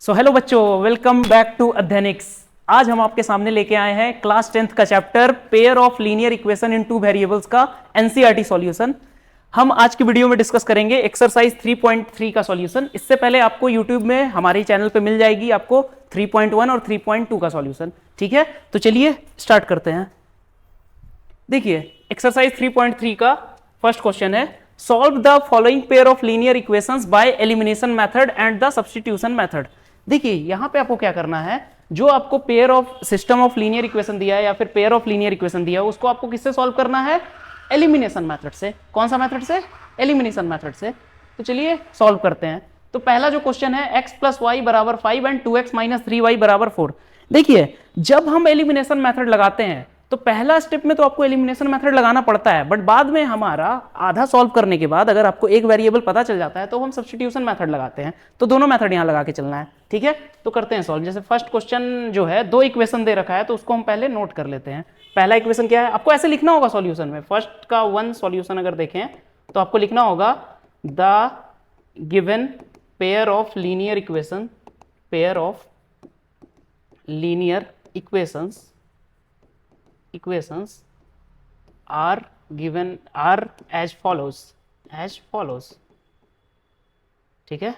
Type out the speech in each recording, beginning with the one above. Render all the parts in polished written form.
So hello बच्चों, welcome back to अध्ययनिक्स। आज हम आपके सामने लेके आए हैं क्लास 10th का chapter pair of linear equation in two variables का एनसीईआरटी सॉल्यूशन। हम आज की वीडियो में डिस्कस करेंगे एक्सरसाइज 3.3 का सॉल्यूशन। इससे पहले आपको यूट्यूब में हमारे चैनल पे मिल जाएगी आपको 3.1 और 3.2 का सॉल्यूशन। ठीक है, तो चलिए स्टार्ट करते हैं। देखिए एक्सरसाइज 3.3 का फर्स्ट क्वेश्चन है, solve the following pair of linear equations bye elimination method and the substitution method. देखिए यहां पे आपको क्या करना है, जो आपको pair of system of linear equation दिया है या फिर पेयर ऑफ लीनियर इक्वेशन दिया है, उसको आपको किससे सॉल्व करना है? एलिमिनेशन मेथड से। कौन सा मेथड से? एलिमिनेशन मेथड से। तो चलिए सॉल्व करते हैं। तो पहला जो क्वेश्चन है x प्लस वाई बराबर 5 एंड 2x माइनस 3y बराबर 4। देखिए जब हम एलिमिनेशन मेथड लगाते हैं तो पहला स्टेप में तो आपको एलिमिनेशन मेथड लगाना पड़ता है, बट बाद में हमारा आधा सॉल्व करने के बाद अगर आपको एक वेरिएबल पता चल जाता है तो हम सब्स्टिट्यूशन मेथड लगाते हैं। तो दोनों मेथड यहां लगा के चलना है। ठीक है, तो करते हैं सॉल्व। जैसे फर्स्ट क्वेश्चन जो है, दो इक्वेशन दे रखा है तो उसको हम पहले नोट कर लेते हैं। पहला इक्वेशन क्या है, आपको ऐसे लिखना होगा सॉल्यूशन में। फर्स्ट का वन सॉल्यूशन अगर देखें तो आपको लिखना होगा the given pair of linear equation, pair of linear equations are given are as follows। ठीक है,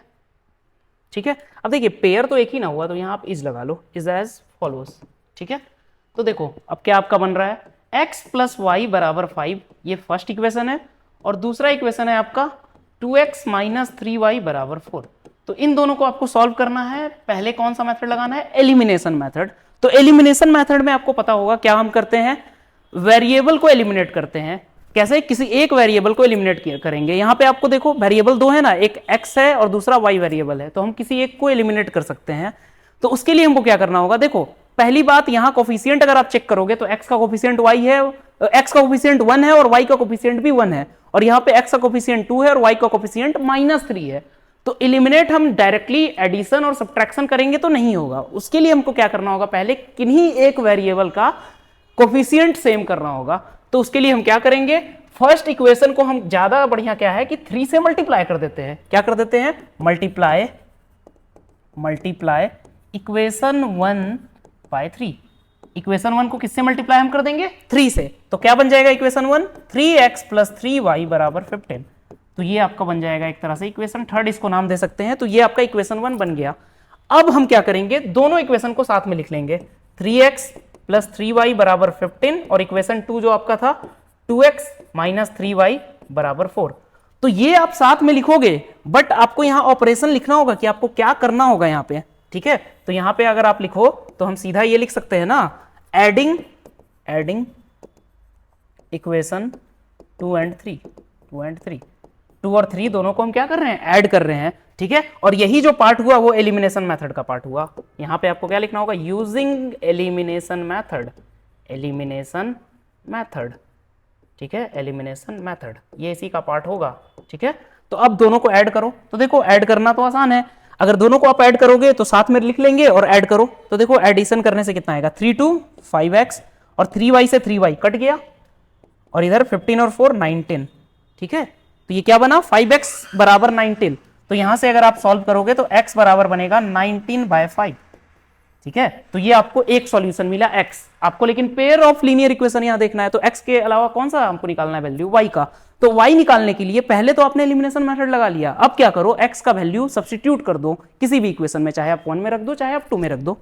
ठीक है। अब देखिए पेयर तो एक ही ना हुआ तो यहां आप इज लगा लो, इज एज फॉलोज। ठीक है, तो देखो अब क्या आपका बन रहा है, x प्लस वाई बराबर 5, ये फर्स्ट इक्वेशन है, और दूसरा इक्वेशन है आपका 2x माइनस 3y बराबर 4। तो इन दोनों को आपको सॉल्व करना है। पहले कौन सा मेथड लगाना है? Elimination method. तो एलिमिनेशन मेथड में आपको पता होगा क्या हम करते हैं, वेरिएबल को एलिमिनेट करते हैं। कैसे? किसी एक वेरिएबल को एलिमिनेट करेंगे। यहां पे आपको देखो वेरिएबल दो है ना, एक x है और दूसरा y वेरिएबल है, तो हम किसी एक को एलिमिनेट कर सकते हैं। तो उसके लिए हमको क्या करना होगा, देखो पहली बात यहां कोफिशिएंट अगर आप चेक करोगे तो x का कोफिशिएंट y है, x का कोफिशिएंट 1 है और y का कोफिशिएंट भी 1 है, और यहां पे x का कोफिशिएंट 2 है और y का कोफिशिएंट -3 है। तो एलिमिनेट हम डायरेक्टली एडिशन और सब्ट्रैक्शन करेंगे तो नहीं होगा। उसके लिए हमको क्या करना होगा, पहले किन्हीं एक वेरिएबल का कोफिशिएंट सेम करना होगा। तो उसके लिए हम क्या करेंगे, फर्स्ट इक्वेशन को हम ज्यादा बढ़िया क्या है कि 3 से मल्टीप्लाई कर देते हैं। क्या कर देते हैं? Multiply equation 1 bye 3। इक्वेशन 1 को किससे मल्टीप्लाई हम कर देंगे? 3 से। तो क्या बन जाएगा इक्वेशन 1? 3x प्लस 3y बराबर 15। तो ये आपका बन जाएगा एक तरह से इक्वेशन थर्ड, इसको नाम दे सकते हैं। तो ये आपका इक्वेशन 1 बन गया। अब हम क्या करेंगे, दोनों इक्वेशन को साथ में लिख लेंगे। 3x प्लस 3y बराबर 15 और इक्वेशन 2 जो आपका था 2x माइनस 3y बराबर 4। तो ये आप साथ में लिखोगे, बट आपको यहां ऑपरेशन लिखना होगा कि आपको क्या करना होगा यहाँ पे। ठीक है, तो यहां पे अगर आप लिखो तो हम सीधा ये लिख सकते हैं ना, एडिंग इक्वेशन 2 एंड 3 2 और 3 दोनों को हम क्या कर रहे हैं? ऐड कर रहे हैं। ठीक है, और यही जो पार्ट हुआ वो एलिमिनेशन मेथड का पार्ट हुआ। यहां पे आपको क्या लिखना होगा, यूजिंग एलिमिनेशन मेथड। ठीक है, एलिमिनेशन मेथड ये इसी का पार्ट होगा। ठीक है, तो अब दोनों को ऐड करो। तो देखो ऐड करना तो आसान है, अगर दोनों को आप ऐड करोगे तो साथ में लिख लेंगे और ऐड करो। तो देखो एडिशन करने से कितना आएगा, 3 2 5x और 3y से 3y कट गया, और इधर 15 और 4 19। ठीक है, तो ये क्या बना, 5x बराबर 19। तो यहां से अगर आप सॉल्व करोगे तो x बराबर बनेगा 19/5। ठीक है, तो ये आपको एक सॉल्यूशन मिला x आपको, लेकिन पेयर ऑफ लीनियर इक्वेशन यहां देखना है तो x के अलावा कौन सा हमको निकालना है वैल्यू, y का। तो y निकालने के लिए पहले तो आपने एलिमिनेशन मेथड लगा लिया। अब क्या करो, x का वैल्यू सब्स्टिट्यूट कर दो किसी भी इक्वेशन में, चाहे आप 1 में रख दो चाहे आप 2 में रख दो।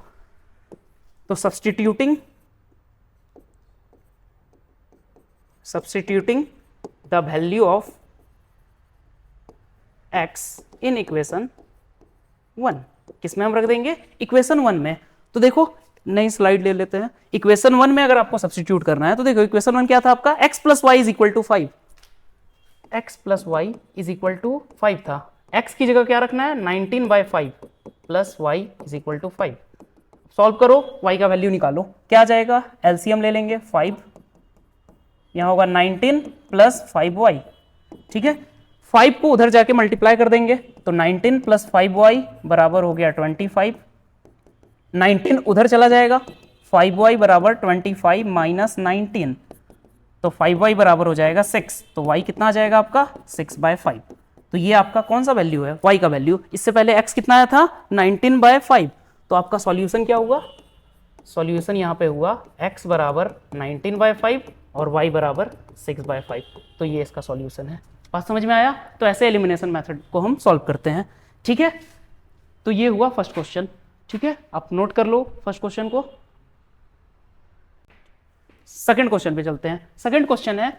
तो substituting the value of x in equation 1, किसमें हम रख देंगे? इक्वेशन 1 में। तो देखो नई स्लाइड ले लेते हैं। इक्वेशन 1 में अगर आपको सब्स्टिट्यूट करना है तो देखो इक्वेशन 1 क्या था आपका, x plus y is equal to 5। x plus y is equal to 5 था। x की जगह क्या रखना है, 19/5 plus y is equal to 5। Solve करो, y का वैल्यू निकालो, क्या आ जाएगा, एलसीएम ले लेंगे 5, यहां होगा 19 प्लस 5y। ठीक है, 5 को उधर जाके मल्टीप्लाई कर देंगे तो 19 प्लस 5y बराबर हो गया 25। 19 उधर चला जाएगा, 5y बराबर 25 माइनस 19, तो 5y बराबर हो जाएगा 6। तो y कितना आ जाएगा आपका, 6/5। तो ये आपका कौन सा वैल्यू है, y का वैल्यू। इससे पहले x कितना आया था 19/5, तो आपका सॉल्यूशन क्या हुआ, सॉल्यूशन यहाँ पे हुआ x बराबर 19/5 और y बराबर 6/5, तो ये इसका सॉल्यूशन है। बात समझ में आया। तो ऐसे एलिमिनेशन मेथड को हम सॉल्व करते हैं, ठीक है। तो ये हुआ फर्स्ट क्वेश्चन, ठीक है, आप नोट कर लो फर्स्ट क्वेश्चन को। सेकंड क्वेश्चन पे चलते हैं। सेकंड क्वेश्चन है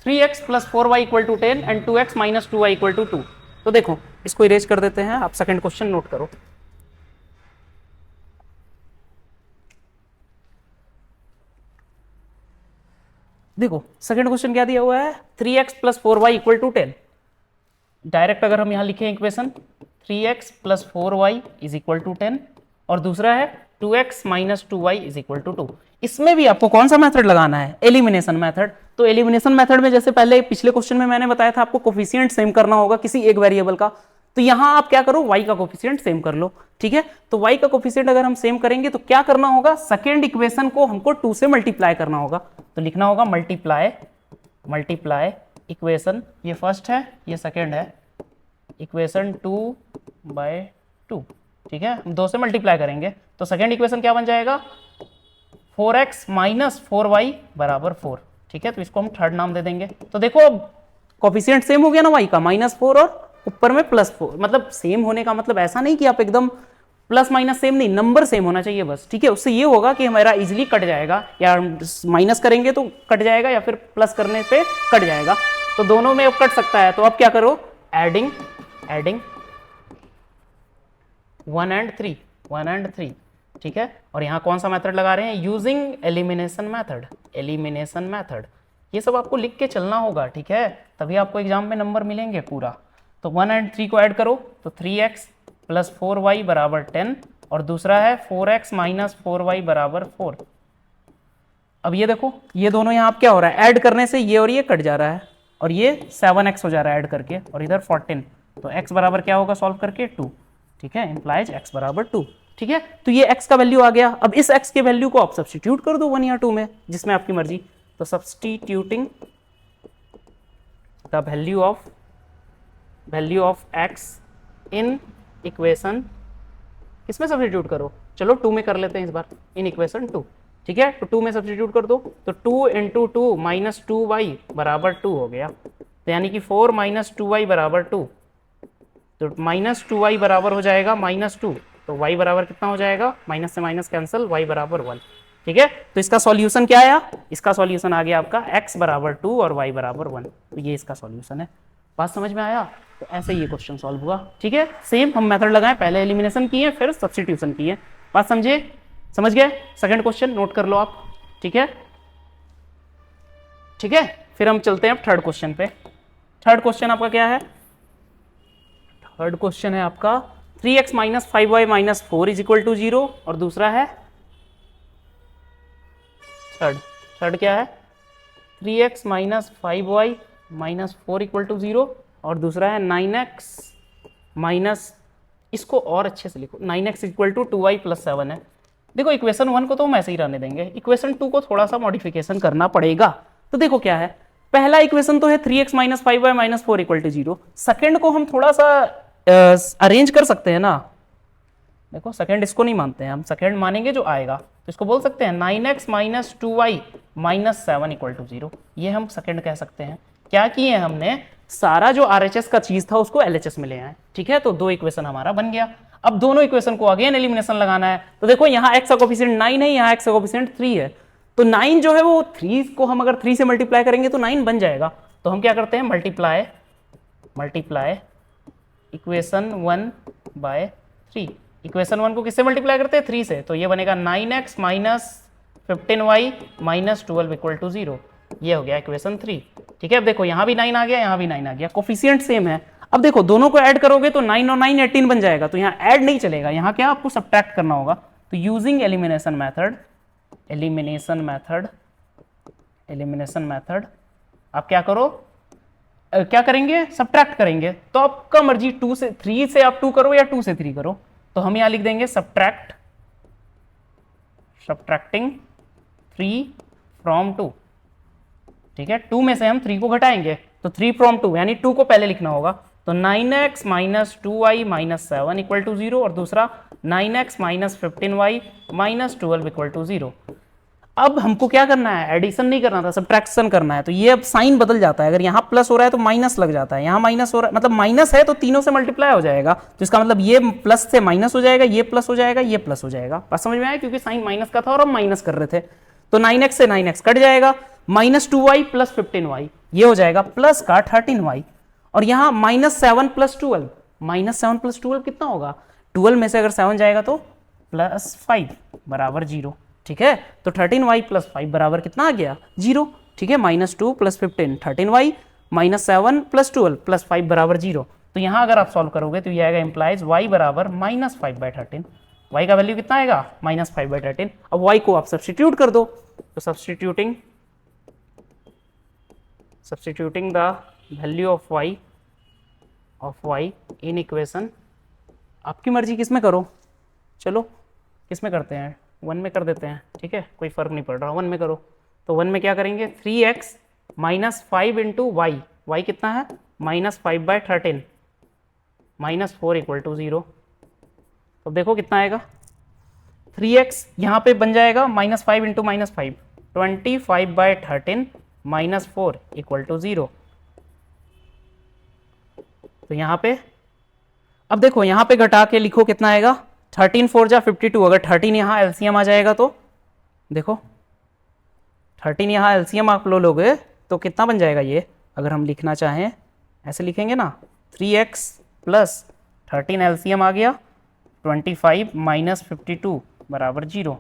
3x plus 4y equal to 10 and 2x minus 2y equal to 2। तो देखो इसको इरेज कर देते हैं, आप सेकंड क्वेश्चन नोट करो। देखो सेकंड क्वेश्चन क्या दिया हुआ है, 3x plus 4y equal to 10। Direct अगर हम यहां लिखें equation 3x plus 4y is equal to 10 और दूसरा है 2x minus 2y is equal to 2। इसमें भी आपको कौन सा मेथड लगाना है, एलिमिनेशन मेथड। तो एलिमिनेशन मेथड में जैसे पहले पिछले क्वेश्चन में मैंने बताया था आपको कोफिशिएंट सेम करना होगा किसी एक वेरिएबल का, तो यहां आप क्या करो y का कोफिशिएंट सेम कर लो, ठीक है। तो y का कोफिशिएंट अगर हम सेम करेंगे तो क्या करना होगा, सेकेंड इक्वेशन को हमको 2 से मल्टीप्लाई करना होगा। तो लिखना होगा मल्टीप्लाई इक्वेशन, ये फर्स्ट है ये सेकेंड है, इक्वेशन 2/2, ठीक है। हम 2 से मल्टीप्लाई करेंगे तो सेकेंड इक्वेशन क्या बन जाएगा, 4x माइनस 4y बराबर 4, ठीक है। तो इसको हम थर्ड नाम दे देंगे। तो देखो अब कोफिशिएंट सेम हो गया ना y का, -4 और ऊपर में +4। मतलब सेम होने का मतलब ऐसा नहीं कि आप एकदम प्लस माइनस सेम नहीं, नंबर सेम होना चाहिए बस, ठीक है। उससे ये होगा कि हमारा इजीली कट जाएगा, या माइनस करेंगे तो कट जाएगा या फिर प्लस करने पे कट जाएगा, तो दोनों में अब कट सकता है। तो अब क्या करो, एडिंग 1 and 3, ठीक है। और यहाँ कौन सा मेथड लगा रहे हैं, यूजिंग एलिमिनेशन मेथड। ये सब आपको लिख के चलना होगा, ठीक है, तभी आपको एग्जाम में नंबर मिलेंगे पूरा। तो 1 and 3 को ऐड करो तो 3x प्लस 4y बराबर 10 और दूसरा है 4x माइनस 4y बराबर 4। अब ये देखो ये दोनों यहाँ क्या हो रहा है, ऐड करने से ये और ये कट जा रहा है और ये 7x हो जा रहा है ऐड करके, और इधर 14। तो x बराबर क्या होगा सॉल्व करके 2, ठीक है, इंप्लाइज x बराबर 2, ठीक है। तो ये x का वैल्यू आ गया। अब इस x के वैल्यू को आप सब्स्टिट्यूट कर दो 1 या 2 में, जिसमें आपकी मर्जी। तो substituting the value of x in equation, किसमें सब्स्टिट्यूट करो, चलो 2 में कर लेते हैं इस बार, इन इक्वेशन 2, ठीक है। तो 2 में सब्स्टिट्यूट कर दो तो 2 इंटू 2 माइनस 2y बराबर 2 हो गया। तो यानी कि 4 माइनस 2y बराबर 2, तो माइनस 2y बराबर हो जाएगा -2। तो y बराबर कितना हो जाएगा, माइनस से माइनस कैंसिल, y बराबर 1, ठीक है। तो इसका सॉल्यूशन क्या आया, इसका सॉल्यूशन आ गया आपका x बराबर 2 और y बराबर 1। तो ये इसका सॉल्यूशन है। बात समझ में आया। तो ऐसे ये क्वेश्चन सॉल्व हुआ, ठीक है। सेम हम मेथड लगाएं, पहले एलिमिनेशन किए फिर सब्स्टिट्यूशन किए। बात समझे, समझ गए। सेकंड क्वेश्चन नोट कर लो आप, ठीक है, ठीक है। फिर हम चलते हैं अब थर्ड क्वेश्चन पे। थर्ड क्वेश्चन आपका क्या है, थर्ड क्वेश्चन है आपका 3x minus 5y minus 4 is equal to 0 और दूसरा है थर्ड क्या है 3x minus 5y minus 4 equal to 0 और दूसरा है 9x माइनस, इसको और अच्छे से लिखो, 9x equal to 2y plus 7 है। देखो इक्वेशन 1 को तो हम ऐसे ही रहने देंगे, इक्वेशन 2 को थोड़ा सा मॉडिफिकेशन करना पड़ेगा। तो देखो क्या है, पहला इक्वेशन तो है 3x minus 5y minus 4 equal to 0। Second को हम थोड़ा सा अरेंज कर सकते हैं ना। देखो सेकेंड इसको नहीं मानते हैं हम, सेकेंड मानेंगे जो आएगा। तो इसको बोल सकते हैं 9x minus 2y minus 7 equal to 0, ये हम सेकेंड कह सकते हैं। क्या किए हमने, सारा जो RHS का चीज था उसको LHS में ले आए, ठीक है। तो 2 इक्वेशन हमारा बन गया। अब दोनों इक्वेशन को अगेन एलिमिनेशन लगाना है। तो देखो यहाँ x का कोफिशिएंट 9 है, यहाँ x का कोफिशिएंट 3 है। तो 9 जो है वो 3 को हम अगर 3 से मल्टीप्लाई करेंगे तो 9 बन जाएगा। तो हम क्या करते हैं, मल्टीप्लाई इक्वेशन 1 बाय 3। इक्वेशन 1 को किससे मल्टीप्लाई करते हैं, 3 से। तो ये बनेगा 9x minus 15y minus 12 equal to 0। ये हो गया इक्वेशन 3, ठीक है। अब देखो यहाँ भी 9 आ गया, यहाँ भी 9 आ गया, कोफिशिएंट सेम है। अब देखो दोनों को ऐड करोगे तो 9 और 9 18 बन जाएगा। तो यहाँ ऐड नहीं चलेगा, यहाँ क्या आपको सब्ट्रैक्ट करना होगा। तो यूजिंग एलिमिनेशन मेथड आप क्या करो, क्या करेंगे, सब्ट्रैक्ट करेंगे। तो आपका मर्जी 2 से 3 से आप 2 करो या 2 से 3 करो। तो हम यहाँ लिख देंगे सब्ट्रैक्टिंग 3 फ्रॉम 2, ठीक है। 2 में से हम 3 को घटाएंगे तो 3 फ्रॉम 2 यानी 2 को पहले लिखना होगा, तो 9x minus 2y minus 7 equal to 0 और दूसरा 9x minus 15y minus 12 equal to 0। अब हमको क्या करना है, एडिशन नहीं करना था, सब्ट्रैक्शन करना है। तो ये अब साइन बदल जाता है, अगर यहाँ प्लस हो रहा है तो माइनस लग जाता है, यहाँ माइनस हो रहा है मतलब माइनस है तो तीनों से मल्टीप्लाई हो जाएगा, तो इसका मतलब ये प्लस से माइनस हो जाएगा, ये प्लस हो जाएगा, ये प्लस हो जाएगा। बात समझ में आया, क्योंकि साइन माइनस का था और हम माइनस कर रहे थे। तो 9x से 9x कट जाएगा, माइनस 2y प्लस 15y ये हो जाएगा प्लस का 13y, और यहाँ माइनस 7 प्लस 12, माइनस 7 प्लस 12 कितना होगा, 12 में से अगर 7 जाएगा तो प्लस 5 बराबर 0। ठीक है, तो 13y प्लस 5 बराबर कितना आ गया 0। ठीक है, minus 2 plus 15 13y minus 7 plus 12 plus 5 बराबर 0। तो यहाँ अगर आप सॉल्व करोगे तो ये आएगा इंप्लाइज y बराबर माइनस 5/13। y का वैल्यू कितना आएगा माइनस 5/13। अब y को आप सब्सटीट्यूट कर दो, तो substituting the value of y in equation, आपकी मर्जी किस में करो, चलो किस में करते हैं, 1 में कर देते हैं। ठीक है, कोई फर्क नहीं पड़ रहा, 1 में करो। तो 1 में क्या करेंगे, 3x minus 5 into Y, Y कितना है माइनस 5/13 माइनस 4 इक्वल टू 0। तो देखो कितना आएगा, 3x यहाँ पे बन जाएगा minus 5 into minus 5 25/13 minus 4 equal to 0। तो यहाँ पे अब देखो, यहाँ पे घटा के लिखो कितना आएगा, 13 4 जा 52, अगर 13 यहाँ एलसीएम आ जाएगा तो देखो 13 यहाँ एलसीएम आप लोगे तो कितना बन जाएगा ये, अगर हम लिखना चाहें ऐसे लिखेंगे ना, 3x प्लस 13 एलसीएम आ गया 25 माइनस 52 बराबर 0।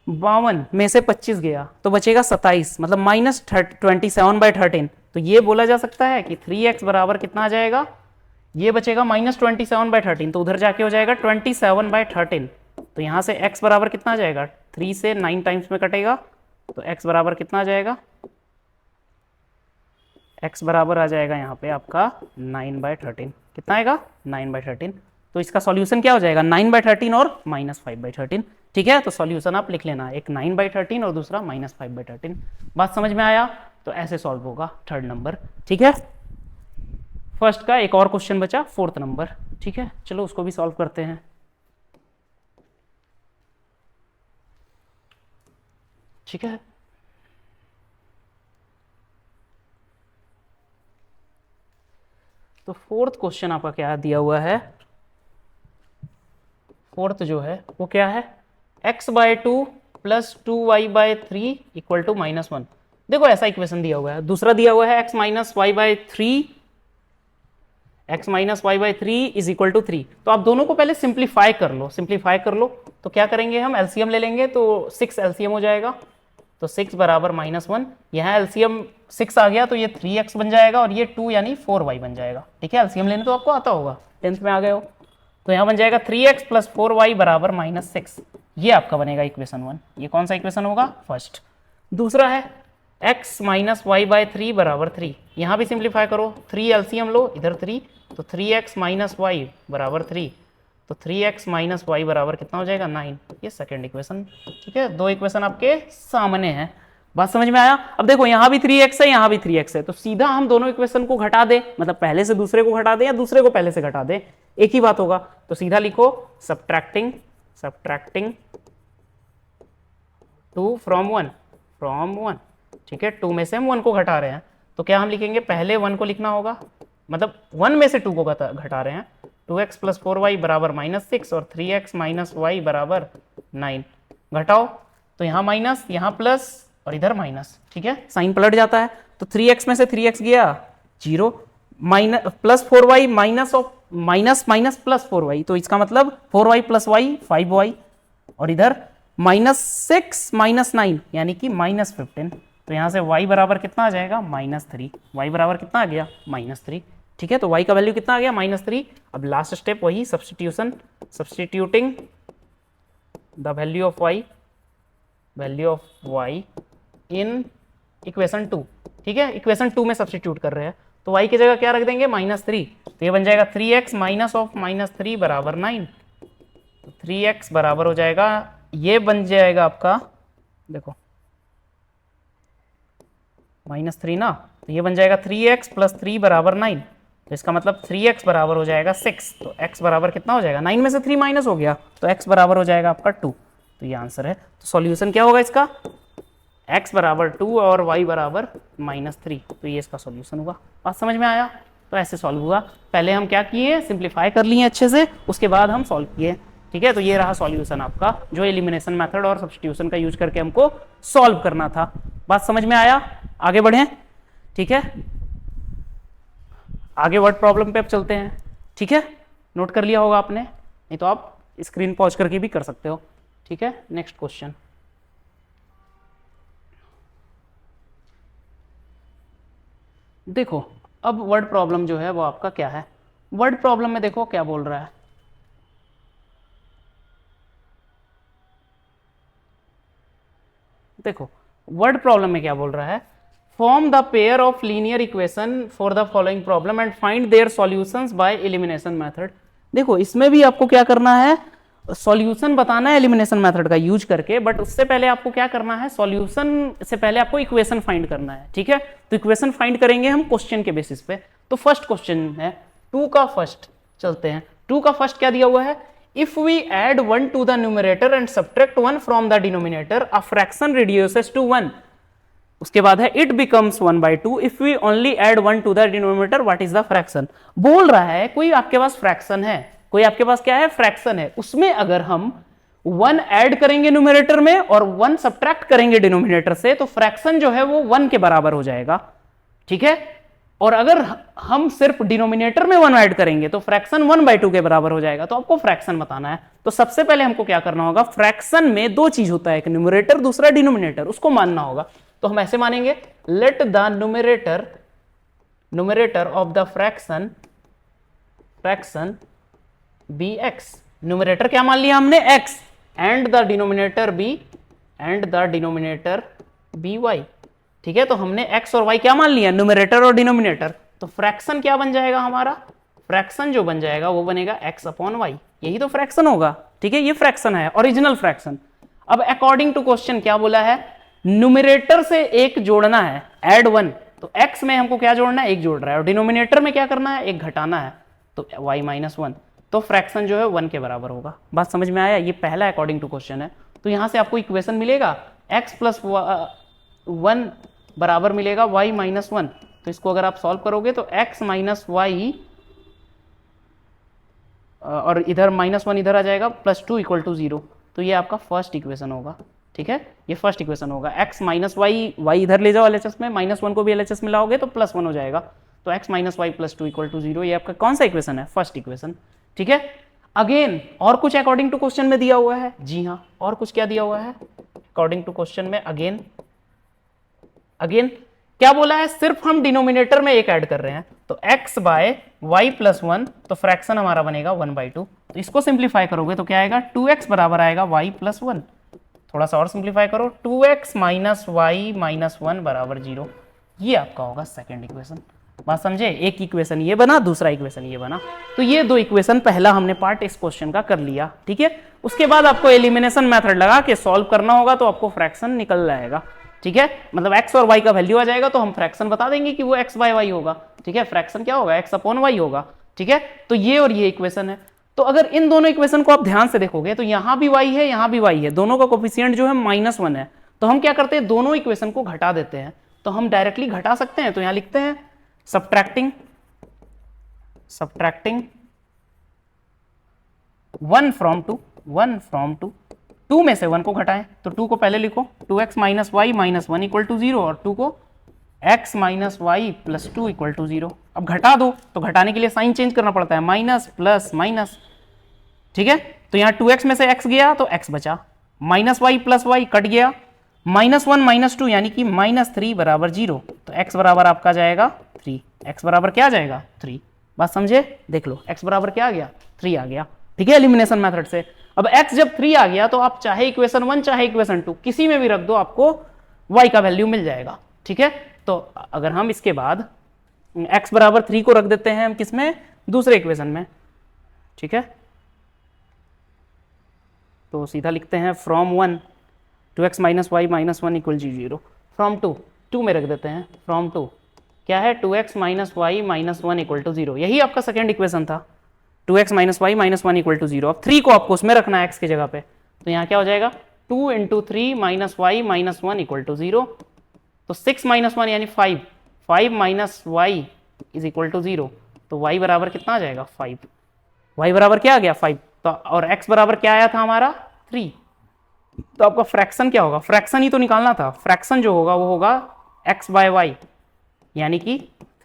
52 में से 25 गया तो बचेगा 27, मतलब माइनस 27/13। तो ये बोला जा सकता है कि 3x बराबर कितना आ जाएगा, ये बचेगा माइनस 27/13, तो उधर जाके हो जाएगा 27/13। तो यहाँ से x बराबर कितना आ जाएगा, 3 से 9 टाइम्स में कटेगा, तो x बराबर कितना आ जाएगा, x बराबर आ जाएगा यहाँ पे आपका 9/13। कितना आएगा 9/13। तो इसका सॉल्यूशन क्या हो जाएगा 9/13 और माइनस 5/13। ठीक है, तो सॉल्यूशन आप लिख लेना, एक 9/13 और दूसरा माइनस 5/13। बात समझ में आया, तो ऐसे सॉल्व होगा थर्ड नंबर। ठीक है, फर्स्ट का एक और क्वेश्चन बचा, फोर्थ नंबर। ठीक है, चलो उसको भी सॉल्व करते हैं। ठीक है, तो फोर्थ क्वेश्चन आपका क्या दिया हुआ है, फोर्थ जो है वो क्या है, x/2 plus 2y/3 equal to -1। देखो ऐसा इक्वेशन दिया हुआ है। दूसरा दिया हुआ है x minus y/3 is equal to 3। तो आप दोनों को पहले सिंप्लीफाई कर लो। तो क्या करेंगे, हम एलसीएम ले लेंगे, तो 6 एलसीएम हो जाएगा, तो 6 बराबर -1। यहाँ एलसीएम 6 आ गया तो ये 3x बन जाएगा और ये 2 यानी 4y बन जाएगा। ठीक है, एलसीएम लेने तो आपको आता होगा, 10th में आ गए हो। तो यहाँ बन जाएगा 3x प्लस 4y बराबर -6। ये आपका बनेगा इक्वेशन 1। ये कौन सा इक्वेशन होगा, फर्स्ट। दूसरा है x माइनस y/3 बराबर 3। यहाँ भी सिंप्लीफाई करो, 3 एलसीएम लो, इधर 3, तो 3x माइनस y बराबर 3। तो 3x माइनस y बराबर कितना हो जाएगा 9। ये सेकेंड इक्वेशन। ठीक है, दो इक्वेशन आपके सामने हैं। बात समझ में आया। अब देखो यहाँ भी 3x है, यहाँ भी 3x है, तो सीधा हम दोनों इक्वेशन को घटा दे, मतलब पहले से दूसरे को घटा दे या दूसरे को पहले से घटा दे, एक ही बात होगा। तो सीधा लिखो सब्ट्रैक्टिंग 2 फ्रॉम 1। ठीक है, 2 में से हम 1 को घटा रहे हैं, तो क्या हम लिखेंगे, पहले 1 को लिखना होगा, मतलब 1 में से 2 को घटा रहे हैं। 2x प्लस 4y बराबर -6 और 3x माइनस y बराबर 9। घटाओ तो यहाँ माइनस, यहाँ प्लस और इधर माइनस। ठीक है, साइन पलट जाता है, तो 3x में से 3x गया 0, minus plus 4y minus of minus plus 4y, तो इसका मतलब 4y प्लस y 5y, और इधर -6 माइनस 9 यानी कि -15। तो यहाँ से y बराबर कितना आ जाएगा -3। y बराबर कितना आ गया -3। ठीक है, तो y का वैल्यू कितना आ गया -3। अब लास्ट स्टेप वही substituting the value of y in equation 2। ठीक है, इक्वेशन 2 में सब्स्टिट्यूट कर रहे हैं, तो y की जगह क्या रख देंगे -3, तो ये बन जाएगा 3x माइनस ऑफ -3 बराबर 9। तो 3x बराबर हो जाएगा, ये बन जाएगा आपका, देखो -3 ना, तो ये बन जाएगा 3x प्लस 3 बराबर 9। तो इसका मतलब 3x बराबर हो जाएगा 6। तो x बराबर कितना हो जाएगा, 9 में से 3 माइनस हो गया तो x बराबर हो जाएगा आपका 2। तो ये आंसर है। तो सॉल्यूशन क्या होगा इसका, x बराबर 2 और y बराबर -3। तो ये इसका सॉल्यूशन हुआ। बात समझ में आया। तो ऐसे सॉल्व हुआ। पहले हम क्या किए, सिंप्लीफाई कर लिए अच्छे से, उसके बाद हम सॉल्व किए। ठीक है, तो ये रहा सॉल्यूशन आपका, जो एलिमिनेशन मेथड और सब्स्टिट्यूशन का यूज करके हमको सॉल्व करना था। बात समझ में आया, आगे बढ़ें। ठीक है, आगे वर्ड प्रॉब्लम पे अब चलते हैं। ठीक है, नोट कर लिया होगा आपने, नहीं तो आप स्क्रीन पॉज करके भी कर सकते हो। ठीक है, नेक्स्ट क्वेश्चन। देखो अब वर्ड प्रॉब्लम जो है वो आपका क्या है, वर्ड प्रॉब्लम में देखो क्या बोल रहा है। देखो वर्ड प्रॉब्लम में क्या बोल रहा है, form the pair of linear equation for the following problem and find their solutions by elimination method. देखो इसमें भी आपको क्या करना है, सॉल्यूशन बताना है एलिमिनेशन मेथड का यूज करके, बट उससे पहले आपको क्या करना है, सॉल्यूशन से पहले आपको इक्वेशन फाइंड करना है। ठीक है, तो इक्वेशन फाइंड करेंगे हम क्वेश्चन के बेसिस पे। तो फर्स्ट क्वेश्चन है 2 का फर्स्ट, चलते हैं। 2 का फर्स्ट क्या दिया हुआ है, if we add 1 to the numerator and subtract 1 from the denominator a fraction reduces to 1। उसके बाद है it becomes 1/2 if we only add 1 to the denominator what is the fraction। बोल रहा है कोई आपके पास फ्रैक्शन है, कोई आपके पास क्या है, फ्रैक्शन है, उसमें अगर हम 1 ऐड करेंगे न्यूमरेटर में और 1 सब्ट्रैक्ट करेंगे डिनोमिनेटर से तो फ्रैक्शन जो है वो 1 के बराबर हो जाएगा। ठीक है, और अगर हम सिर्फ डिनोमिनेटर में 1 ऐड करेंगे तो फ्रैक्शन 1/2 के बराबर हो जाएगा। तो आपको फ्रैक्शन बताना है। तो सबसे पहले हमको क्या करना होगा, फ्रैक्शन में दो चीज होता है, एक न्यूमरेटर दूसरा डिनोमिनेटर, उसको मानना होगा। तो हम ऐसे मानेंगे, let the numerator of the fraction be x. Numerator क्या मान लिया हमने, x, and the denominator be y. ठीक है, तो हमने x और y क्या मान लिया, न्यूमरेटर और डिनोमिनेटर। तो फ्रैक्शन क्या बन जाएगा हमारा, फ्रैक्शन जो बन जाएगा वो बनेगा x अपॉन वाई, यही तो फ्रैक्शन होगा। ठीक है, ये फ्रैक्शन है, ओरिजिनल फ्रैक्शन। अब अकॉर्डिंग टू क्वेश्चन क्या बोला है, न्यूमरेटर से एक जोड़ना है, ऐड 1। तो x में हमको क्या जोड़ना है, एक जोड़ रहा है, और डिनोमिनेटर में क्या करना है, एक घटाना है, तो y -1। तो फ्रैक्शन जो है 1 के बराबर होगा। बात समझ में आया, ये पहला अकॉर्डिंग टू क्वेश्चन है। तो यहां से आपको इक्वेशन मिलेगा x + 1 बराबर मिलेगा y -1। तो इसको अगर आप सॉल्व करोगे तो x - y और इधर -1 इधर आ जाएगा, +2 = 0। तो ये आपका फर्स्ट इक्वेशन होगा। ठीक है, ये फर्स्ट इक्वेशन होगा। x - y इधर ले जाओ LHS में, -1 को भी LHS में लाओगे तो +1 हो जाएगा। तो x - y + 2 = 0। ये आपका कौन सा इक्वेशन है, फर्स्ट इक्वेशन। ठीक है, अगेन और कुछ अकॉर्डिंग टू क्वेश्चन में दिया हुआ है, जी हाँ, और कुछ क्या दिया हुआ है अकॉर्डिंग टू क्वेश्चन में, अगेन क्या बोला है, सिर्फ हम डिनोमिनेटर में एक ऐड कर रहे हैं, तो x बाय y + 1, तो फ्रैक्शन हमारा बनेगा 1/2। तो इसको सिंप्लीफाई करोगे तो क्या आएगा, 2x बराबर आएगा y + 1। थोड़ा सा और सिंप्लीफाई करो, 2x - y - 1 बराबर 0। ये आपका होगा सेकेंड इक्वेशन। बात समझे, एक इक्वेशन ये बना, दूसरा इक्वेशन ये बना। तो ये दो इक्वेशन पहला हमने पार्ट इस क्वेश्चन का कर लिया। ठीक है, उसके बाद आपको एलिमिनेशन मेथड लगा के सॉल्व करना होगा, तो आपको फ्रैक्शन निकल जाएगा। ठीक है, मतलब x और y का वैल्यू आ जाएगा, तो हम फ्रैक्शन बता देंगे कि वो x/y होगा। ठीक है, फ्रैक्शन क्या होगा, x अपॉन y होगा। ठीक है, तो ये और ये इक्वेशन है। तो अगर इन दोनों इक्वेशन को आप ध्यान से देखोगे तो यहां भी y है, यहां भी y है, दोनों का कोफिशिएंट जो है -1 है। तो हम क्या करते हैं, दोनों इक्वेशन को घटा देते हैं। तो हम डायरेक्टली घटा सकते हैं, तो यहां लिखते हैं subtracting 1 from 2, 2 में से 1 को घटाएं, तो 2 को पहले लिखो, 2x - y - 1 = 0, और 2 को x - y + 2 = 0। अब घटा दो, तो घटाने के लिए साइन चेंज करना पड़ता है, माइनस प्लस माइनस। ठीक है, तो यहाँ 2x में से x गया तो x बचा, -y + y कट गया, -1 - 2 यानी कि -3 बराबर 0। तो x बराबर आपका जाएगा 3, x बराबर क्या आ जाएगा 3। बात समझे, देख लो x बराबर क्या आ गया, 3 आ गया। ठीक है, एलिमिनेशन मेथड से। अब x जब 3 आ गया तो आप चाहे इक्वेशन 1 चाहे इक्वेशन 2 किसी में भी रख दो, आपको y का वैल्यू मिल जाएगा। ठीक है, तो अगर हम इसके बाद x बराबर 3 को रख देते हैं हम किसमें, दूसरे इक्वेशन में। ठीक है, तो सीधा लिखते हैं फ्रॉम 1 2x - y - 1 = 0, फ्रॉम 2 2 में रख देते हैं, फ्रॉम 2 क्या है 2x minus y minus 1 equal to 0, यही आपका सेकेंड इक्वेशन था, 2x minus y minus 1 equal to 0। अब 3 को आपको उसमें रखना है x की जगह पे, तो यहाँ क्या हो जाएगा 2 into 3 minus y minus 1 equal to 0। तो 6 माइनस 1 यानी 5, 5 minus y is equal to 0, तो y बराबर कितना आ जाएगा 5, y बराबर क्या आ गया 5, तो और x बराबर क्या आया था हमारा 3। तो आपका फ्रैक्शन क्या होगा, फ्रैक्शन ही तो निकालना था, फ्रैक्शन जो होगा वो होगा x बाय वाई यानी कि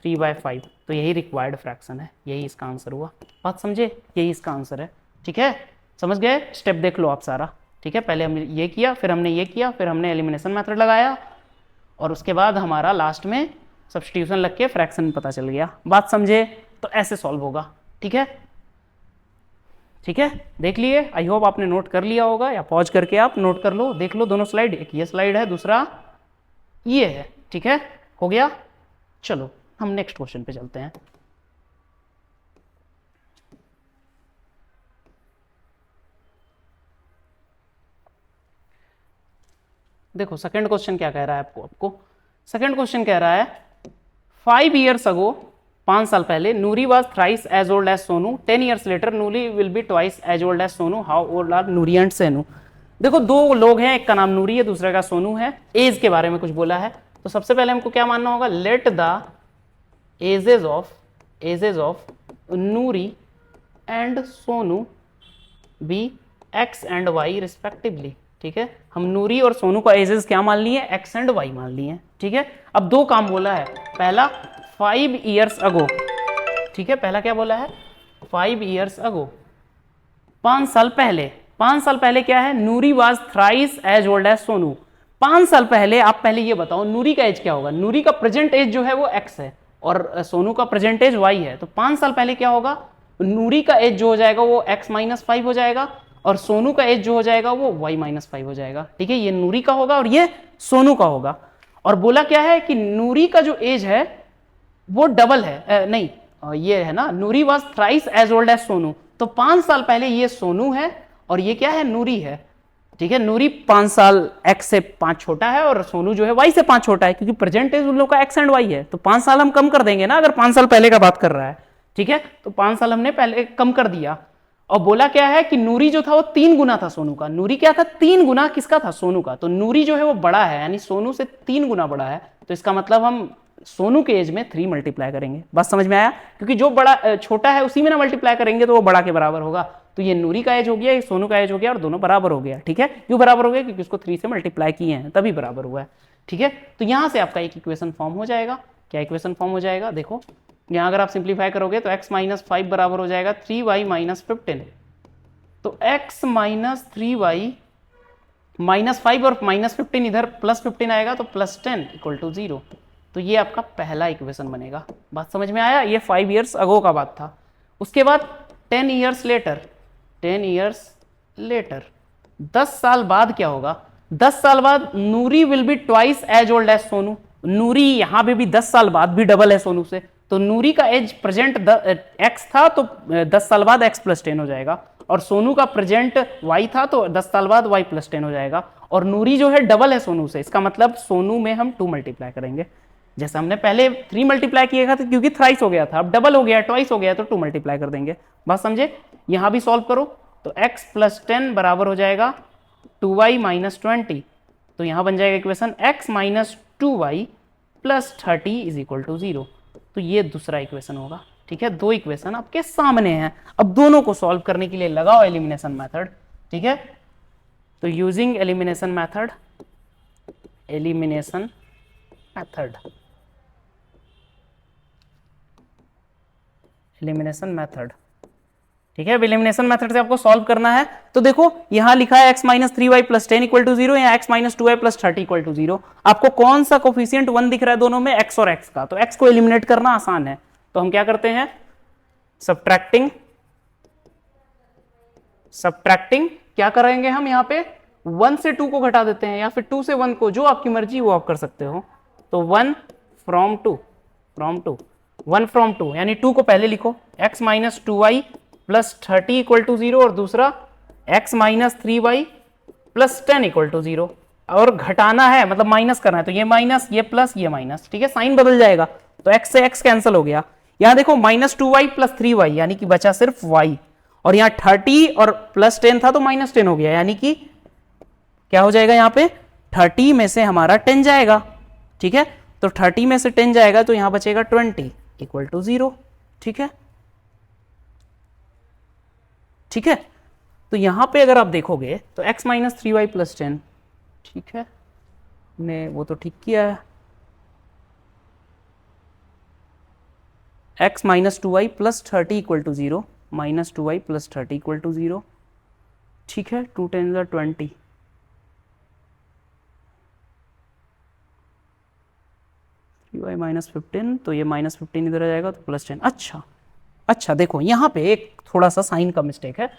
3/5, तो यही रिक्वायर्ड फ्रैक्शन है, यही इसका आंसर हुआ। बात समझे, यही इसका आंसर है। ठीक है, समझ गए, स्टेप देख लो आप सारा। ठीक है, पहले हमने ये किया, फिर हमने ये किया, फिर हमने एलिमिनेशन मेथड लगाया, और उसके बाद हमारा लास्ट में सब्स्टिट्यूशन लग के फ्रैक्शन पता चल गया। बात समझे, तो ऐसे सॉल्व होगा। ठीक है, ठीक है, देख लिए, आई होप आपने नोट कर लिया होगा, या पॉज करके आप नोट कर लो, देख लो दोनों स्लाइड, एक ये स्लाइड है, दूसरा ये है। ठीक है, हो गया। चलो हम नेक्स्ट क्वेश्चन पे चलते हैं। देखो सेकंड क्वेश्चन क्या कह रहा है आपको सेकंड क्वेश्चन कह रहा है 5 years ago, 5 साल पहले, Noori was thrice as old as Sonu, 10 years later Noori will be twice as old as Sonu, how old are Noori and Sonu. देखो दो लोग हैं, एक का नाम नूरी है, दूसरे का सोनू है, एज के बारे में कुछ बोला है। तो सबसे पहले हमको क्या मानना होगा, let the ages of Noori and Sonu be x and y respectively. ठीक है, हम नूरी और सोनू का एजेस क्या मान लिए, एक्स एंड वाई मान लिए। ठीक है, अब दो काम बोला है, पहला 5 years ago। ठीक है, पहला क्या बोला है 5 years ago, 5 साल पहले। 5 साल पहले क्या है, Noori was thrice as old as Sonu. 5 साल पहले आप पहले ये बताओ नूरी का एज क्या होगा, नूरी का प्रेजेंट एज जो है वो एक्स है और सोनू का प्रेजेंट एज वाई है। तो 5 साल पहले क्या होगा, नूरी का एज जो हो जाएगा वो x माइनस 5 हो जाएगा, और सोनू का एज जो हो जाएगा वो y माइनस 5 हो जाएगा। ठीक है, ये नूरी का होगा और ये सोनू का होगा। और बोला क्या है कि नूरी का जो एज है वो डबल है, नहीं ये है ना, Noori was thrice as old as Sonu. तो 5 साल पहले ये सोनू है और ये क्या है, नूरी है। ठीक है, नूरी 5 साल x से 5 छोटा है और सोनू जो है y से 5 छोटा है, क्योंकि प्रेजेंट एज उन लोग का x एंड y है। तो 5 साल हम कम कर देंगे ना, अगर 5 साल पहले का बात कर रहा है। ठीक है, तो 5 साल हमने पहले कम कर दिया। और बोला क्या है कि नूरी जो था वो 3 गुना था सोनू का। नूरी क्या था, 3 गुना किसका था, सोनू का। तो नूरी जो है वो बड़ा है, यानी सोनू से 3 गुना बड़ा है। तो इसका मतलब हम सोनू के एज में 3 मल्टीप्लाई करेंगे। बात समझ में आया, क्योंकि जो बड़ा छोटा है उसी में ना मल्टीप्लाई करेंगे तो वो बड़ा के बराबर होगा। तो ये नूरी का एज हो गया, ये सोनू का एज हो गया, और दोनों बराबर हो गया। ठीक है, क्यों बराबर हो गया, क्योंकि उसको 3 से मल्टीप्लाई किए हैं तभी बराबर हुआ है। ठीक है, तो यहां से आपका एक इक्वेशन फॉर्म हो जाएगा। क्या इक्वेशन फॉर्म हो जाएगा, देखो यहां अगर आप सिंप्लीफाई करोगे तो x माइनस 5 बराबर हो जाएगा 3y माइनस 15। तो x माइनस 3y माइनस 5 और माइनस 15 इधर प्लस 15 आएगा तो प्लस 10 इक्वल टू 0। तो ये आपका पहला इक्वेशन बनेगा। बात समझ में आया, ये 5 years अगो का बात था। उसके बाद 10 years later, 10 years later 10 साल बाद क्या होगा, 10 साल बाद Noori will be twice as old as Sonu. Noori यहां पे भी 10 साल बाद भी डबल है सोनू से। तो नूरी का एज प्रेजेंट x था तो 10 साल बाद x प्लस 10 हो जाएगा, और सोनू का प्रेजेंट y था तो 10 साल बाद y प्लस 10 हो जाएगा। और नूरी जो है डबल है सोनू से, इसका मतलब सोनू में हम 2 मल्टीप्लाई करेंगे। जैसे हमने पहले 3 मल्टीप्लाई किया था क्योंकि थ्राइस हो गया था, अब डबल हो गया, ट्वाइस हो गया, तो 2 मल्टीप्लाई कर देंगे। बात समझे, यहां भी सॉल्व करो तो x प्लस 10 बराबर हो जाएगा 2y माइनस 20। तो यहां बन जाएगा equation x minus 2y plus 30 is equal to 0। तो ये दूसरा इक्वेशन होगा। ठीक है, 2 इक्वेशन आपके सामने हैं। अब दोनों को सॉल्व करने के लिए लगाओ एलिमिनेशन मेथड। ठीक है, तो using elimination method, elimination method, elimination method. ठीक है, एलिमिनेशन मेथड से आपको सॉल्व करना है। तो देखो यहां लिखा है x minus 3y plus 10 equal to 0, या x minus 2y plus 30 equal to 0। आपको कौन सा कोफिशिएंट 1 दिख रहा है दोनों में, x और x का। तो x को एलिमिनेट करना आसान है, तो हम क्या करते हैं, सब्ट्रैक्टिंग क्या करेंगे हम यहाँ पे, 1 से 2 को घटा देते हैं, या फिर 2 से 1 को, जो आपकी मर्जी वो आप कर सकते हो। तो 1 फ्रॉम 2, 1 फ्रॉम 2 यानी 2 को पहले लिखो, x minus 2y plus 30 equal to 0, और दूसरा x minus 3y plus 10 equal to 0। और घटाना है मतलब माइनस करना है, तो ये माइनस, ये प्लस, ये माइनस, ठीक है, साइन बदल जाएगा, तो x से x कैंसिल हो गया। यहां देखो -2y प्लस 3y यानी कि बचा सिर्फ y, और यहां 30 और प्लस 10 था तो -10 हो गया, यानी कि क्या हो जाएगा यहां पे 30 में से हमारा 10 जाएगा, ठीक है, तो 30 में से 10 जाएगा तो यहां बचेगा 20 इक्वल टू 0, ठीक है, ठीक है। तो यहां पे अगर आप देखोगे तो x माइनस 3y प्लस 10, ठीक है, ने वो तो ठीक किया है, x minus 2y plus 30 equal to 0, minus 2y plus 30 equal to 0, ठीक है, 2 10 20, y माइनस 15, तो ये माइनस 15 इधर आ जाएगा तो प्लस 10। अच्छा देखो यहाँ पे एक थोड़ा सा साइन का मिस्टेक है,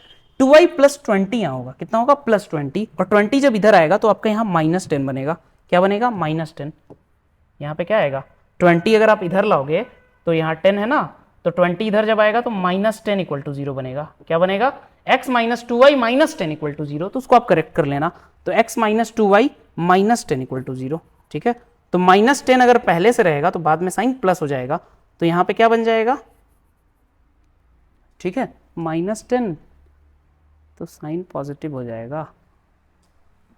2y प्लस 20 यहाँ होगा, कितना होगा प्लस 20, और 20 जब इधर आएगा तो आपका यहाँ माइनस 10 बनेगा, क्या बनेगा माइनस 10, यहाँ पे क्या आएगा 20, अगर आप इधर लाओगे तो यहाँ 10 है ना, तो 20 इधर जब आएगा तो माइनस 10 इक्वल टू 0 बनेगा, क्या बनेगा x minus 2y minus 10 equal to 0, तो उसको आप करेक्ट कर लेना, तो x minus 2y minus 10 equal to 0, ठीक है, तो माइनस 10 अगर पहले से रहेगा तो बाद में साइन प्लस हो जाएगा, तो यहां पे क्या बन जाएगा, ठीक है, माइनस 10, तो साइन पॉजिटिव हो जाएगा,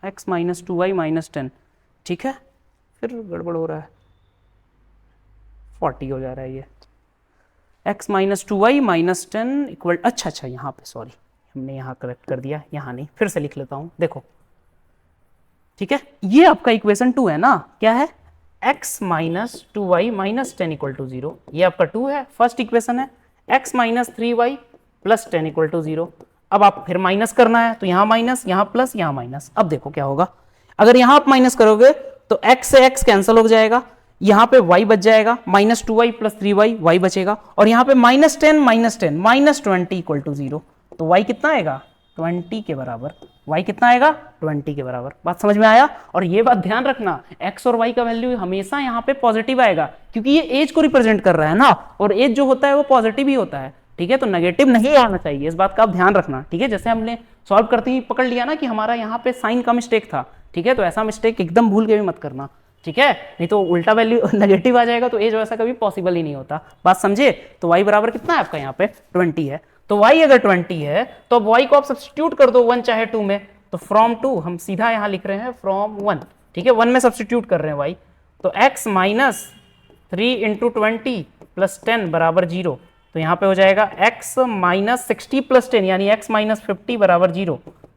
x माइनस 2y माइनस 10, ठीक है, फिर गड़बड़ हो रहा है, 40 हो जा रहा है ये, x minus 2y minus 10 equal, अच्छा यहाँ पे सॉरी हमने यहाँ करेक्ट कर दिया, यहाँ नहीं, फिर से लिख लेता हूँ, देखो, ठीक है, ये आपका इक्वेशन 2 है ना, क्या है x minus 2y minus 10 equal to 0, ये आपका 2 है, फर्स्ट इक्वेशन है, x minus 3y plus 10 equal to 0, अब आप फिर माइनस करना है, तो यहाँ माइनस, यहाँ प्लस, यहाँ माइनस, अब देखो क्या होगा, अगर यहाँ आप माइनस करोगे तो x से x कैंसिल हो जाएगा, यहाँ पे y बच जाएगा, minus 2y plus 3y, y बचेगा, और यहाँ पे minus 10 minus 10 minus 20 equal to 0, तो y कितना आएगा 20 के बराबर, y कितना आएगा 20 के बराबर, बात समझ में आया। और ये बात ध्यान रखना, x और y का वैल्यू हमेशा यहाँ पे पॉजिटिव आएगा, क्योंकि ये एज को रिप्रेजेंट कर रहा है ना, और एज जो होता है वो पॉजिटिव ही होता है, ठीक है, तो नेगेटिव नहीं आना चाहिए, इस बात का आप ध्यान रखना, ठीक है, जैसे हमने सॉल्व करते ही पकड़ लिया ना कि हमारा यहाँ पे साइन का मिस्टेक था, ठीक है, तो ऐसा मिस्टेक एकदम भूल के भी मत करना, ठीक है, नहीं तो उल्टा वैल्यू नेगेटिव आ जाएगा तो एज वैसा कभी पॉसिबल ही नहीं होता, बात समझे। तो y बराबर कितना है आपका यहाँ पे 20 है, तो y अगर 20 है तो अब y को आप सब्स्टिट्यूट कर दो 1 चाहे 2 में, तो फ्रॉम 2 हम सीधा यहाँ लिख रहे हैं फ्रॉम 1, ठीक है, 1 में सब्स्टिट्यूट कर रहे हैं y, तो x माइनस 3 इंटू 20 प्लस 10 बराबर 0, तो यहाँ पे हो जाएगा x माइनस 60 प्लस 10 यानी x माइनस 50 बराबर 0,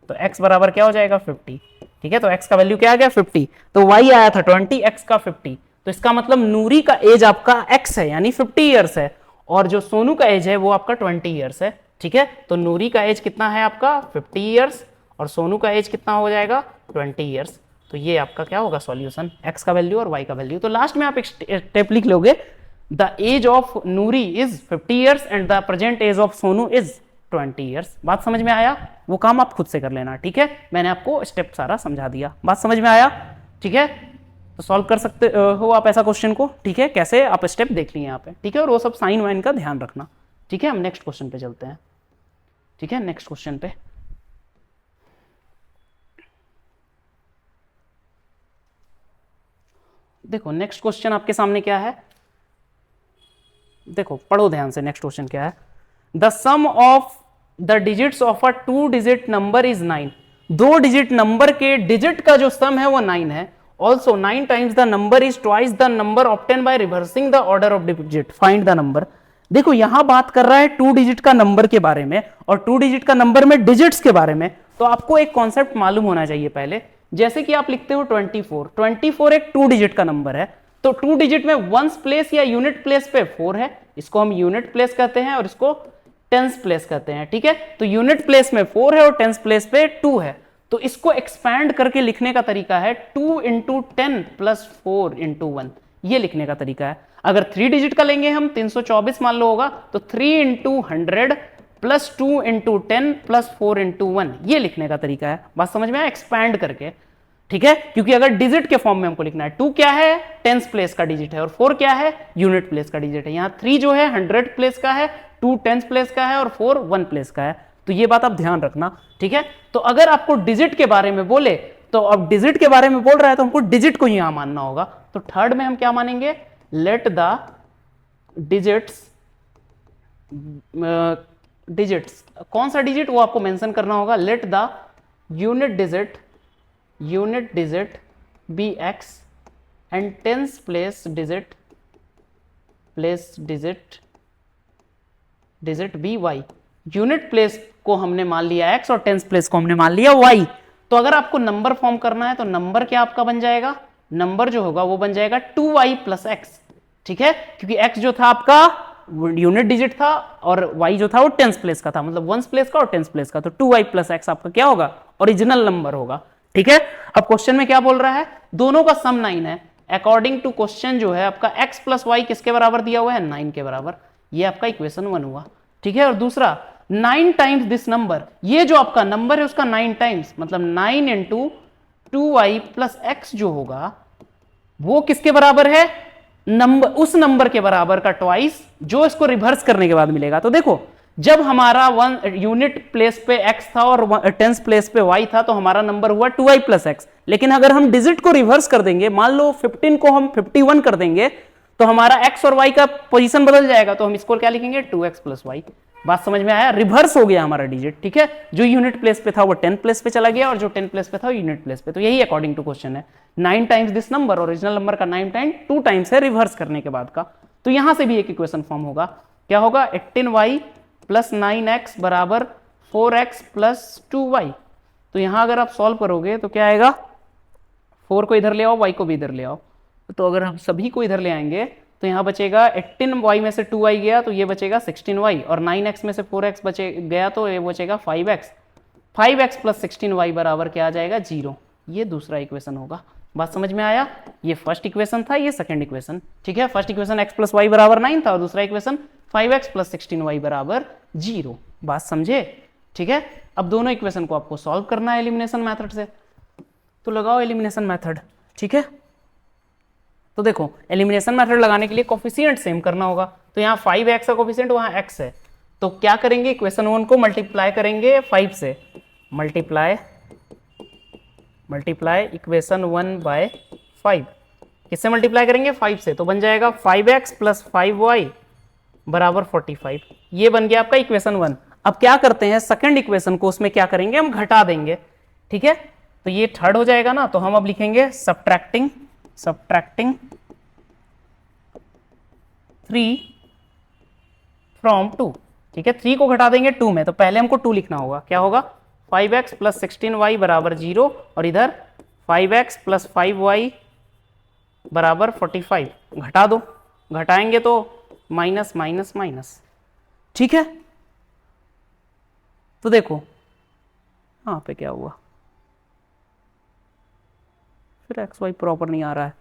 तो x बराबर क्या हो जाएगा 50, ठीक है, तो x का वैल्यू क्या आ गया 50, तो y आया था 20, x का 50, तो इसका मतलब नूरी का एज आपका x है यानी 50 ईयर्स है, और जो सोनू का एज है वो आपका 20 ईयर्स है, ठीक है, तो नूरी का एज कितना है आपका 50 ईयर्स और सोनू का एज कितना हो जाएगा 20 ईयर्स, तो ये आपका क्या होगा सॉल्यूशन, x का वैल्यू और y का वैल्यू। तो लास्ट में आप एक स्टेप लिख लोगे, the age of Noori is 50 years and the present age of Sonu is 20 years. बात समझ में आया, वो काम आप खुद से कर लेना, ठीक है, मैंने आपको स्टेप सारा समझा दिया, बात समझ में आया, ठीक है, तो सॉल्व कर सकते हो आप ऐसा क्वेश्चन को, ठीक है, कैसे आप स्टेप देख लिए यहाँ पे, ठीक है, और वो सब साइन वाइन का ध्यान रखना, ठीक है। हम नेक्स्ट क्वेश्चन पे चलते हैं, ठीक है, नेक्स्ट क्वेश्चन पे देखो, नेक्स्ट क्वेश्चन आपके सामने क्या है, देखो पढ़ो ध्यान से, नेक्स्ट क्वेश्चन क्या है, the sum of the digits of a 2 digit number is 9, 2 digit number के डिजिट का जो सम है वो 9 है, also 9 times the number is twice the number obtain by reversing the order of digit, find the number. देखो यहां बात कर रहा है 2 डिजिट का नंबर के बारे में, और 2 डिजिट का नंबर में डिजिट्स के बारे में, तो आपको एक कॉन्सेप्ट मालूम होना चाहिए पहले, जैसे कि आप लिखते हो 24 एक 2 डिजिट का नंबर है, तो 2 डिजिट में वंस प्लेस या यूनिट प्लेस पे 4 है, इसको हम यूनिट प्लेस कहते हैं और इसको टेंस प्लेस कहते हैं, ठीक है, तो यूनिट प्लेस में 4 है और टेंस प्लेस पे 2 है, तो इसको एक्सपैंड करके लिखने का तरीका है 2 इंटू 10 प्लस 4 इंटू 1, ये लिखने का तरीका है। अगर 3 डिजिट का लेंगे हम 324 मान लो होगा, तो 3 into 100 plus 2 into 10 plus 4 into 1, ये लिखने का तरीका है, बात समझ में आया, एक्सपैंड करके, ठीक है, क्योंकि अगर डिजिट के फॉर्म में हमको लिखना है, 2 क्या है टेंस प्लेस का डिजिट है और 4 क्या है यूनिट प्लेस का डिजिट है, यहां 3 जो है 100 प्लेस का है, 2 टेंस प्लेस का है और 4 1 प्लेस का है, तो ये बात आप ध्यान रखना, ठीक है। तो अगर आपको डिजिट के बारे में बोले तो अब डिजिट के बारे में बोल रहा है तो हमको डिजिट को यहां मानना होगा। तो थर्ड में हम क्या मानेंगे, लेट द डिजिट्स, डिजिट्स कौन सा डिजिट वो आपको मेंशन करना होगा, let the unit digit be x and tens place digit be y. Unit place को हमने मान लिया x और टेंस प्लेस को हमने मान लिया y। तो अगर आपको नंबर फॉर्म करना है तो नंबर क्या आपका बन जाएगा, नंबर जो होगा वो बन जाएगा 2y प्लस एक्स। ठीक है, क्योंकि x जो था आपका यूनिट डिजिट था और y जो था वो टेंस प्लेस का था, मतलब वंस प्लेस का और टेंस प्लेस का। तो 2y प्लस एक्स आपका क्या होगा, ओरिजिनल नंबर होगा। ठीक है, अब क्वेश्चन में क्या बोल रहा है, दोनों का सम 9 है। अकॉर्डिंग टू क्वेश्चन जो है आपका x प्लस वाई किसके बराबर दिया हुआ है, 9 के बराबर। ये आपका इक्वेशन 1 हुआ। ठीक है, और दूसरा 9 टाइम्स दिस नंबर, ये जो आपका नंबर है उसका 9 टाइम्स, मतलब 9 इंटू 2y प्लस एक्स जो होगा वो किसके बराबर है, नंबर, उस नंबर के बराबर का ट्वाइस जो इसको रिवर्स करने के बाद मिलेगा। तो देखो जब हमारा वन यूनिट प्लेस पे x था और टेंस प्लेस पे y था तो हमारा नंबर हुआ 2y प्लस एक्स। लेकिन अगर हम डिजिट को रिवर्स कर देंगे, मान लो 15 को हम 51 कर देंगे तो हमारा x और y का पोजीशन बदल जाएगा। तो हम इसको क्या लिखेंगे, 2x प्लस वाई। बात समझ में आया, रिवर्स हो गया हमारा डिजिट। ठीक है, जो यूनिट प्लेस पे था वो 10 प्लेस पे चला गया और जो 10 प्लेस पे था वो यूनिट प्लेस पे। तो यही अकॉर्डिंग टू क्वेश्चन है, 9 times this number, original number का 9 टाइम 2 टाइम्स है रिवर्स करने के बाद का। तो यहां से भी एक इक्वेशन फॉर्म होगा, क्या होगा, 18y प्लस 9x बराबर 4x प्लस 2y। तो यहां अगर आप सॉल्व करोगे तो क्या आएगा, 4 को इधर ले आओ, y को भी इधर ले आओ। तो अगर हम सभी को इधर ले आएंगे तो यहां बचेगा 18y में से 2y गया तो ये बचेगा 16y, और 9x में से 4x बचे गया तो ये बचेगा 5x। 5x प्लस 16y बराबर क्या आ जाएगा, 0। ये दूसरा इक्वेशन होगा। बात समझ में आया, ये फर्स्ट इक्वेशन था, ये सेकंड इक्वेशन। ठीक है, first equation x plus y बराबर 9 था और दूसरा इक्वेशन 5x प्लस 16y बराबर 0। बात समझे। ठीक है, अब दोनों इक्वेशन को आपको सॉल्व करना है एलिमिनेशन मेथड से, तो लगाओ एलिमिनेशन मेथड। ठीक है, तो देखो एलिमिनेशन मेथड लगाने के लिए कोफिशिएंट सेम करना होगा। तो यहाँ 5x का कोफिशिएंट, वहाँ x है, तो क्या करेंगे, इक्वेशन 1 को मल्टीप्लाई करेंगे 5 से, मल्टीप्लाई इक्वेशन 1 बाय 5। किससे मल्टीप्लाई करेंगे, 5 से, तो बन जाएगा 5x प्लस 5y बराबर 45। ये बन गया आपका इक्वेशन 1। अब क्या करते हैं, सेकंड इक्वेशन को उसमें क्या करेंगे, हम घटा देंगे। ठीक है, तो ये थर्ड हो जाएगा ना, तो हम अब लिखेंगे सब्ट्रैक्टिंग 3 फ्रॉम 2। ठीक है, 3 को घटा देंगे 2 में, तो पहले हमको 2 लिखना होगा। क्या होगा, 5x प्लस 16y बराबर 0 और इधर 5x प्लस 5y बराबर 45। घटा दो, घटाएंगे तो माइनस माइनस माइनस। ठीक है, तो देखो यहां पे क्या हुआ, फिर एक्स वाई प्रॉपर नहीं आ रहा है।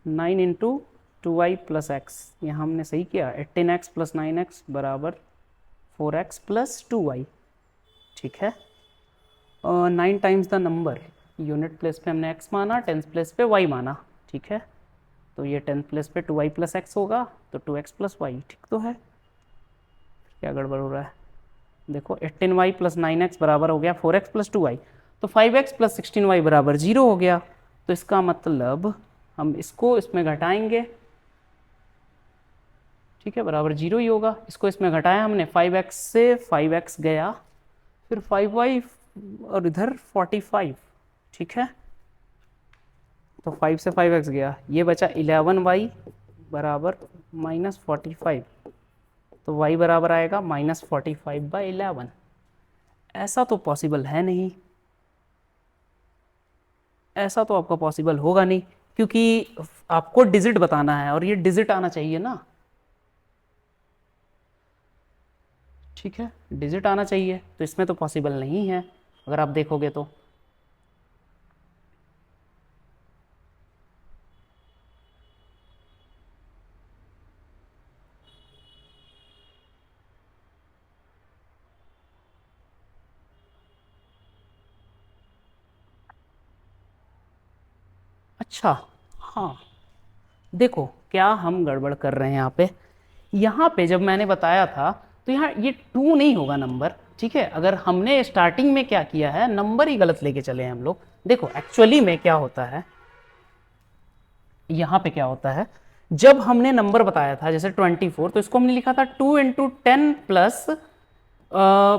9 इंटू 2y प्लस एक्स, यहाँ हमने सही किया, 18x प्लस 9x बराबर 4x प्लस 2y। ठीक है, 9 times the number, unit place पे हमने x माना, टेंस प्लेस पे y माना। ठीक है, तो ये टेंस प्लेस पे 2y प्लस एक्स होगा, तो 2x प्लस वाई। ठीक तो है, क्या गड़बड़ हो रहा है, देखो 18y प्लस 9x बराबर हो गया 4x प्लस 2y, तो 5x प्लस 16y बराबर 0 हो गया। तो इसका मतलब हम इसको इसमें घटाएंगे। ठीक है, बराबर 0 ही होगा। इसको इसमें घटाया हमने, 5x से 5x गया, फिर 5y और इधर 45। ठीक है, तो 5 से 5x गया, ये बचा 11y बराबर माइनस 45। तो y बराबर आएगा माइनस 45/11। ऐसा तो पॉसिबल है नहीं, ऐसा तो आपका पॉसिबल होगा नहीं, क्योंकि आपको डिजिट बताना है और ये डिजिट आना चाहिए ना। ठीक है, डिजिट आना चाहिए, तो इसमें तो पॉसिबल नहीं है अगर आप देखोगे तो। अच्छा, हाँ, देखो क्या हम गड़बड़ कर रहे हैं यहाँ पे। यहाँ पे जब मैंने बताया था तो यहाँ ये 2 नहीं होगा नंबर, ठीक है। अगर हमने स्टार्टिंग में क्या किया है, नंबर ही गलत लेके चले हैं हम लोग। देखो एक्चुअली में क्या होता है, यहां पे क्या होता है, जब हमने नंबर बताया था जैसे 24, तो इसको हमने लिखा था 2 इंटू 10 प्लस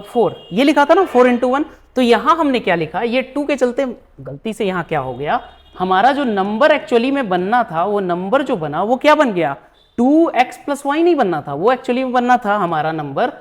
4, ये लिखा था ना 4 इंटू 1। तो यहां हमने क्या लिखा, ये 2 के चलते गलती से यहां क्या हो गया, हमारा जो नंबर एक्चुअली में बनना था, वो नंबर जो बना वो क्या बन गया, 2x प्लस वाई नहीं बनना था, वो एक्चुअली में बनना था हमारा नंबर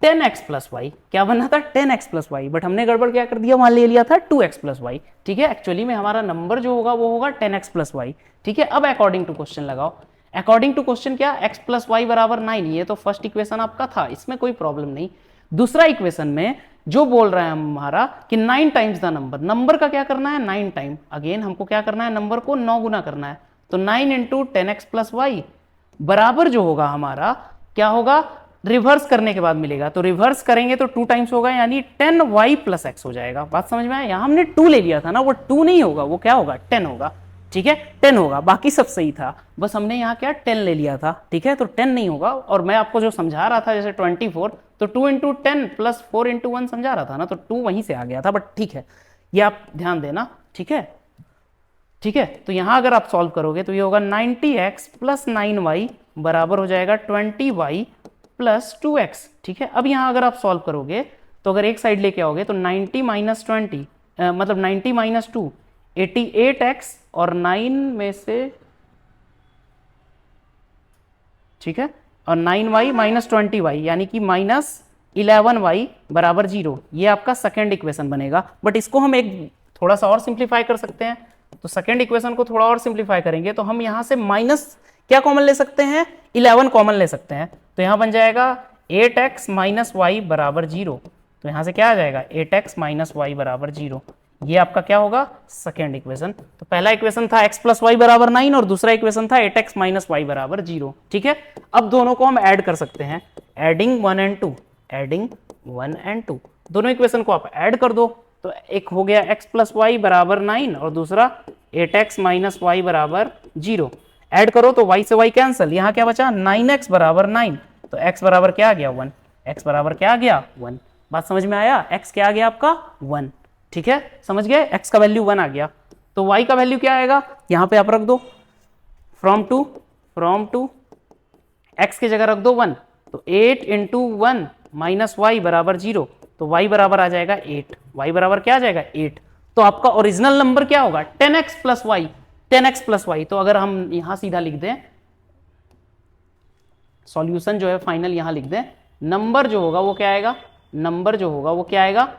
10x प्लस वाई। क्या बनना था, 10x प्लस वाई, बट हमने गड़बड़ क्या कर दिया, वहां ले लिया था 2x प्लस वाई। ठीक है, एक्चुअली में हमारा नंबर जो होगा वो होगा 10x प्लस वाई। ठीक है, अब अकॉर्डिंग टू क्वेश्चन लगाओ। अकॉर्डिंग टू क्वेश्चन क्या, x प्लस वाई बराबर 9, ये तो फर्स्ट इक्वेशन आपका था, इसमें कोई प्रॉब्लम नहीं। दूसरा इक्वेशन में जो बोल रहा है हमारा कि 9 टाइम्स द नंबर, नंबर का क्या करना है 9 टाइम, अगेन हमको क्या करना है, नंबर को 9 गुना करना है। तो 9 इंटू 10x प्लस वाई बराबर जो होगा हमारा क्या होगा, रिवर्स करने के बाद मिलेगा, तो रिवर्स करेंगे तो 2 टाइम्स होगा, यानी 10y प्लस x हो जाएगा। बात समझ में आया, यहां हमने 2 ले लिया था ना, वो 2 नहीं होगा, वो क्या होगा 10 होगा। ठीक है, 10 होगा, बाकी सब सही था, बस हमने यहाँ क्या 10 ले लिया था। ठीक है, तो 10 नहीं होगा। और मैं आपको जो समझा रहा था जैसे 24, तो 2 इंटू 10 प्लस 4 इंटू 1 समझा रहा था ना, तो 2 वहीं से आ गया था, बट ठीक है, ये आप ध्यान देना। ठीक है, ठीक है, तो यहां अगर आप सॉल्व करोगे तो ये होगा 90x प्लस 9y बराबर हो जाएगा 20y प्लस 2x। ठीक है, अब यहां अगर आप सॉल्व करोगे तो अगर एक साइड लेके आओगे तो 90 माइनस 20 मतलब 90 माइनस 2 88x और 9 में से, ठीक है, और 9y माइनस 20y यानी कि माइनस 11y बराबर 0, ये आपका सेकेंड इक्वेशन बनेगा। बट इसको हम एक थोड़ा सा और सिंप्लीफाई कर सकते हैं, तो सेकेंड इक्वेशन को थोड़ा और सिंप्लीफाई करेंगे तो हम यहां से माइनस क्या कॉमन ले सकते हैं, 11 कॉमन ले सकते हैं, तो यहां बन जाएगा 8x माइनस वाई बराबर 0। तो यहां से क्या आ जाएगा 8x माइनस वाई बराबर 0, ये आपका क्या होगा सेकेंड इक्वेशन। तो पहला इक्वेशन था x प्लस वाई बराबर 9 और दूसरा इक्वेशन था 8x माइनस वाई बराबर 0। ठीक है, अब दोनों को हम ऐड कर सकते हैं, एडिंग 1 एंड 2, एडिंग 1 एंड 2, दोनों इक्वेशन को आप ऐड कर दो, तो एक हो गया x प्लस वाई बराबर 9 और दूसरा 8x माइनस वाई बराबर 0। ऐड करो तो y से y कैंसिल, यहां क्या बचा 9x बराबर 9, तो x बराबर क्या आ गया 1, x बराबर क्या आ गया 1। बात समझ में आया, x क्या आ गया आपका 1। ठीक है, समझ गए, x का वैल्यू 1 आ गया, तो y का वैल्यू क्या आएगा, यहां पे आप रख दो फ्रॉम टू x की जगह रख दो 1, तो 8 इंटू 1 माइनस वाई बराबर 0, तो y बराबर आ जाएगा 8, y बराबर क्या आ जाएगा 8। तो आपका ओरिजिनल नंबर क्या होगा 10x plus Y, 10x plus y. तो अगर हम यहां सीधा लिख दें, सॉल्यूशन जो है फाइनल यहां लिख दें, नंबर जो होगा वो क्या आएगा, नंबर जो होगा वो क्या आएगा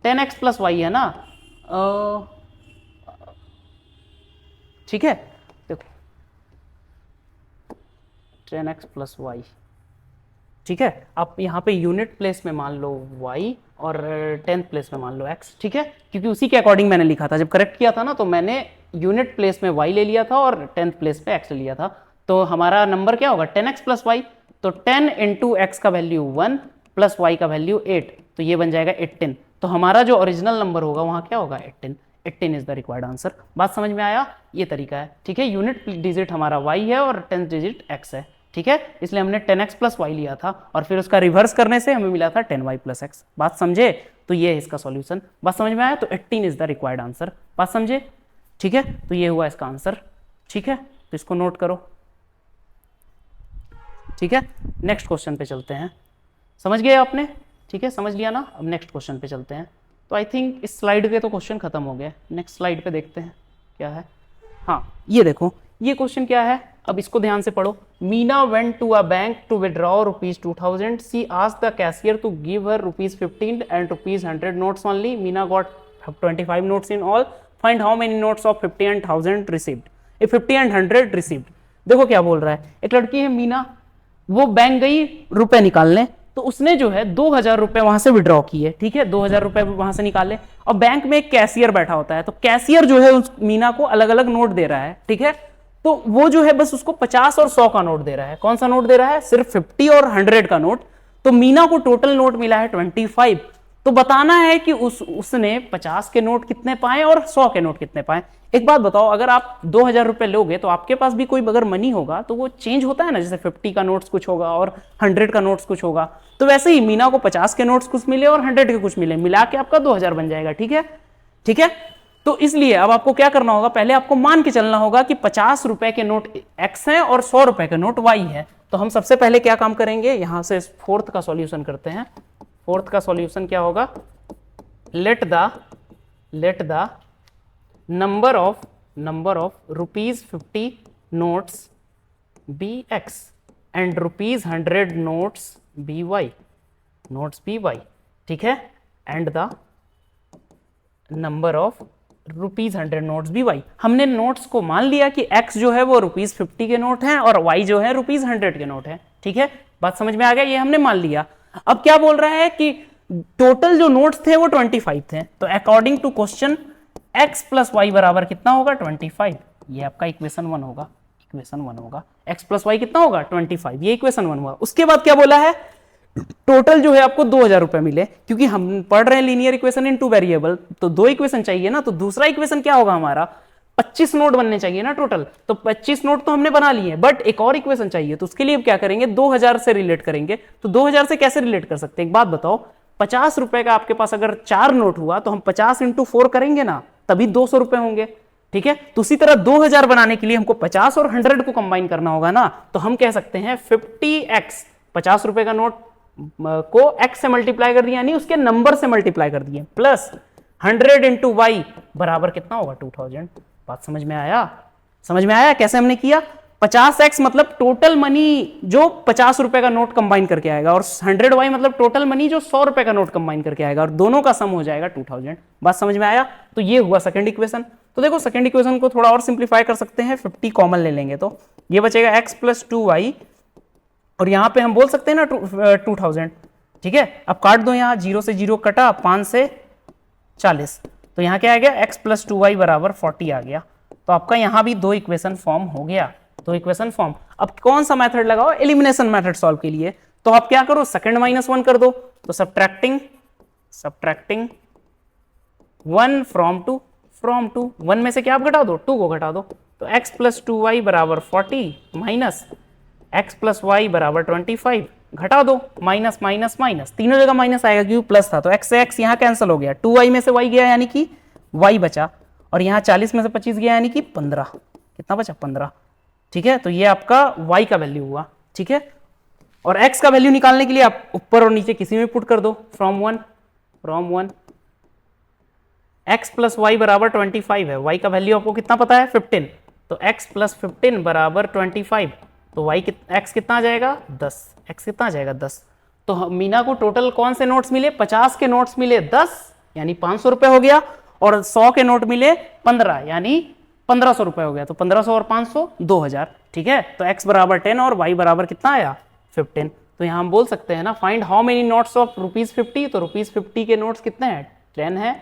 10x प्लस वाई है ना, ठीक है, देखो 10x प्लस वाई। ठीक है, आप यहाँ पे यूनिट प्लेस में मान लो y और 10th प्लेस में मान लो x। ठीक है, क्योंकि उसी के अकॉर्डिंग मैंने लिखा था, जब करेक्ट किया था ना तो मैंने यूनिट प्लेस में y ले लिया था और 10th प्लेस पे x ले लिया था। तो हमारा नंबर क्या होगा 10x प्लस वाई, तो 10 इंटू एक्स का वैल्यू 1 प्लस y का वैल्यू 8, तो ये बन जाएगा 18। तो हमारा जो ओरिजिनल नंबर होगा वहां क्या होगा 18, 18 इज द रिक्वायर्ड आंसर। बात समझ में आया, ये तरीका है। ठीक है, यूनिट डिजिट हमारा y है और 10th डिजिट x है। ठीक है, इसलिए हमने 10x प्लस वाई लिया था और फिर उसका रिवर्स करने से हमें मिला था 10y प्लस एक्स। बात समझे, तो ये है इसका सॉल्यूशन। बात समझ में आया, तो 18 इज द रिक्वायर्ड आंसर। बात समझे, ठीक है, तो ये हुआ इसका आंसर। ठीक है, तो इसको नोट करो। ठीक है, नेक्स्ट क्वेश्चन पे चलते हैं। समझ गए आपने, ठीक है, समझ लिया ना। अब नेक्स्ट क्वेश्चन पे चलते हैं। तो आई थिंक इस स्लाइड के तो क्वेश्चन खत्म हो गए, नेक्स्ट स्लाइड पे देखते हैं क्या है। हाँ, ये देखो, ये क्वेश्चन क्या है, अब इसको ध्यान से पढ़ो। Meena went to a bank to withdraw rupees 2000, she asked the cashier to give her rupees 15 and rupees 100 notes only. Meena got 25 notes in all, find how many notes of 50 and 1000 received, 50 and 100 received. देखो क्या बोल रहा है, एक लड़की है मीना, वो bank गई रुपए निकालने, तो उसने जो है 2000 रुपए वहां से विड्रॉ किए। ठीक है, 2000 रुपए वहां से निकाले, और बैंक में एक कैशियर बैठा होता है, तो कैशियर जो है उस मीना को अलग अलग नोट दे रहा है। ठीक है, तो वो जो है बस उसको 50 और 100 का नोट दे रहा है। कौन सा नोट दे रहा है, सिर्फ 50 और 100 का नोट। तो मीना को टोटल नोट मिला है 25, तो बताना है कि उसने 50 के नोट कितने पाए और 100 के नोट कितने पाए। एक बात बताओ, अगर आप 2000 रुपए लोगे तो आपके पास भी कोई अगर मनी होगा तो वो चेंज होता है ना, जैसे 50 का नोट्स कुछ होगा और 100 का नोट्स कुछ होगा। तो वैसे ही मीना को 50 के नोट्स कुछ मिले और 100 के कुछ मिले, मिला के आपका 2000 बन जाएगा। ठीक है, ठीक है। तो इसलिए अब आपको क्या करना होगा, पहले आपको मान के चलना होगा कि 50 रुपए के नोट एक्स है और 100 रुपए के नोट वाई है। तो हम सबसे पहले क्या काम करेंगे, यहां से फोर्थ का सॉल्यूशन करते हैं। फोर्थ का सॉल्यूशन क्या होगा, let the number of ₹50 notes be x and ₹100 notes be y, ठीक है, and the number of ₹100 notes be y. हमने नोट्स को मान लिया कि x जो है वो ₹50 के नोट हैं और y जो है ₹100 के नोट है। ठीक है, बात समझ में आ गया, ये हमने मान लिया। अब क्या बोल रहा है कि टोटल जो नोट्स थे वो 25 थे, तो according to question x plus y बराबर कितना होगा, 25। ये आपका इक्वेशन 1 होगा, x प्लस वाई कितना होगा, 25, ये इक्वेशन 1 हुआ। उसके बाद क्या बोला है, टोटल जो है आपको 2000 रुपए मिले, क्योंकि हम पढ़ रहे हैं linear equation in two variable, तो 2 इक्वेशन चाहिए ना, तो दूसरा इक्वेशन क्या होगा हमारा, 25 नोट बनने चाहिए ना टोटल। तो 25 नोट तो हमने बना लिए, बट एक और इक्वेशन चाहिए, तो उसके लिए क्या करेंगे, 2000 से रिलेट करेंगे। तो 2000 से कैसे रिलेट कर सकते हैं, एक बात बताओ, 50 रुपए का आपके पास अगर 4 नोट हुआ तो हम 50 इंटू 4 करेंगे ना, तभी 200 रुपए होंगे। ठीक है, तो उसी तरह 2000 बनाने के लिए हमको 50 और 100 को कंबाइन करना होगा ना, तो हम कह सकते हैं 50x, 50 रुपए का नोट को x से मल्टीप्लाई कर दिया, यानी उसके नंबर से मल्टीप्लाई कर दिए, प्लस 100 इंटू वाई बराबर कितना होगा, 2000। बात समझ में आया कैसे हमने किया। 50x मतलब टोटल मनी जो 50 रुपए का नोट कंबाइन करके आएगा, और 100y मतलब टोटल मनी जो 100 रुपए का नोट कंबाइन करके आएगा, और दोनों का सम हो जाएगा 2000। बात समझ में आया। तो ये हुआ सेकंड इक्वेशन। तो देखो सेकंड इक्वेशन को थोड़ा और सिंप्लीफाई कर सकते हैं, 50 कॉमन ले लेंगे तो ये बचेगा x प्लस 2y, और यहां पे हम बोल सकते हैं ना 2000। ठीक है, अब काट दो, यहां 0 से 0 कटा, 5 से 40, तो यहां क्या आ गया, x प्लस 2y बराबर 40 आ गया। तो आपका यहां भी 2 इक्वेशन फॉर्म हो गया, 2 इक्वेशन फॉर्म। अब कौन सा मेथड लगाओ, एलिमिनेशन मेथड सॉल्व के लिए, तो आप क्या करो, सेकंड -1 कर दो, तो सब्ट्रैक्टिंग 1 फ्रॉम 2, 1 में से क्या आप घटा दो, 2 को घटा दो, तो x प्लस 2y बराबर 40 माइनस x प्लस वाई बराबर 25, घटा दो, माइनस माइनस माइनस, तीनों जगह माइनस आएगा क्योंकि प्लस था, तो x से x यहां कैंसिल हो गया, 2y में से y गया यानी कि y बचा, और यहां 40 में से 25 गया यानी कि 15, कितना बचा, 15। ठीक है, तो ये आपका y का वैल्यू हुआ। ठीक है, और x का वैल्यू निकालने के लिए आप ऊपर और नीचे किसी में पुट कर दो, from one x plus y बराबर 25 है, y का वैल्यू आपको कितना पता है, 15, तो x प्लस 15 बराबर 25, तो y x कितना आ जाएगा, 10, x कितना आ जाएगा, 10। तो मीना को टोटल कौन से नोट्स मिले, 50 के नोट्स मिले 10, यानी 500 रुपए हो गया, और 100 के नोट मिले 15, यानी 1500 रुपए हो गया, तो 1500 और 500 2000। ठीक है, तो x बराबर 10 और y बराबर कितना आया, 15। तो यहां हम बोल सकते हैं ना, find how many notes of ₹50, तो ₹50 के नोट्स कितने हैं, 10 है,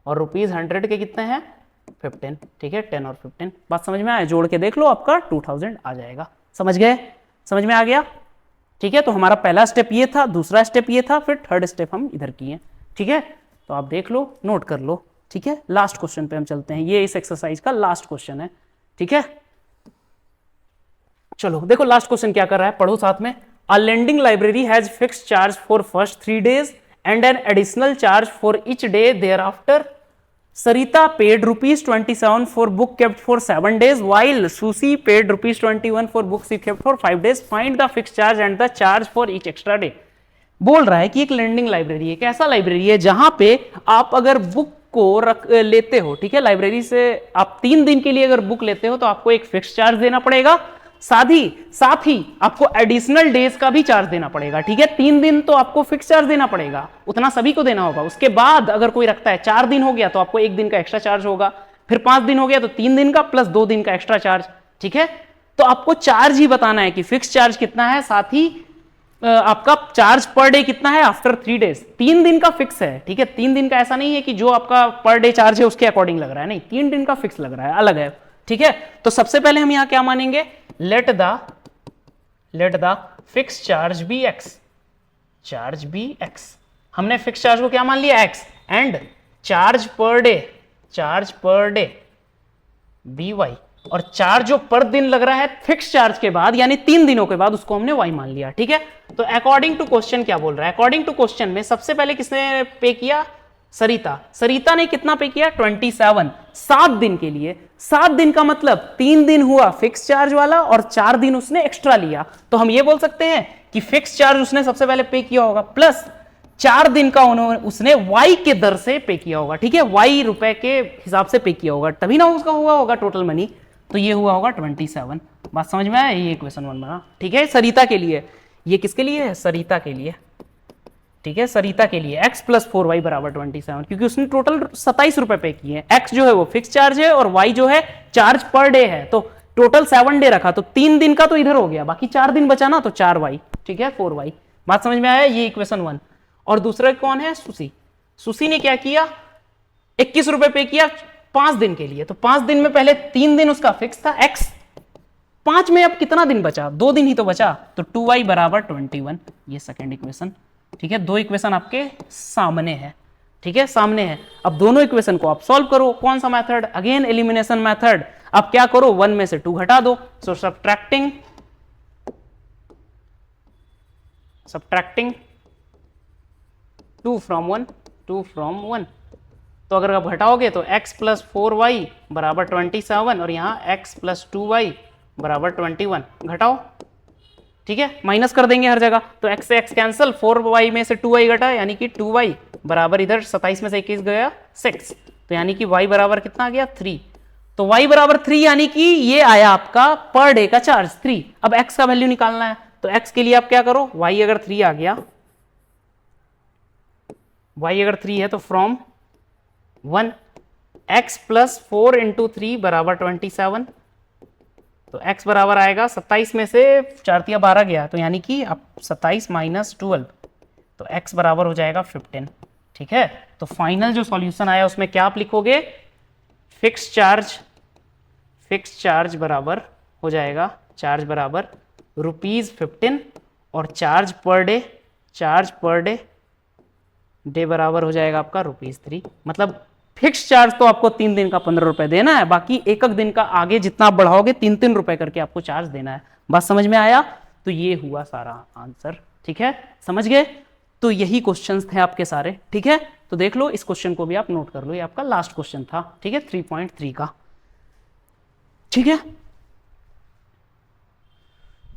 और ₹100 के कितने हैं, 15। ठीक है, 10 और 15। बात समझ में आया, जोड़ के देख लो, आपका 2000 आ जाएगा। समझ गए, समझ में आ गया। ठीक है, तो हमारा पहला स्टेप ये था, दूसरा स्टेप ये था, फिर थर्ड स्टेप हम इधर किए। ठीक है, तो आप देख लो, नोट कर लो। ठीक है, लास्ट क्वेश्चन पे हम चलते हैं, ये इस एक्सरसाइज का लास्ट क्वेश्चन है। ठीक है, चलो देखो लास्ट क्वेश्चन क्या कर रहा है, पढ़ो साथ में। A lending library has fixed charge for first 3 days and an additional charge for each day thereafter. Sarita paid ₹27 for book kept for 7 days, while Susie paid ₹21 for books she kept for 5 days. Find the fixed charge and the charge for each extra day. बोल रहा है कि एक lending library है, एक ऐसा library है जहां पे आप अगर बुक को लेते हो, ठीक है, लाइब्रेरी से आप 3 दिन के लिए अगर बुक लेते हो तो आपको एक फिक्स चार्ज देना पड़ेगा, साथ ही आपको एडिशनल डेज का भी चार्ज देना पड़ेगा। ठीक है, 3 दिन तो आपको फिक्स चार्ज देना पड़ेगा, उतना सभी को देना होगा। उसके बाद अगर कोई रखता है, 4 दिन हो गया तो आपको 1 दिन का एक्स्ट्रा चार्ज होगा, फिर 5 दिन हो गया तो 3 दिन का प्लस 2 दिन का एक्स्ट्रा चार्ज। ठीक है, तो आपको चार्ज ही बताना है कि फिक्स चार्ज कितना है, साथ ही आपका चार्ज पर डे कितना है आफ्टर 3 days। 3 दिन का फिक्स है। ठीक है, 3 दिन का ऐसा नहीं है कि जो आपका पर डे चार्ज है उसके अकॉर्डिंग लग रहा है, नहीं, 3 दिन का फिक्स लग रहा है, अलग है। ठीक है, तो सबसे पहले हम यहां क्या मानेंगे, let the fix charge be x, हमने फिक्स चार्ज को क्या मान लिया x, and charge per day by, और चार्ज जो पर दिन लग रहा है फिक्स चार्ज के बाद यानी 3 दिनों के बाद, उसको हमने y मान लिया। ठीक है, तो अकॉर्डिंग टू क्वेश्चन क्या बोल रहा है, अकॉर्डिंग टू क्वेश्चन में सबसे पहले किसने पे किया, सरिता ने कितना पे किया 27, 7 दिन के लिए। 7 दिन का मतलब 3 दिन हुआ फिक्स चार्ज वाला और 4 दिन उसने एक्स्ट्रा लिया, तो हम ये बोल सकते हैं कि फिक्स चार्ज उसने सबसे पहले पे किया होगा प्लस 4 दिन का उसने y के दर से पे किया होगा। ठीक है, y रुपए के हिसाब से पे किया होगा, तभी ना उसका हुआ होगा टोटल मनी, तो ये हुआ होगा 27। बात समझ में आया, ये इक्वेशन 1 बना। ठीक है, सरिता के लिए, ये किसके लिए है, सरिता के लिए। ठीक है, सरिता के लिए x + 4y = 27, क्योंकि उसने टोटल 27 रुपए पे किए हैं। x जो है वो फिक्स चार्ज है और y जो है चार्ज पर डे है, तो टोटल 7 डे रखा, तो 3 दिन का तो इधर हो गया, बाकी 4 दिन बचा ना, तो 4y। ठीक है, 4y। बात समझ में आया, ये इक्वेशन 1। और दूसरा कौन है, सुसी ने क्या किया, 21 रुपए पे किया 5 दिन के लिए, तो 5 दिन में पहले 3 दिन उसका फिक्स था x, 5 में अब कितना दिन बचा, 2 दिन ही तो बचा, तो 2y = 21, ये सेकेंड इक्वेशन। ठीक है, 2 इक्वेशन आपके सामने है। ठीक है, सामने है। अब दोनों इक्वेशन को आप सॉल्व करो, कौन सा मेथड, अगेन एलिमिनेशन मेथड। अब क्या करो, 1 में से 2 घटा दो, सो सब्ट्रैक्टिंग 2 from 1, तो अगर आप घटाओगे तो x + 4y = 27 और यहां x + 2y = 21, घटाओ। ठीक है, माइनस कर देंगे हर जगह, तो x से x कैंसिल, 4y में से 2y घटा, यानी कि 2y बराबर, इधर 27 में से 21 गया 6, तो यानी कि y बराबर कितना आ गया 3, तो y बराबर 3, यानी कि ये आया आपका पर डे का चार्ज 3। अब x का वैल्यू निकालना है, तो x के लिए आप क्या करो, y अगर 3 आ गया, y अगर 3 है तो फ्रॉम 1, x + 4 × 3 = 27, तो x बराबर आएगा 27 में से 4 × 12 गया, तो यानी कि अब 27 - 12, तो x बराबर हो जाएगा 15। ठीक है, तो फाइनल जो सॉल्यूशन आया उसमें क्या आप लिखोगे, फिक्स चार्ज बराबर हो जाएगा, चार्ज बराबर ₹15 और चार्ज पर डे बराबर हो जाएगा आपका ₹3। मतलब फिक्स चार्ज तो आपको 3 दिन का 15 रुपए देना है, बाकी एक दिन का आगे जितना आप बढ़ाओगे 3-3 रुपए करके आपको चार्ज देना है। बात समझ में आया, तो ये हुआ सारा आंसर। ठीक है, समझ गए, तो यही क्वेश्चंस थे आपके सारे। ठीक है, तो देख लो, इस क्वेश्चन को भी आप नोट कर लो, ये आपका लास्ट क्वेश्चन था। ठीक है, 3.3 का। ठीक है,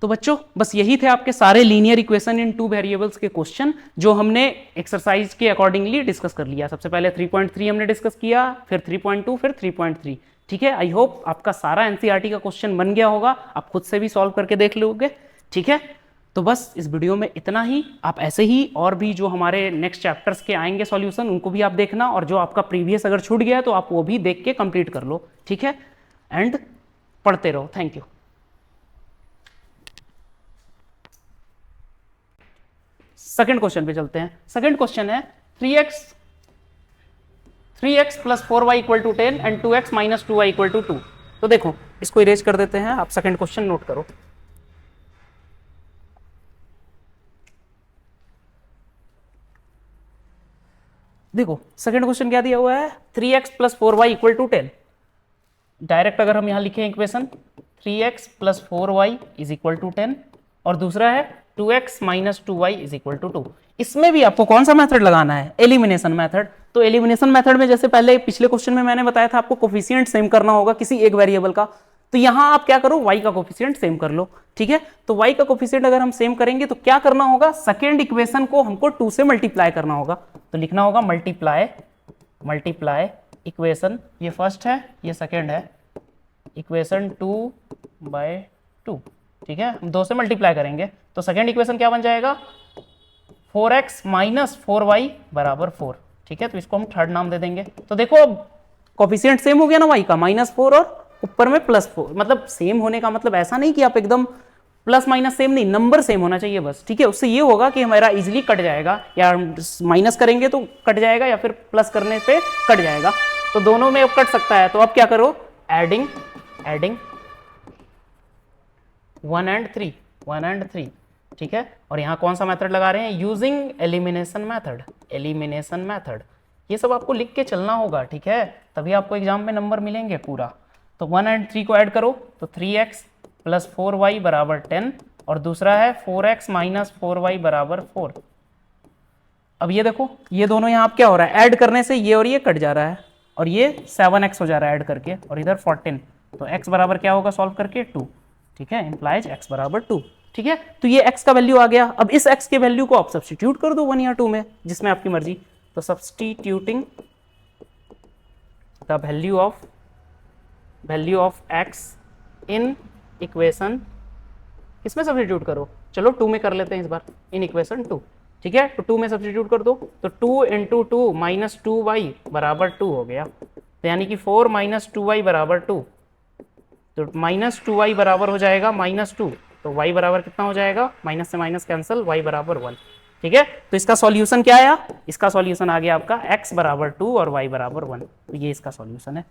तो बच्चों बस यही थे आपके सारे लीनियर इक्वेशन इन 2 वेरिएबल्स के क्वेश्चन, जो हमने एक्सरसाइज के अकॉर्डिंगली डिस्कस कर लिया। सबसे पहले 3.3 हमने डिस्कस किया, फिर 3.2, फिर 3.3। ठीक है, आई होप आपका सारा एनसीईआरटी का क्वेश्चन बन गया होगा, आप खुद से भी सॉल्व करके देख लोगे। ठीक है, तो बस इस वीडियो में इतना ही। आप ऐसे ही और भी जो हमारे नेक्स्ट चैप्टर्स के आएंगे सॉल्यूशन, उनको भी आप देखना, और जो आपका प्रीवियस अगर छूट गया है तो आप वो भी देख के कंप्लीट कर लो। ठीक है, एंड पढ़ते रहो। Thank you. सेकंड क्वेश्चन पे चलते हैं। सेकंड क्वेश्चन है 3x + 4y = 10 and 2x - 2y = 2। तो देखो, इसको इरेज कर देते हैं, आप सेकंड क्वेश्चन नोट करो। देखो सेकंड क्वेश्चन क्या दिया हुआ है, 3x + 4y = 10। डायरेक्ट अगर हम यहां लिखें इक्वेशन, 3x + 4y = 10, और दूसरा है 2x - 2y = 2। इसमें भी आपको कौन सा मेथड लगाना है, एलिमिनेशन मेथड। तो एलिमिनेशन मेथड में जैसे पहले पिछले क्वेश्चन में मैंने बताया था, आपको कोफिशिएंट सेम करना होगा किसी एक वेरिएबल का, तो यहां आप क्या करो, y का कोफिशिएंट सेम कर लो। ठीक है, तो y का कोफिशिएंट अगर हम सेम करेंगे तो क्या करना होगा, सेकेंड इक्वेशन को हमको 2 से मल्टीप्लाई करना होगा। तो लिखना होगा मल्टीप्लाई इक्वेशन, ये फर्स्ट है, ये सेकेंड है, इक्वेशन 2/2। ठीक है, हम 2 से मल्टीप्लाई करेंगे, तो सेकेंड इक्वेशन क्या बन जाएगा, 4x - 4y = 4। ठीक है, तो इसको हम थर्ड नाम दे देंगे। तो देखो अब कोफिशिएंट सेम हो गया ना y का, -4 और ऊपर में +4। मतलब सेम होने का मतलब ऐसा नहीं कि आप एकदम प्लस माइनस सेम नहीं, नंबर सेम होना चाहिए बस। ठीक है, उससे ये होगा कि हमारा इजीली कट जाएगा, या माइनस करेंगे तो कट जाएगा, या फिर प्लस करने पे कट जाएगा, तो दोनों में अब कट सकता है। तो अब क्या करो, एडिंग 1 and 3, ठीक है, और यहाँ कौन सा मेथड लगा रहे हैं, using elimination method, elimination method. ये सब आपको लिख के चलना होगा, ठीक है, तभी आपको एग्जाम में नंबर मिलेंगे पूरा। तो 1 और 3 को ऐड करो तो 3x + 4y = 10, और दूसरा है 4x - 4y = 4। अब ये देखो, ये दोनों यहाँ क्या हो रहा है, ऐड करने से ये और ये कट जा रहा है, और ये 7x हो जा रहा है ऐड करके, और इधर 14, तो x बराबर क्या होगा सॉल्व करके 2, ठीक है, इंप्लाइज x = 2, ठीक है। तो ये x का वैल्यू आ गया। अब इस x के वैल्यू को आप सब्स्टिट्यूट कर दो 1 या 2 में, जिसमें आपकी मर्जी। तो substituting the value of x in equation, किसमें सब्स्टिट्यूट करो, चलो 2 में कर लेते हैं इस बार, इन इक्वेशन 2, ठीक है। तो 2 में सब्स्टिट्यूट कर दो, तो 2 × 2 - 2y = 2 हो गया, तो यानी कि 4 - 2y = 2, तो -2y बराबर हो जाएगा -2, तो y बराबर कितना हो जाएगा, माइनस से माइनस कैंसिल, y = 1, ठीक है। तो इसका सॉल्यूशन क्या आया, इसका सॉल्यूशन आ गया आपका x = 2 और y = 1, तो ये इसका सॉल्यूशन है।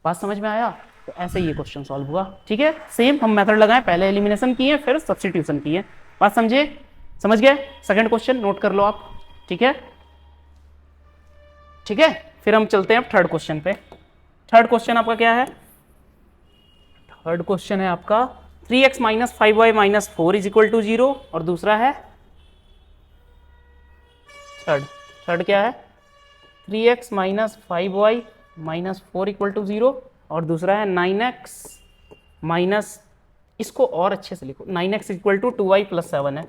बात समझ में आया, तो ऐसे ये क्वेश्चन सॉल्व हुआ, ठीक है। सेम हम मेथड लगाएं, पहले एलिमिनेशन किए फिर सब्स्टिट्यूशन किए, बात समझे, समझ गए। सेकंड क्वेश्चन नोट कर लो आप, ठीक है, ठीक है। फिर हम चलते हैं अब थर्ड क्वेश्चन पे। थर्ड क्वेश्चन आपका क्या है, थर्ड क्वेश्चन है आपका 3x - 5y - 4 = 0, और दूसरा है थर्ड क्या है, 3x - 5y - 4 = 0, और दूसरा है 9x माइनस, इसको और अच्छे से लिखो, 9x = 2y + 7 है।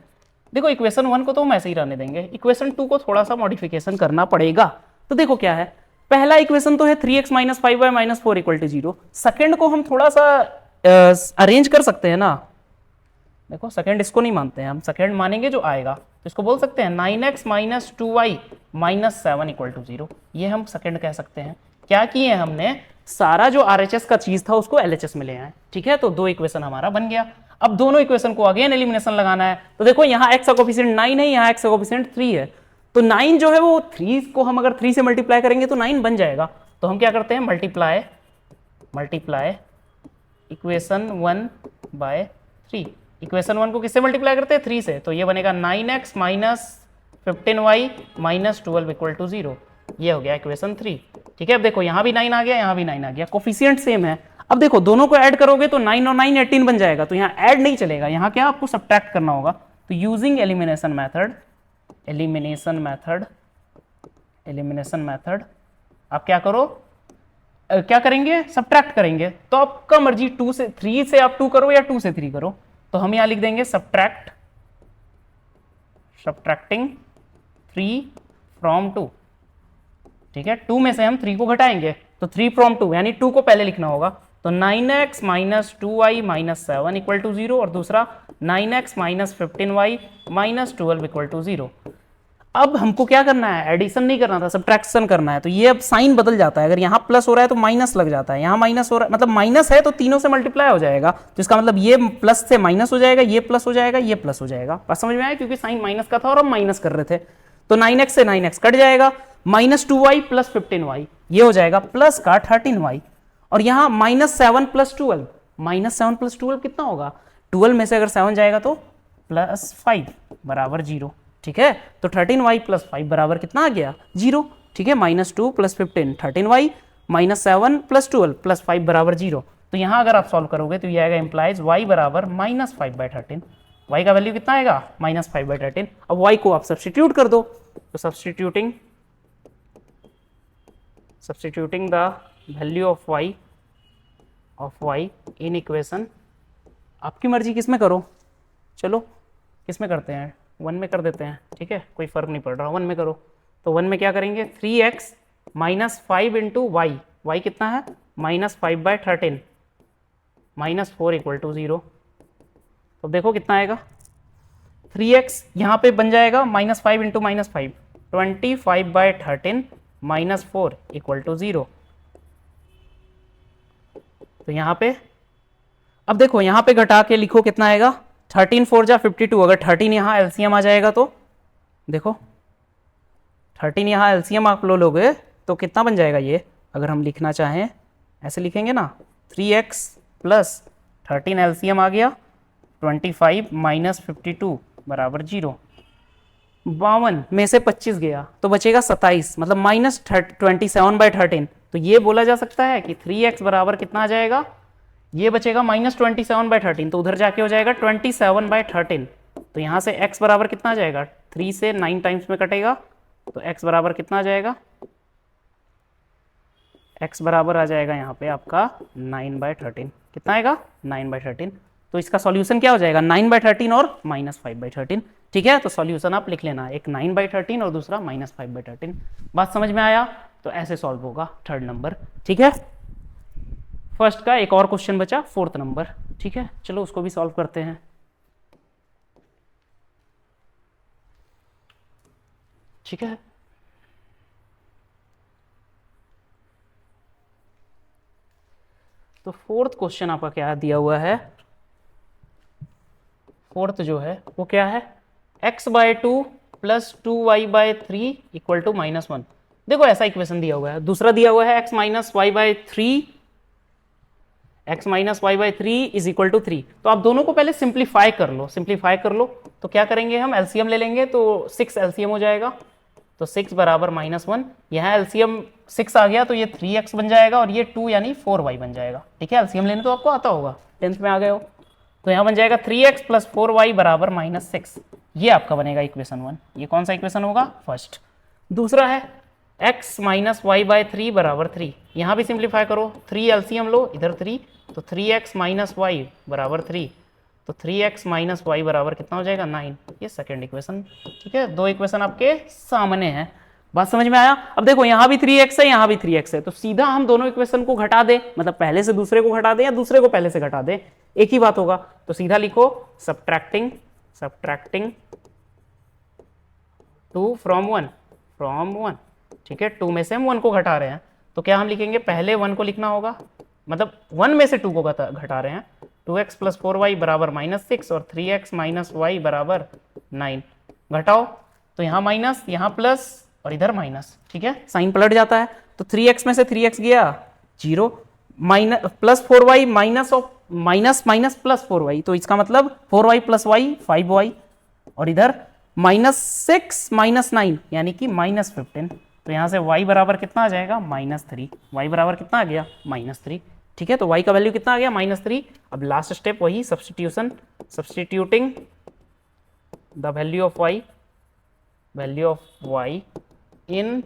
देखो इक्वेशन 1 को तो हम ऐसे ही रहने देंगे, इक्वेशन 2 को थोड़ा सा मॉडिफिकेशन करना पड़ेगा। तो देखो क्या है, पहला इक्वेशन तो है 3x - 5y - 4 = 0, सेकंड को हम थोड़ा सा अरेंज कर सकते हैं ना। देखो सेकंड इसको नहीं मानते हैं हम, सेकंड मानेंगे जो आएगा, तो इसको बोल सकते हैं 9x - 2y - 7 = 0, ये हम सेकंड कह सकते हैं। क्या किए हमने, सारा जो RHS का चीज था उसको LHS में ले आए, ठीक है। तो 2 इक्वेशन हमारा बन गया। अब दोनों इक्वेशन को अगेन एलिमिनेशन लगाना है, तो देखो यहाँ x का कोफिशिएंट 9 है, यहाँ x का कोफिशिएंट 3 है, तो 9 जो है वो 3 को हम अगर 3 से मल्टीप्लाई करेंगे तो 9 बन जाएगा। तो हम क्या करते हैं, मल्टीप्लाई इक्वेशन 1 / 3, इक्वेशन 1 को किससे मल्टीप्लाई करते हैं, 3 से, तो ये बनेगा 9x - 15y - 12 = 0, ये हो गया इक्वेशन 3, ठीक है। अब देखो यहाँ भी 9 आ गया, यहाँ भी 9 आ गया, कोफिशिएंट सेम है। अब देखो दोनों को ऐड करोगे तो 9 और 9 18 बन जाएगा, तो यहाँ ऐड नहीं चलेगा, यहाँ क्या आपको सब्ट्रैक्ट करना होगा। तो यूजिंग एलिमिनेशन मेथड आप क्या करो, क्या करेंगे, सब्ट्रैक्ट करेंगे। तो आपका मर्जी 2 से 3 से आप 2 करो या 2 से 3 करो, तो हम यहाँ लिख देंगे सब्ट्रैक्टिंग 3 from 2, ठीक है। 2 में से हम 3 को घटाएंगे, तो 3 from 2 यानी 2 को पहले लिखना होगा, तो 9x - 2y - 7 = 0, और दूसरा 9x - 15y - 12 = 0। अब हमको क्या करना है, एडिशन नहीं करना था, सब्ट्रैक्शन करना है। तो ये अब साइन बदल जाता है, अगर यहाँ प्लस हो रहा है तो माइनस लग जाता है, यहाँ माइनस हो रहा है, मतलब माइनस है तो तीनों से मल्टीप्लाई हो जाएगा, तो इसका मतलब ये प्लस से माइनस हो जाएगा, ये प्लस हो जाएगा, ये प्लस हो जाएगा। बात समझ में आया, क्योंकि साइन माइनस का था और हम माइनस कर रहे थे। तो 9x से 9x कट जाएगा, -2y + 15y, ये हो जाएगा प्लस का 13y, और यहाँ -7 + 12, -7 + 12 कितना होगा, 12 में से अगर 7 जाएगा तो +5 = 0, ठीक है। तो 13y + 5 बराबर कितना आ गया, 0, ठीक है। -2 + 15 13y, -7 + 12 +5 = 0। तो यहाँ अगर आप सॉल्व करोगे तो ये आएगा इंप्लाइज y = -5/13, y का वैल्यू कितना आएगा, -5/13। अब y को आप सब्स्टिट्यूट कर दो, तो substituting the value of y in equation, आपकी मर्जी किस में करो, चलो किस में करते हैं, 1 में कर देते हैं, ठीक है, कोई फर्क नहीं पड़ रहा, 1 में करो। तो 1 में क्या करेंगे, 3x - 5 × y कितना है, -5/13 -4 = 0। तो देखो कितना आएगा, 3x यहाँ पे बन जाएगा -5 × -5 25/13 -4 = 0। तो यहाँ पे अब देखो, यहाँ पे घटा के लिखो कितना आएगा, 13 4 जा 52, अगर 13 यहाँ एलसीएम आ जाएगा तो देखो 13 यहाँ एलसीएम आप लोगे तो कितना बन जाएगा ये, अगर हम लिखना चाहें ऐसे लिखेंगे ना, 3x + 13 एलसीएम आ गया, 25 - 52 बराबर 0। 52 में से 25 गया तो बचेगा 27, मतलब -27/13। तो ये बोला जा सकता है कि 3x बराबर कितना आ जाएगा, ये बचेगा -27/13, तो उधर जाके हो जाएगा 27/13। तो यहां से x बराबर कितना आ जाएगा, 3 से 9 टाइम्स में कटेगा, तो x बराबर कितना आ जाएगा, x बराबर आ जाएगा यहाँ पे आपका 9/13। कितना आएगा, 9/13। तो इसका सॉल्यूशन क्या हो जाएगा, 9/13 और -5/13। ठीक है, तो सॉल्यूशन आप लिख लेना, एक 9/13 और दूसरा -5/13। बात समझ में आया, तो ऐसे सॉल्व होगा थर्ड नंबर। ठीक है, फर्स्ट का एक और क्वेश्चन बचा, फोर्थ नंबर। ठीक है, चलो उसको भी सॉल्व करते हैं। ठीक है, तो फोर्थ क्वेश्चन आपका क्या दिया हुआ है, फोर्थ जो है वो क्या है, x/2 + 2y/3 = -1। देखो ऐसा इक्वेशन दिया हुआ है। दूसरा दिया हुआ है x - y/3 = 3। तो आप दोनों को पहले सिंप्लीफाई कर लो, सिंप्लीफाई कर लो। तो क्या करेंगे, हम एलसीएम ले लेंगे, तो 6 एलसीएम हो जाएगा, तो 6 बराबर -1। यहाँ एलसीएम 6 आ गया तो ये 3x बन जाएगा और ये 2 यानी 4y बन जाएगा। ठीक है, एलसीएम लेने तो आपको आता होगा, 10th में आ गए हो। तो यहाँ बन जाएगा 3x + 4y बराबर -6। ये आपका बनेगा इक्वेशन 1। ये कौन सा इक्वेशन होगा, फर्स्ट। दूसरा है x - y/3 बराबर 3। यहाँ भी सिंप्लीफाई करो, 3 एलसीएम लो, इधर 3, तो 3x - y बराबर 3। तो 3x - y बराबर कितना हो जाएगा, 9। ये सेकेंड इक्वेशन। ठीक है, दो इक्वेशन आपके सामने हैं। बात समझ में आया। अब देखो यहाँ भी 3x है, यहाँ भी 3x है, तो सीधा हम दोनों इक्वेशन को घटा दे, मतलब पहले से दूसरे को घटा दे या दूसरे को पहले से घटा दे, एक ही बात होगा। तो सीधा लिखो सब्ट्रैक्टिंग 2 फ्रॉम 1। ठीक है, 2 में से हम 1 को घटा रहे हैं, तो क्या हम लिखेंगे, पहले 1 को लिखना होगा, मतलब 1 में से 2 को घटा रहे हैं। 2x + 4y बराबर -6 और 3x - y बराबर 9। घटाओ, तो यहाँ माइनस, यहाँ प्लस और इधर माइनस। ठीक है, साइन पलट जाता है, तो 3x में से 3x गया 0, plus 4y minus plus 4y, तो इसका मतलब 4y + y 5y, और इधर -6 - 9 यानी कि -15। तो यहाँ से y बराबर कितना आ जाएगा, -3। y बराबर कितना आ गया, -3। ठीक है, तो y का वैल्यू कितना आ गया, -3। अब लास्ट स्टेप वही substitution, substituting the value of y in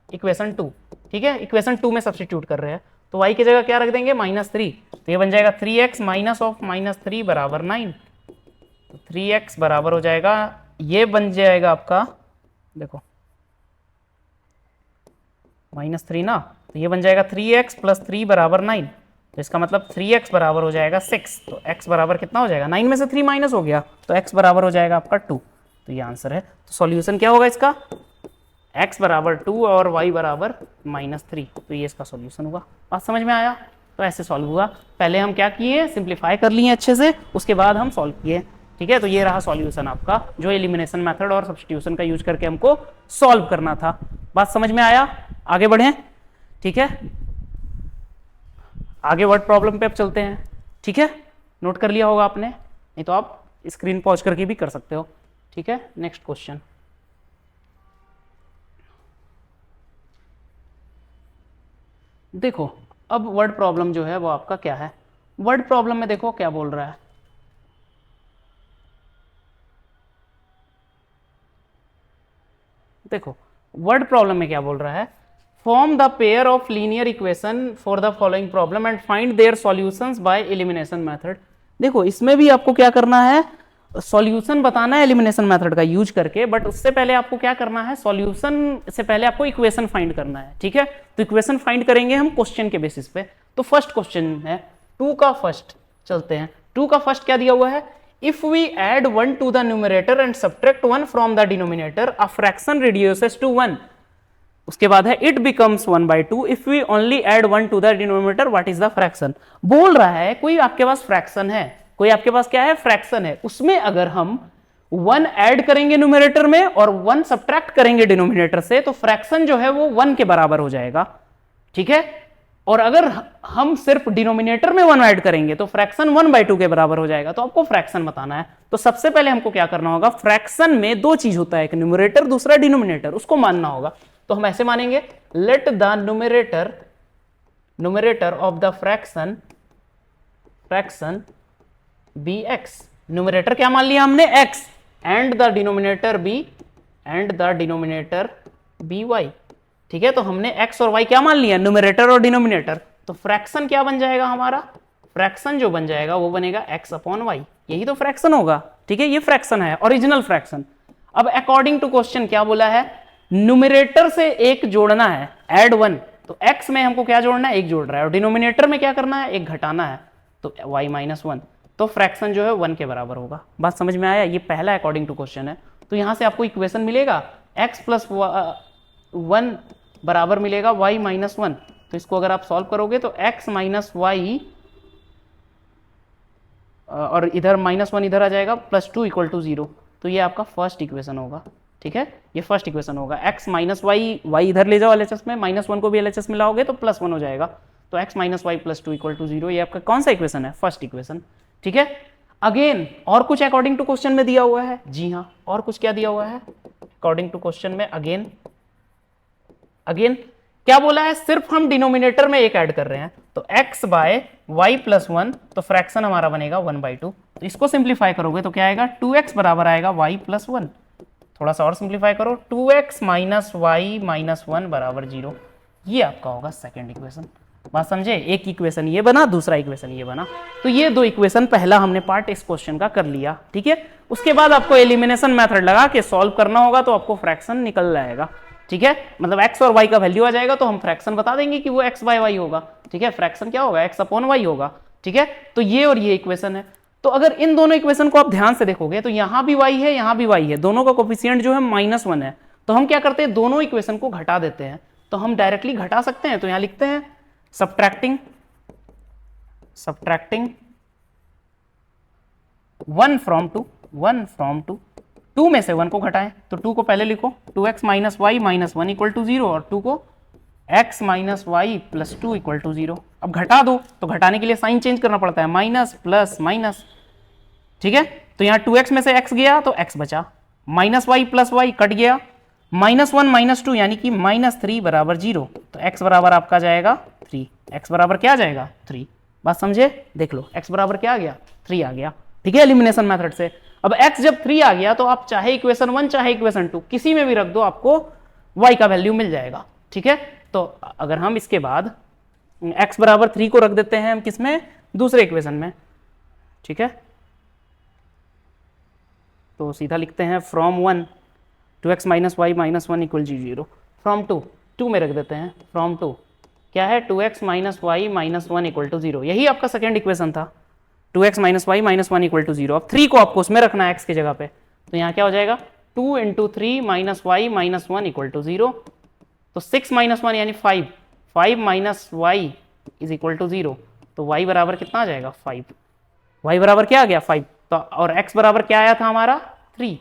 equation 2। ठीक है, इक्वेशन 2 में सब्स्टिट्यूट कर रहे हैं, तो y की जगह क्या रख देंगे, -3। तो ये बन जाएगा 3x - -3 बराबर 9। तो 3x बराबर हो जाएगा, ये बन जाएगा आपका, देखो -3 ना, तो ये बन जाएगा 3x + 3 बराबर 9। तो इसका मतलब 3x बराबर हो जाएगा 6। तो x बराबर कितना हो जाएगा, 9 में से 3 माइनस हो गया, तो x बराबर हो जाएगा आपका 2। तो ये आंसर है। तो सॉल्यूशन क्या होगा इसका, x बराबर 2 और y बराबर -3। तो ये इसका सॉल्यूशन होगा। बात समझ में आया, तो ऐसे सॉल्व हुआ। पहले हम क्या किए, सिंप्लीफाई कर लिए अच्छे से, उसके बाद हम सॉल्व किए। ठीक है, तो ये रहा सॉल्यूशन आपका, जो एलिमिनेशन मेथड और सब्स्टिट्यूशन का यूज करके हमको सॉल्व करना था। बात समझ में आया, आगे बढ़ें। ठीक है, आगे वर्ड प्रॉब्लम पे अब चलते हैं। ठीक है, नोट कर लिया होगा आपने, नहीं तो आप स्क्रीन पॉज करके भी कर सकते हो। ठीक है, नेक्स्ट क्वेश्चन। देखो अब वर्ड प्रॉब्लम जो है वो आपका क्या है, वर्ड प्रॉब्लम में देखो क्या बोल रहा है, देखो वर्ड प्रॉब्लम में क्या बोल रहा है, form the pair of linear equation for the following problem and find their solutions by elimination method. देखो इसमें भी आपको क्या करना है, सॉल्यूशन बताना है एलिमिनेशन मेथड का यूज करके, बट उससे पहले आपको क्या करना है, सॉल्यूशन से पहले आपको इक्वेशन फाइंड करना है। ठीक है, तो इक्वेशन फाइंड करेंगे हम क्वेश्चन के बेसिस पे। तो फर्स्ट क्वेश्चन है 2 का फर्स्ट, चलते हैं। 2 का फर्स्ट क्या दिया हुआ है, if we add 1 to the numerator and subtract 1 from the denominator a fraction reduces to 1। उसके बाद है it becomes 1/2 if we only add 1 to the denominator what is the fraction. बोल रहा है कोई आपके पास फ्रैक्शन है, कोई आपके पास क्या है, फ्रैक्शन है, उसमें अगर हम 1 ऐड करेंगे न्यूमरेटर में और 1 सब्ट्रैक्ट करेंगे डिनोमिनेटर से, तो फ्रैक्शन जो है वो 1 के बराबर हो जाएगा। ठीक है, और अगर हम सिर्फ डिनोमिनेटर में 1 ऐड करेंगे तो फ्रैक्शन 1/2 के बराबर हो जाएगा। तो आपको फ्रैक्शन बताना है। तो सबसे पहले हमको क्या करना होगा, फ्रैक्शन में दो चीज होता है, एक न्यूमरेटर दूसरा डिनोमिनेटर, उसको मानना होगा। तो हम ऐसे मानेंगे, let the numerator of the fraction be x. Numerator क्या मान लिया हमने, x, and the denominator be y. ठीक है, तो हमने x और y क्या मान लिया, न्यूमरेटर और डिनोमिनेटर। तो फ्रैक्शन क्या बन जाएगा हमारा, फ्रैक्शन जो बन जाएगा वो बनेगा x अपॉन वाई। यही तो फ्रैक्शन होगा। ठीक है, ये फ्रैक्शन है, ओरिजिनल फ्रैक्शन। अब अकॉर्डिंग टू क्वेश्चन क्या बोला है, न्यूमरेटर से एक जोड़ना है, ऐड 1। तो x में हमको क्या जोड़ना है, एक जोड़ रहा है, और डिनोमिनेटर में क्या करना है, एक घटाना है, तो y माइनस 1। तो फ्रैक्शन जो है 1 के बराबर होगा। बात समझ में आया, ये पहला अकॉर्डिंग टू क्वेश्चन है। तो यहां से आपको इक्वेशन मिलेगा x प्लस 1 बराबर मिलेगा y माइनस 1। तो इसको अगर आप सॉल्व करोगे तो x माइनस वाई, और इधर -1 इधर आ जाएगा, +2 इक्वल टू 0। तो ये आपका फर्स्ट इक्वेशन होगा। ठीक है, ये फर्स्ट इक्वेशन होगा। x माइनस वाई, वाई इधर ले जाओ LHS में, -1 को भी LHS में लाओगे तो +1 हो जाएगा। तो x minus y +2 equal to 0, ये आपका कौन सा इक्वेशन है, फर्स्ट इक्वेशन। ठीक है, अगेन और कुछ अकॉर्डिंग टू क्वेश्चन में दिया हुआ है, जी हाँ, और कुछ क्या दिया हुआ है अकॉर्डिंग टू क्वेश्चन में, अगेन क्या बोला है, सिर्फ हम डिनोमिनेटर में एक ऐड कर रहे हैं, तो x बाय वाई प्लस 1, तो फ्रैक्शन हमारा बनेगा 1/2। तो इसको सिंप्लीफाई करोगे तो क्या आएगा, 2x बराबर आएगा y प्लस 1। थोड़ा सा और सिंप्लीफाई करो, 2x माइनस वाई माइनस 1 बराबर 0। ये आपका होगा सेकेंड इक्वेशन। बात समझे, एक इक्वेशन ये बना, दूसरा इक्वेशन ये बना। तो ये दो इक्वेशन पहला हमने पार्ट इस क्वेश्चन का कर लिया। ठीक है, उसके बाद आपको एलिमिनेशन मेथड लगा के सॉल्व करना होगा, तो आपको फ्रैक्शन निकल जाएगा। ठीक है, मतलब x और y का वैल्यू आ जाएगा, तो हम फ्रैक्शन बता देंगे कि वो x बाय y होगा। ठीक है, फ्रैक्शन क्या होगा, x अपॉन y होगा। ठीक है, तो ये और ये इक्वेशन है। तो अगर इन दोनों इक्वेशन को आप ध्यान से देखोगे तो यहां भी y है, यहां भी y है, दोनों का कोफिशिएंट जो है -1 है। तो हम क्या करते हैं, दोनों इक्वेशन को घटा देते हैं। तो हम डायरेक्टली घटा सकते हैं, तो यहां लिखते हैं सब्ट्रैक्टिंग 1 फ्रॉम 2, 2 में से 1 को घटाएं, तो 2 को पहले लिखो, 2x minus y minus 1 equal to 0, और 2 को x minus y plus 2 equal to 0। अब घटा दो, तो घटाने के लिए साइन चेंज करना पड़ता है, माइनस प्लस माइनस। ठीक है, तो यहाँ 2x में से x गया तो x बचा, minus y plus y cut गया, -1 -2 यानी कि -3 बराबर 0। तो x बराबर आपका जाएगा 3, x बराबर क्या आ जाएगा 3। बात समझे, देख लो x बराबर क्या आ गया, 3 आ गया। ठीक है, एलिमिनेशन मेथड से। अब x जब 3 आ गया तो आप चाहे इक्वेशन 1 चाहे इक्वेशन 2 किसी में भी रख दो, आपको y का वैल्यू मिल जाएगा। ठीक है, तो अगर हम इसके बाद x बराबर 3 को रख देते हैं हम किसमें, दूसरे इक्वेशन में। ठीक है, तो सीधा लिखते हैं from 1 2x minus y minus 1 equal 0, from 2 में रख देते हैं, फ्रॉम 2 क्या है, 2x minus y minus 1 equal to 0। यही आपका सेकेंड इक्वेशन था, 2x minus y minus 1 equal to 0। अब 3 को आपको उसमें रखना है x की जगह पे, तो यहाँ क्या हो जाएगा, 2 into 3 minus y minus 1 equal to 0। तो 6 माइनस 1 यानी 5 minus y is equal to 0। तो y बराबर कितना आ जाएगा 5, y बराबर क्या आ गया 5। तो और x बराबर क्या आया था हमारा 3।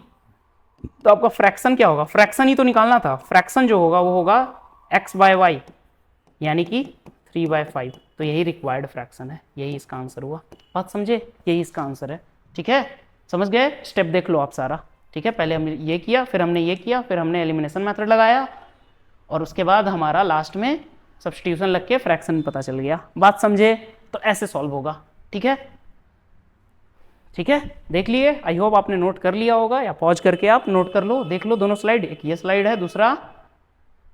तो आपका फ्रैक्शन क्या होगा, फ्रैक्शन ही तो निकालना था, फ्रैक्शन जो होगा वो होगा x बाय वाई यानी कि 3/5। तो यही रिक्वायर्ड फ्रैक्शन है, यही इसका आंसर हुआ। बात समझे, यही इसका आंसर है। ठीक है, समझ गए, स्टेप देख लो आप सारा। ठीक है, पहले हमने ये किया, फिर हमने ये किया, फिर हमने एलिमिनेशन मेथड लगाया, और उसके बाद हमारा लास्ट में सब्स्टिट्यूशन लग के फ्रैक्शन पता चल गया। बात समझे, तो ऐसे सॉल्व होगा। ठीक है, ठीक है, देख लिए, आई होप आपने नोट कर लिया होगा, या पॉज करके आप नोट कर लो, देख लो दोनों स्लाइड, एक ये स्लाइड है, दूसरा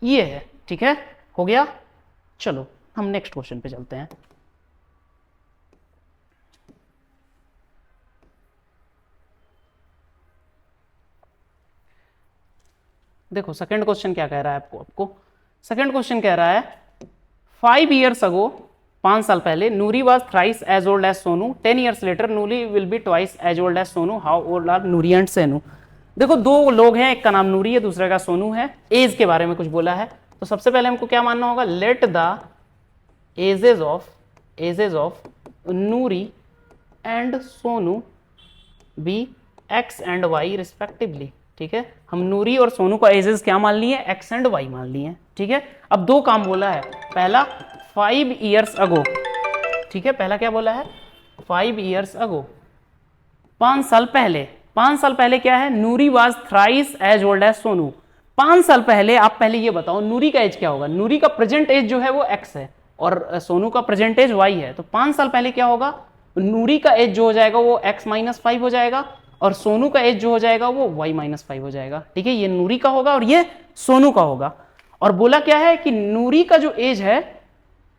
ये है। ठीक है, हो गया। चलो हम नेक्स्ट क्वेश्चन पे चलते हैं। देखो सेकंड क्वेश्चन क्या कह रहा है आपको सेकंड क्वेश्चन कह रहा है 5 years ago, 5 साल पहले, Noori was thrice as old as Sonu, 10 years later Noori will be twice as old as Sonu, how old are Noori and Sonu. देखो दो लोग हैं, एक का नाम नूरी है, दूसरे का सोनू है, एज के बारे में कुछ बोला है। तो सबसे पहले हमको क्या मानना होगा, let the ages of Noori and Sonu be x and y respectively. ठीक है, हम नूरी और सोनू का एजेस क्या मान लिए, एक्स एंड वाई मान लिए। ठीक है, अब दो काम बोला है, पहला 5 years ago, ठीक है, पहला क्या बोला है 5 years ago, 5 साल पहले। 5 साल पहले क्या है, Noori was thrice as old as Sonu. 5 साल पहले, आप पहले ये बताओ नूरी का एज क्या होगा, नूरी का प्रेजेंट एज जो है वो x है और सोनू का प्रेजेंट एज y है, तो 5 साल पहले क्या होगा, नूरी का एज जो हो जाएगा वो x माइनस 5 हो जाएगा और सोनू का एज जो हो जाएगा वो y माइनस 5 हो जाएगा, ठीक है, ये नूरी का होगा और ये सोनू का होगा। और बोला क्या है कि नूरी का जो एज है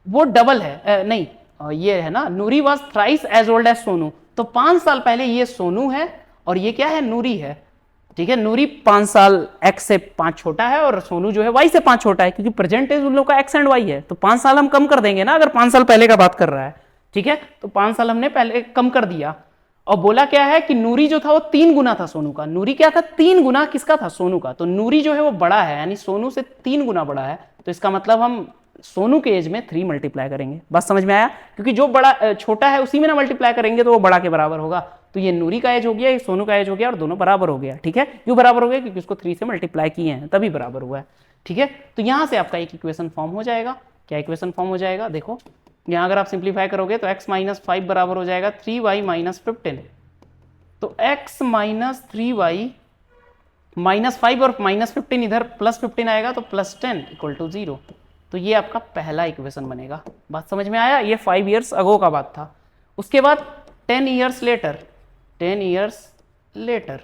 वो डबल है, नहीं ये है ना, Noori was thrice as old as Sonu, तो 5 साल पहले ये सोनू है और ये क्या है, नूरी है, ठीक है। नूरी 5 साल x से 5 छोटा है और सोनू जो है y से 5 छोटा है, क्योंकि प्रेजेंट एज उन लोग का x एंड y है, तो 5 साल हम कम कर देंगे ना, अगर 5 साल पहले का बात कर रहा है, ठीक है, तो 5 साल हमने पहले कम कर दिया। और बोला क्या है कि नूरी जो था वो 3 गुना था सोनू का, नूरी क्या था 3 गुना किसका था, सोनू का, तो नूरी जो है वो बड़ा है, यानी सोनू से 3 गुना बड़ा है, तो इसका मतलब हम सोनू के एज में 3 मल्टीप्लाई करेंगे। बात समझ में आया, क्योंकि जो बड़ा छोटा है उसी में ना मल्टीप्लाई करेंगे तो वो बड़ा के बराबर होगा, तो ये नूरी का एज हो गया, ये सोनू का एज हो गया और दोनों बराबर हो गया, ठीक है। क्यों बराबर हो गया, क्योंकि उसको 3 से मल्टीप्लाई किए हैं तभी बराबर हुआ है, ठीक है। तो यहां से आपका एक इक्वेशन फॉर्म हो जाएगा। क्या इक्वेशन फॉर्म हो जाएगा, देखो यहां अगर आप सिंप्लीफाई करोगे तो x माइनस 5 बराबर हो जाएगा 3y माइनस 15, तो x माइनस 3y माइनस 5 और माइनस 15 इधर प्लस 15 आएगा तो प्लस 10 इक्वल टू 0, तो ये आपका पहला इक्वेशन बनेगा। बात समझ में आया, ये 5 years अगो का बात था। उसके बाद 10 years later, 10 years later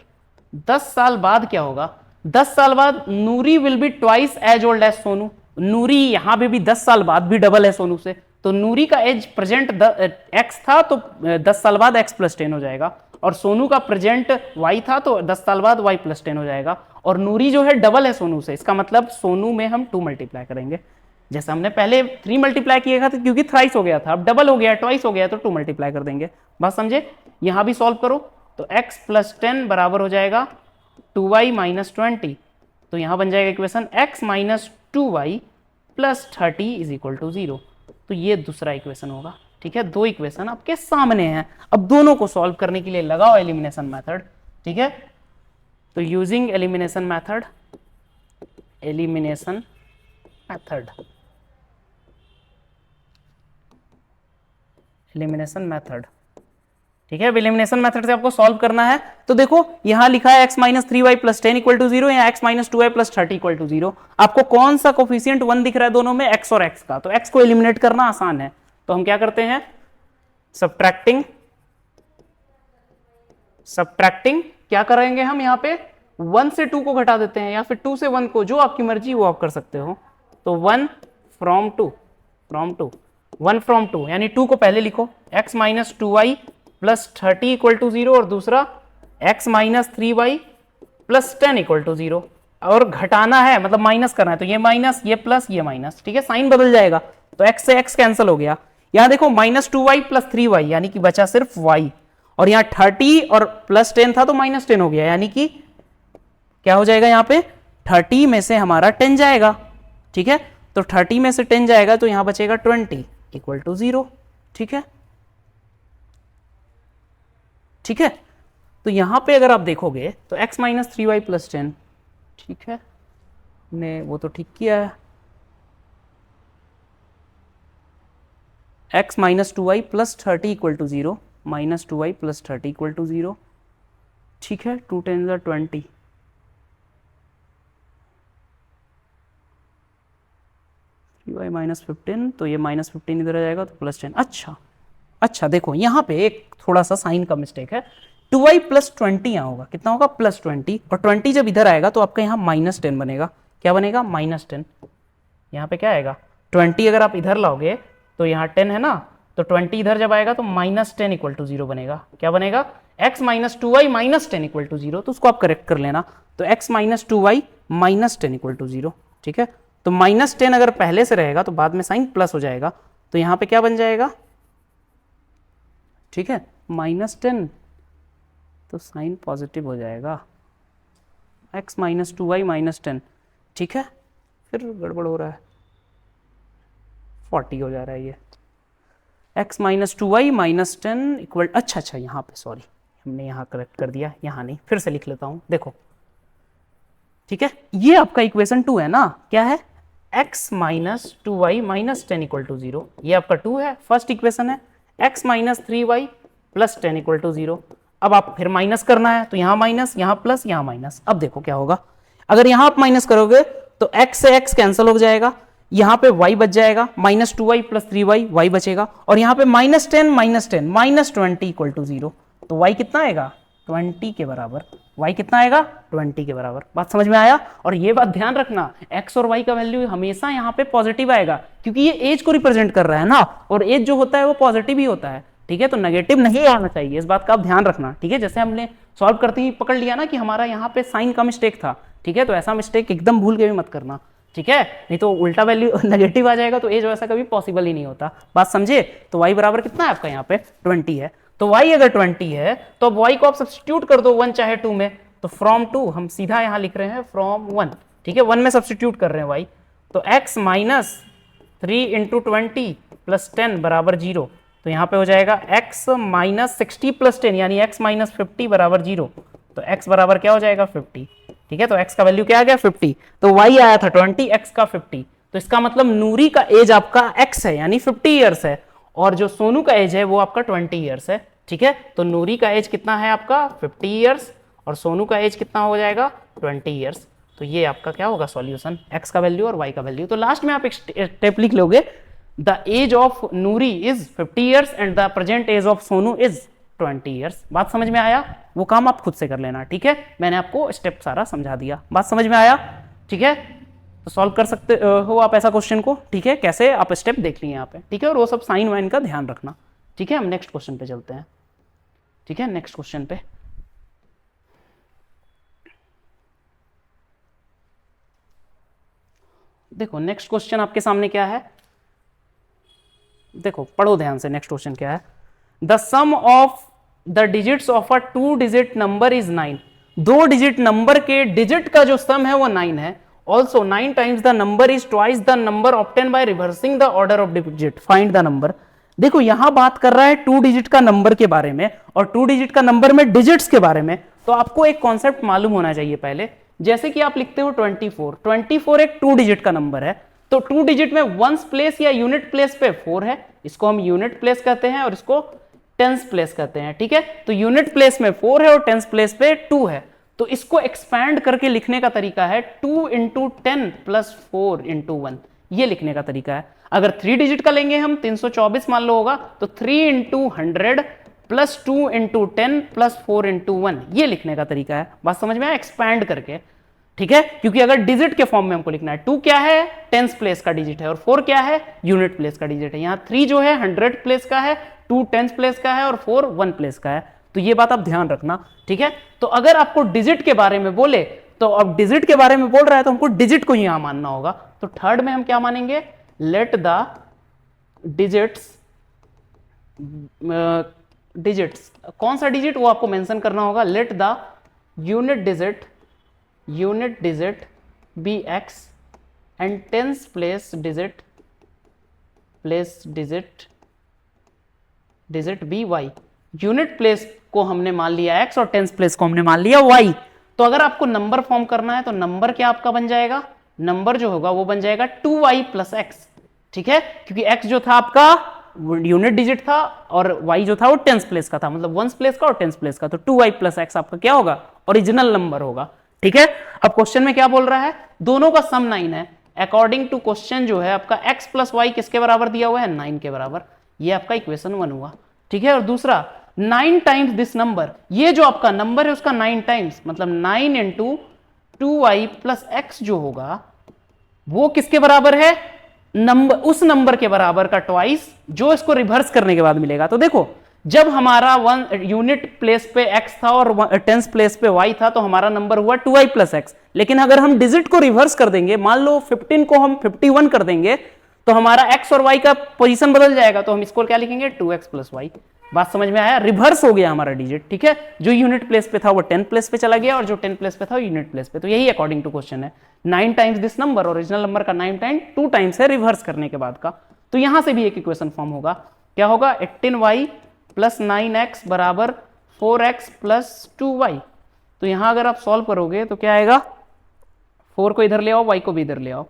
10 साल बाद क्या होगा, 10 साल बाद Noori will be twice as old as Sonu, Noori यहां पे भी 10 साल बाद भी डबल है सोनू से, तो नूरी का एज प्रेजेंट x था तो 10 साल बाद x प्लस 10 हो जाएगा, और सोनू का प्रेजेंट y था तो 10 साल बाद y प्लस 10 हो जाएगा, और नूरी जो है डबल है सोनू से, इसका मतलब सोनू में हम 2 मल्टीप्लाई करेंगे, जैसे हमने पहले 3 मल्टीप्लाई किया था क्योंकि थ्राइस हो गया था, अब डबल हो गया, ट्वाइस हो गया, तो 2 मल्टीप्लाई कर देंगे। बात समझे, यहां भी सॉल्व करो तो x प्लस 10 बराबर हो जाएगा 2y माइनस 20, तो यहां बन जाएगा equation x minus 2y plus 30 is equal to 0, तो ये दूसरा इक्वेशन होगा, ठीक है। 2 इक्वेशन आपके सामने हैं, अब दोनों को सॉल्व करने के लिए लगाओ एलिमिनेशन मेथड, ठीक है। तो using elimination method, elimination method, elimination method, ठीक है। एलिमिनेशन मेथड से आपको सॉल्व करना है, तो देखो यहां लिखा है x minus 3y plus 10 equal to 0, यहाँ x minus 2y plus 30 equal to 0, आपको कौन सा कोफिशिएंट 1 दिख रहा है दोनों में, x और x का, तो x को एलिमिनेट करना आसान है, तो हम क्या करते हैं, सब्ट्रैक्टिंग, सब्ट्रैक्टिंग क्या करेंगे हम यहाँ पे 1 से 2 को घटा देते हैं, या फिर 2 से 1 को, जो आपकी मर्जी वो आप कर सकते हो, तो 1 फ्रॉम 2, फ्रॉम 2, 1 फ्रॉम 2 यानी 2 को पहले लिखो, x minus 2y plus 30 equal to 0, और दूसरा x minus 3y plus 10 equal to 0, और घटाना है मतलब माइनस करना है, तो ये माइनस, ये प्लस, ये माइनस, ठीक है, साइन बदल जाएगा, तो x से x कैंसिल हो गया, यहां देखो माइनस 2y प्लस 3y यानी कि बचा सिर्फ y, और यहाँ 30 और प्लस 10 था तो माइनस 10 हो गया, यानी कि क्या हो जाएगा, यहाँ पे 30 में से हमारा 10 जाएगा, ठीक है, तो 30 में से 10 जाएगा तो यहां बचेगा 20 इक्वल टू 0, ठीक है, ठीक है। तो यहां पे अगर आप देखोगे तो x माइनस 3y प्लस 10, ठीक है, ने वो तो ठीक किया है, x minus 2y plus 30 equal to 0, minus 2y plus 30 equal to 0, ठीक है, 2 10 20, y माइनस 15, तो ये माइनस 15 इधर आ जाएगा तो प्लस 10, अच्छा देखो यहाँ पे एक थोड़ा सा साइन का मिस्टेक है, 2y प्लस 20 यहाँ होगा, कितना होगा प्लस 20, और 20 जब इधर आएगा तो आपका यहाँ माइनस 10 बनेगा, क्या बनेगा माइनस 10, यहाँ पे क्या आएगा 20, अगर आप इधर लाओगे तो यहाँ 10 है ना, तो 20 इधर जब आएगा तो माइनस 10 इक्वल टू 0 बनेगा, क्या बनेगा x minus 2y minus 10 equal to 0, तो उसको आप करेक्ट कर लेना, तो x minus 2y minus 10 equal to 0, ठीक है। तो माइनस 10 अगर पहले से रहेगा तो बाद में साइन प्लस हो जाएगा, तो यहाँ पे क्या बन जाएगा, ठीक है, माइनस 10, तो साइन पॉजिटिव हो जाएगा, x माइनस 2y माइनस 10, ठीक है, फिर गड़बड़ हो रहा है, 40 हो जा रहा है ये, x minus 2y minus 10 equal, अच्छा यहाँ पे सॉरी हमने यहाँ करेक्ट कर दिया, यहाँ नहीं, फिर से लिख लेता हूँ, देखो ठीक है, ये आपका इक्वेशन 2 है ना, क्या है x minus 2y minus 10 equal to 0, ये आपका 2 है, फर्स्ट इक्वेशन है। x minus 3y plus 10 equal to 0। अब आप फिर माइनस करना है, तो यहां माइनस, यहां प्लस, यहां माइनस। अब देखो क्या होगा, अगर यहां आप माइनस करोगे तो x से x कैंसिल हो जाएगा, यहां पे y बच जाएगा, minus 2y plus 3y, y बचेगा, और यहां पे माइनस 10 माइनस 20 इक्वल टू 0। तो y कितना आएगा, 20 के बराबर। y कितना आएगा, 20 के बराबर। बात समझ में आया। और ये बात ध्यान रखना, x और y का वैल्यू हमेशा यहाँ पे पॉजिटिव आएगा, क्योंकि ये एज को रिप्रेजेंट कर रहा है ना, और एज जो होता है वो पॉजिटिव ही होता है, ठीक है। तो नेगेटिव नहीं आना चाहिए, इस बात का आप ध्यान रखना, ठीक है। जैसे हमने सॉल्व करते ही पकड़ लिया ना कि हमारा यहाँ पे साइन का मिस्टेक था, ठीक है, तो ऐसा मिस्टेक एकदम भूल के भी मत करना, ठीक है, नहीं तो उल्टा वैल्यू नेगेटिव आ जाएगा, तो एज वैसा कभी पॉसिबल ही नहीं होता। बात समझे। तो y बराबर कितना है आपका यहाँ पे, 20 है। तो y अगर 20 है तो अब y को आप सब्स्टिट्यूट कर दो 1 चाहे 2 में, तो फ्रॉम 2 हम सीधा यहां लिख रहे हैं फ्रॉम 1, ठीक है, 1 में सब्स्टिट्यूट कर रहे हैं y। तो x माइनस 3 इंटू 20 प्लस 10 बराबर 0। तो यहां पे हो जाएगा x माइनस 60 प्लस 10 यानी x माइनस 50 बराबर 0। तो x बराबर क्या हो जाएगा, 50, ठीक है। तो x का वैल्यू क्या आ गया, 50। तो y आया था 20, x का 50। तो इसका मतलब नूरी का एज आपका x है यानी 50 ईयर्स है, और जो सोनू का एज है वो आपका 20 ईयर्स है, ठीक है। तो नूरी का एज कितना है आपका 50 ईयर्स, और सोनू का एज कितना हो जाएगा 20 ईयर्स। तो ये आपका क्या होगा सॉल्यूशन, x का वैल्यू और y का वैल्यू। तो लास्ट में आप एक स्टेप लिख लोगे, the age of Noori is 50 years and the present age of Sonu is 20 years. बात समझ में आया। वो काम आप खुद से कर लेना, ठीक है, मैंने आपको स्टेप सारा समझा दिया। बात समझ में आया, ठीक है। तो सॉल्व कर सकते हो आप ऐसा क्वेश्चन को, ठीक है, कैसे आप स्टेप देख लिए यहाँ पे, ठीक है, और वो सब साइन वाइन का ध्यान रखना, ठीक है। हम नेक्स्ट क्वेश्चन पे चलते हैं, ठीक है, नेक्स्ट क्वेश्चन पे। देखो नेक्स्ट क्वेश्चन आपके सामने क्या है, देखो पढ़ो ध्यान से, नेक्स्ट क्वेश्चन क्या है, the sum of the digits of a 2 digit number is 9। 2 digit number के डिजिट का जो सम है वो 9 है। Also 9 times the number is twice the number obtain by reversing the order of digit, find the number. देखो यहां बात कर रहा है 2 डिजिट का नंबर के बारे में, और 2 डिजिट का नंबर में डिजिट्स के बारे में। तो आपको एक कॉन्सेप्ट मालूम होना चाहिए पहले, जैसे कि आप लिखते हो 24 एक 2 डिजिट का नंबर है, तो 2 डिजिट में वंस प्लेस या यूनिट प्लेस पे 4 है, इसको हम यूनिट प्लेस कहते हैं, और इसको टेंस प्लेस कहते हैं, ठीक है। तो यूनिट प्लेस में 4 है और टेंस प्लेस पे 2 है। तो इसको एक्सपैंड करके लिखने का तरीका है 2 इंटू 10 प्लस 4 इंटू 1, ये लिखने का तरीका है। अगर 3 डिजिट का लेंगे हम, 324 मान लो होगा, तो 3 into 100 plus 2 into 10 plus 4 into 1, ये लिखने का तरीका है। बात समझ में आया, एक्सपैंड करके, ठीक है, क्योंकि अगर डिजिट के फॉर्म में हमको लिखना है, 2 क्या है, टेंस प्लेस का डिजिट है, और 4 क्या है, यूनिट प्लेस का डिजिट है। यहां 3 जो है 100 प्लेस का है, 2 टेंस प्लेस का है, और 4 1 प्लेस का है। तो ये बात आप ध्यान रखना, ठीक है। तो अगर आपको डिजिट के बारे में बोले, तो अब डिजिट के बारे में बोल रहा है तो हमको डिजिट को यहां मानना होगा। तो थर्ड में हम क्या मानेंगे, लेट द डिजिट्स, डिजिट्स कौन सा डिजिट वो आपको मेंशन करना होगा, let the unit digit be x and tens place digit be y। Unit place को हमने मान लिया x और टेंस प्लेस को हमने मान लिया y। तो अगर आपको नंबर फॉर्म करना है तो नंबर क्या आपका बन जाएगा, नंबर जो होगा वो बन जाएगा 2y प्लस x, ठीक है, क्योंकि x जो था आपका यूनिट डिजिट था और y जो था वो टेंस प्लेस का था, मतलब वंस प्लेस का और टेंस प्लेस का। तो 2y प्लस x आपका क्या होगा, ओरिजिनल नंबर होगा, ठीक है। अब क्वेश्चन में क्या बोल रहा है, दोनों का सम 9 है। अकॉर्डिंग टू क्वेश्चन जो है आपका x प्लस वाई किसके बराबर दिया हुआ है, 9 के बराबर। ये आपका इक्वेशन 1 हुआ, ठीक है। और दूसरा 9 टाइम्स दिस नंबर, ये जो आपका नंबर है उसका 9 टाइम्स, मतलब 9 इंटू 2y प्लस एक्स जो होगा वो किसके बराबर है, नंबर, उस नंबर के बराबर का ट्वाइस जो इसको रिवर्स करने के बाद मिलेगा। तो देखो जब हमारा यूनिट प्लेस पे x था और टेंस प्लेस पे y था तो हमारा नंबर हुआ 2y प्लस एक्स। लेकिन अगर हम डिजिट को रिवर्स कर देंगे, मान लो 15 को हम 51 कर देंगे, तो हमारा x और y का पोजीशन बदल जाएगा, तो हम इसको क्या लिखेंगे 2x प्लस वाई। बात समझ में आया, रिवर्स हो गया हमारा डिजिट, ठीक है। जो यूनिट प्लेस पे था वो 10 प्लेस पे चला गया और जो 10 प्लेस पे था वो यूनिट प्लेस पे। तो यही अकॉर्डिंग टू क्वेश्चन है, 9 times this number, original number का 9 टाइम 2 टाइम्स है रिवर्स करने के बाद का। तो यहां से भी एक इक्वेशन फॉर्म होगा, क्या होगा 18y प्लस 9x बराबर 4x प्लस 2y। तो यहां अगर आप सॉल्व करोगे तो क्या आएगा, 4 को इधर ले आओ, y को भी इधर ले आओ,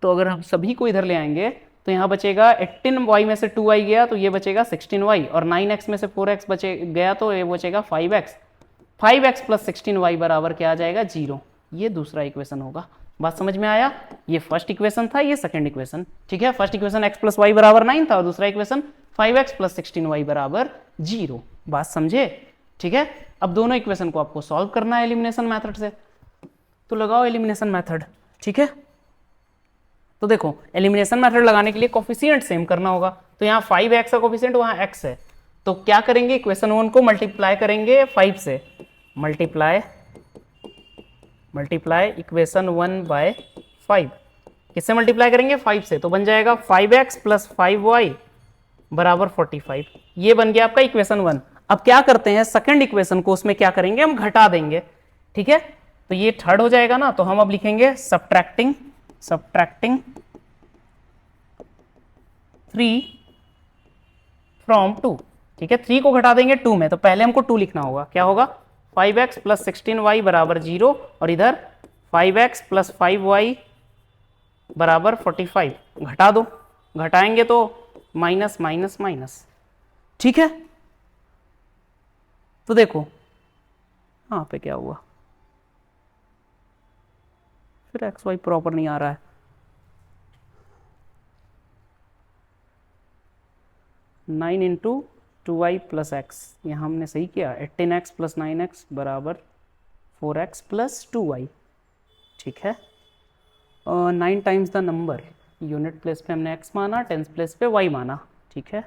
तो अगर हम सभी को इधर ले आएंगे तो यहाँ बचेगा 18y में से 2y गया तो ये बचेगा 16y, और 9x में से 4x बचे गया तो ये बचेगा 5x। 5x प्लस 16y बराबर क्या आ जाएगा 0। ये दूसरा इक्वेशन होगा। बात समझ में आया? ये फर्स्ट इक्वेशन था, ये सेकंड इक्वेशन। ठीक है, first equation x plus y बराबर 9 था और दूसरा इक्वेशन 5x प्लस 16y बराबर 0। बात समझे? ठीक है, अब दोनों इक्वेशन को आपको सॉल्व करना है एलिमिनेशन मेथड से, तो लगाओ एलिमिनेशन मेथड। ठीक है, तो देखो एलिमिनेशन मेथड लगाने के लिए कोफिशिएंट सेम करना होगा। तो यहाँ 5x का कोफिशिएंट, वहाँ x है, तो क्या करेंगे, इक्वेशन 1 को मल्टीप्लाई करेंगे 5 से। Multiply equation 1 by 5। किससे मल्टीप्लाई करेंगे? 5 से। तो बन जाएगा 5x प्लस 5y बराबर 45। ये बन गया आपका इक्वेशन 1। अब क्या करते हैं, सेकंड इक्वेशन को उसमें क्या करेंगे, हम घटा देंगे। ठीक है, तो ये थर्ड हो जाएगा ना, तो हम अब लिखेंगे सब्ट्रैक्टिंग 3 फ्रॉम 2। ठीक है, 3 को घटा देंगे 2 में, तो पहले हमको 2 लिखना होगा। क्या होगा? 5x प्लस 16y बराबर 0, और इधर 5x प्लस 5y बराबर 45। घटा दो, घटाएंगे तो माइनस माइनस माइनस। ठीक है, तो देखो यहाँ पे क्या हुआ, फिर एक्स वाई प्रॉपर नहीं आ रहा है। 9 इंटू 2y प्लस एक्स, यहाँ हमने सही किया। 18x प्लस 9x बराबर 4x प्लस 2y। ठीक है, 9 times the number, unit place पे हमने x माना, टेंथ प्लेस पे y माना। ठीक है,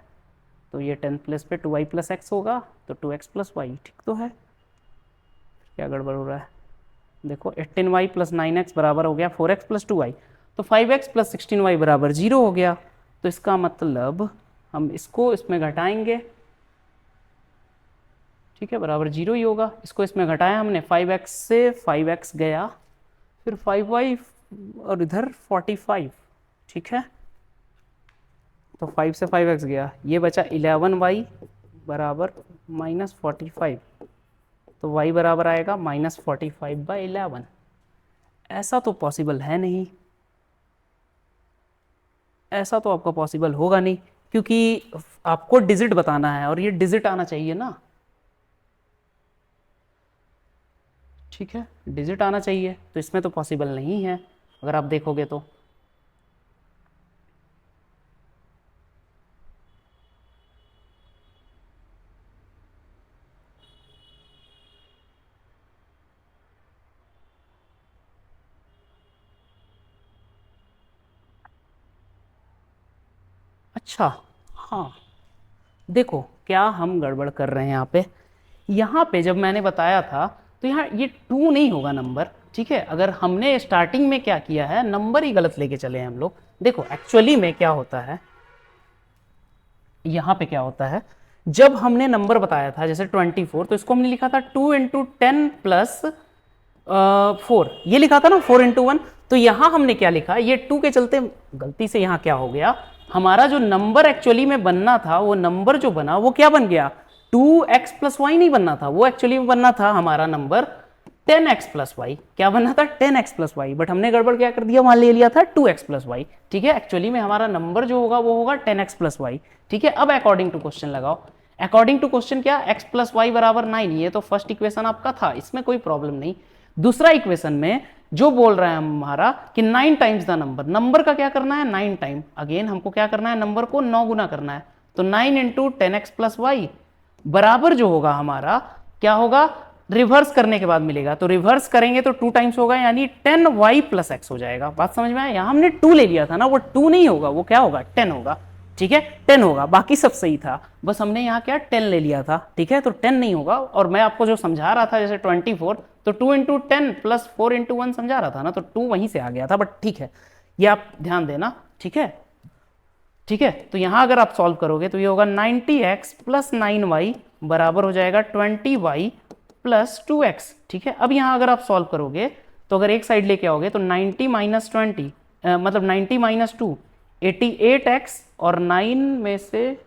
तो ये टेंथ प्लेस पे 2y प्लस एक्स होगा, तो 2x प्लस वाई। ठीक तो है, क्या गड़बड़ हो रहा है? देखो 18y प्लस 9x बराबर हो गया 4x प्लस 2y, तो 5x प्लस 16y बराबर 0 हो गया। तो इसका मतलब हम इसको इसमें घटाएंगे। ठीक है, बराबर 0 ही होगा। इसको इसमें घटाया हमने, 5x से 5x गया, फिर 5y और इधर 45। ठीक है, तो 5 से 5x गया, ये बचा 11y बराबर माइनस 45। तो y बराबर आएगा माइनस 45/11। ऐसा तो पॉसिबल है नहीं, ऐसा तो आपका पॉसिबल होगा नहीं, क्योंकि आपको डिजिट बताना है और ये डिजिट आना चाहिए ना। ठीक है, डिजिट आना चाहिए, तो इसमें तो पॉसिबल नहीं है अगर आप देखोगे तो। अच्छा, हाँ, देखो क्या हम गड़बड़ कर रहे हैं यहाँ पे जब मैंने बताया था तो यहाँ ये 2 नहीं होगा नंबर। ठीक है, अगर हमने स्टार्टिंग में क्या किया है, नंबर ही गलत लेके चले हैं हम लोग। देखो एक्चुअली में क्या होता है, यहाँ पे क्या होता है, जब हमने नंबर बताया था जैसे 24, तो इसको हमने लिखा था 2 इंटू 10 प्लस 4, ये लिखा था ना 4 इंटू 1। तो यहाँ हमने क्या लिखा, ये 2 के चलते गलती से यहाँ क्या हो गया, हमारा जो नंबर एक्चुअली में बनना था, वो नंबर जो बना वो क्या बन गया, 2x प्लस वाई नहीं बनना था, वो एक्चुअली में बनना था हमारा नंबर 10x प्लस वाई। क्या बनना था, 10x प्लस वाई, बट हमने गड़बड़ क्या कर दिया, वहां ले लिया था 2x प्लस वाई। ठीक है, एक्चुअली में हमारा नंबर जो होगा वो होगा 10x प्लस वाई। ठीक है, अब अकॉर्डिंग टू क्वेश्चन लगाओ। अकॉर्डिंग टू क्वेश्चन क्या, x प्लस वाई बराबर 9, ये तो फर्स्ट इक्वेशन आपका था, इसमें कोई प्रॉब्लम नहीं। दूसरा इक्वेशन में जो बोल रहा है हमारा कि 9 टाइम्स द नंबर, नंबर का क्या करना है 9 टाइम, अगेन हमको क्या करना है, नंबर को 9 गुना करना है। तो 9 इंटू 10x प्लस वाई बराबर जो होगा हमारा क्या होगा, रिवर्स करने के बाद मिलेगा, तो रिवर्स करेंगे तो 2 टाइम्स होगा, यानी 10y प्लस एक्स हो जाएगा। बात समझ में आया? यहां हमने 2 ले लिया था ना, वो 2 नहीं होगा, वो क्या होगा 10 होगा। ठीक है, 10 होगा, बाकी सब सही था, बस हमने यहाँ क्या 10 ले लिया था। ठीक है, तो 10 नहीं होगा। और मैं आपको जो समझा रहा था जैसे 24, तो 2 इंटू 10 प्लस 4 इंटू 1 समझा रहा था ना, तो 2 वहीं से आ गया था, बट ठीक है, ये आप ध्यान देना। ठीक है, ठीक है, तो यहां अगर आप सॉल्व करोगे तो ये होगा 90x प्लस 9y बराबर हो जाएगा 20y प्लस 2x। ठीक है, अब यहां अगर आप सॉल्व करोगे तो अगर एक साइड लेके आओगे तो 90 माइनस 20 मतलब 90 माइनस 2 88x और 9 में से,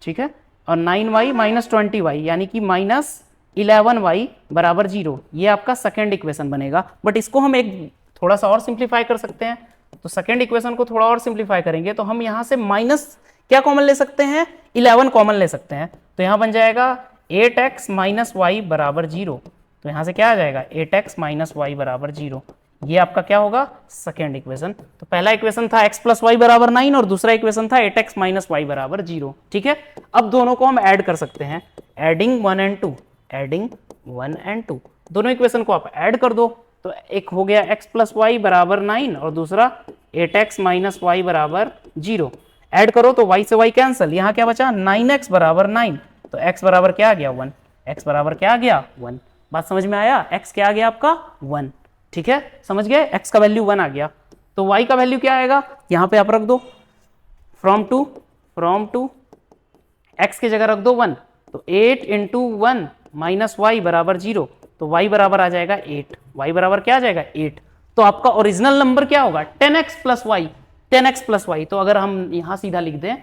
ठीक है, और 9y माइनस 20y यानी कि माइनस 11y बराबर 0। ये आपका सेकेंड इक्वेशन बनेगा, बट इसको हम एक थोड़ा सा और सिंप्लीफाई कर सकते हैं। तो सेकेंड इक्वेशन को थोड़ा और सिंप्लीफाई करेंगे तो हम यहां से माइनस क्या कॉमन ले सकते हैं, 11 कॉमन ले सकते हैं। तो यहां बन जाएगा 8x माइनस वाई बराबर 0। तो यहां से क्या आ जाएगा 8x माइनस वाई बराबर 0। ये आपका क्या होगा सेकेंड इक्वेशन। तो पहला इक्वेशन था x प्लस वाई बराबर 9 और दूसरा इक्वेशन था 8x माइनस वाई बराबर 0। ठीक है, अब दोनों को हम ऐड कर सकते हैं, एडिंग 1 एंड 2, एडिंग 1 एंड 2, दोनों इक्वेशन को आप ऐड कर दो। तो एक हो गया x प्लस वाई बराबर 9 और दूसरा 8x माइनस वाई बराबर 0। ऐड करो तो y से y कैंसिल, यहां क्या बचा 9x बराबर 9। तो x बराबर क्या आ गया 1, x बराबर क्या आ गया 1। बात समझ में आया, x क्या आ गया आपका 1। ठीक है, समझ गए, x का वैल्यू 1 आ गया। तो y का वैल्यू क्या आएगा, यहां पे आप रख दो फ्रॉम टू x की जगह रख दो 1। तो 8 इंटू 1 माइनस वाई बराबर 0। तो y बराबर आ जाएगा 8, y बराबर क्या आ जाएगा 8। तो आपका ओरिजिनल नंबर क्या होगा 10x plus Y, 10x plus y. तो अगर हम यहां सीधा लिख दें,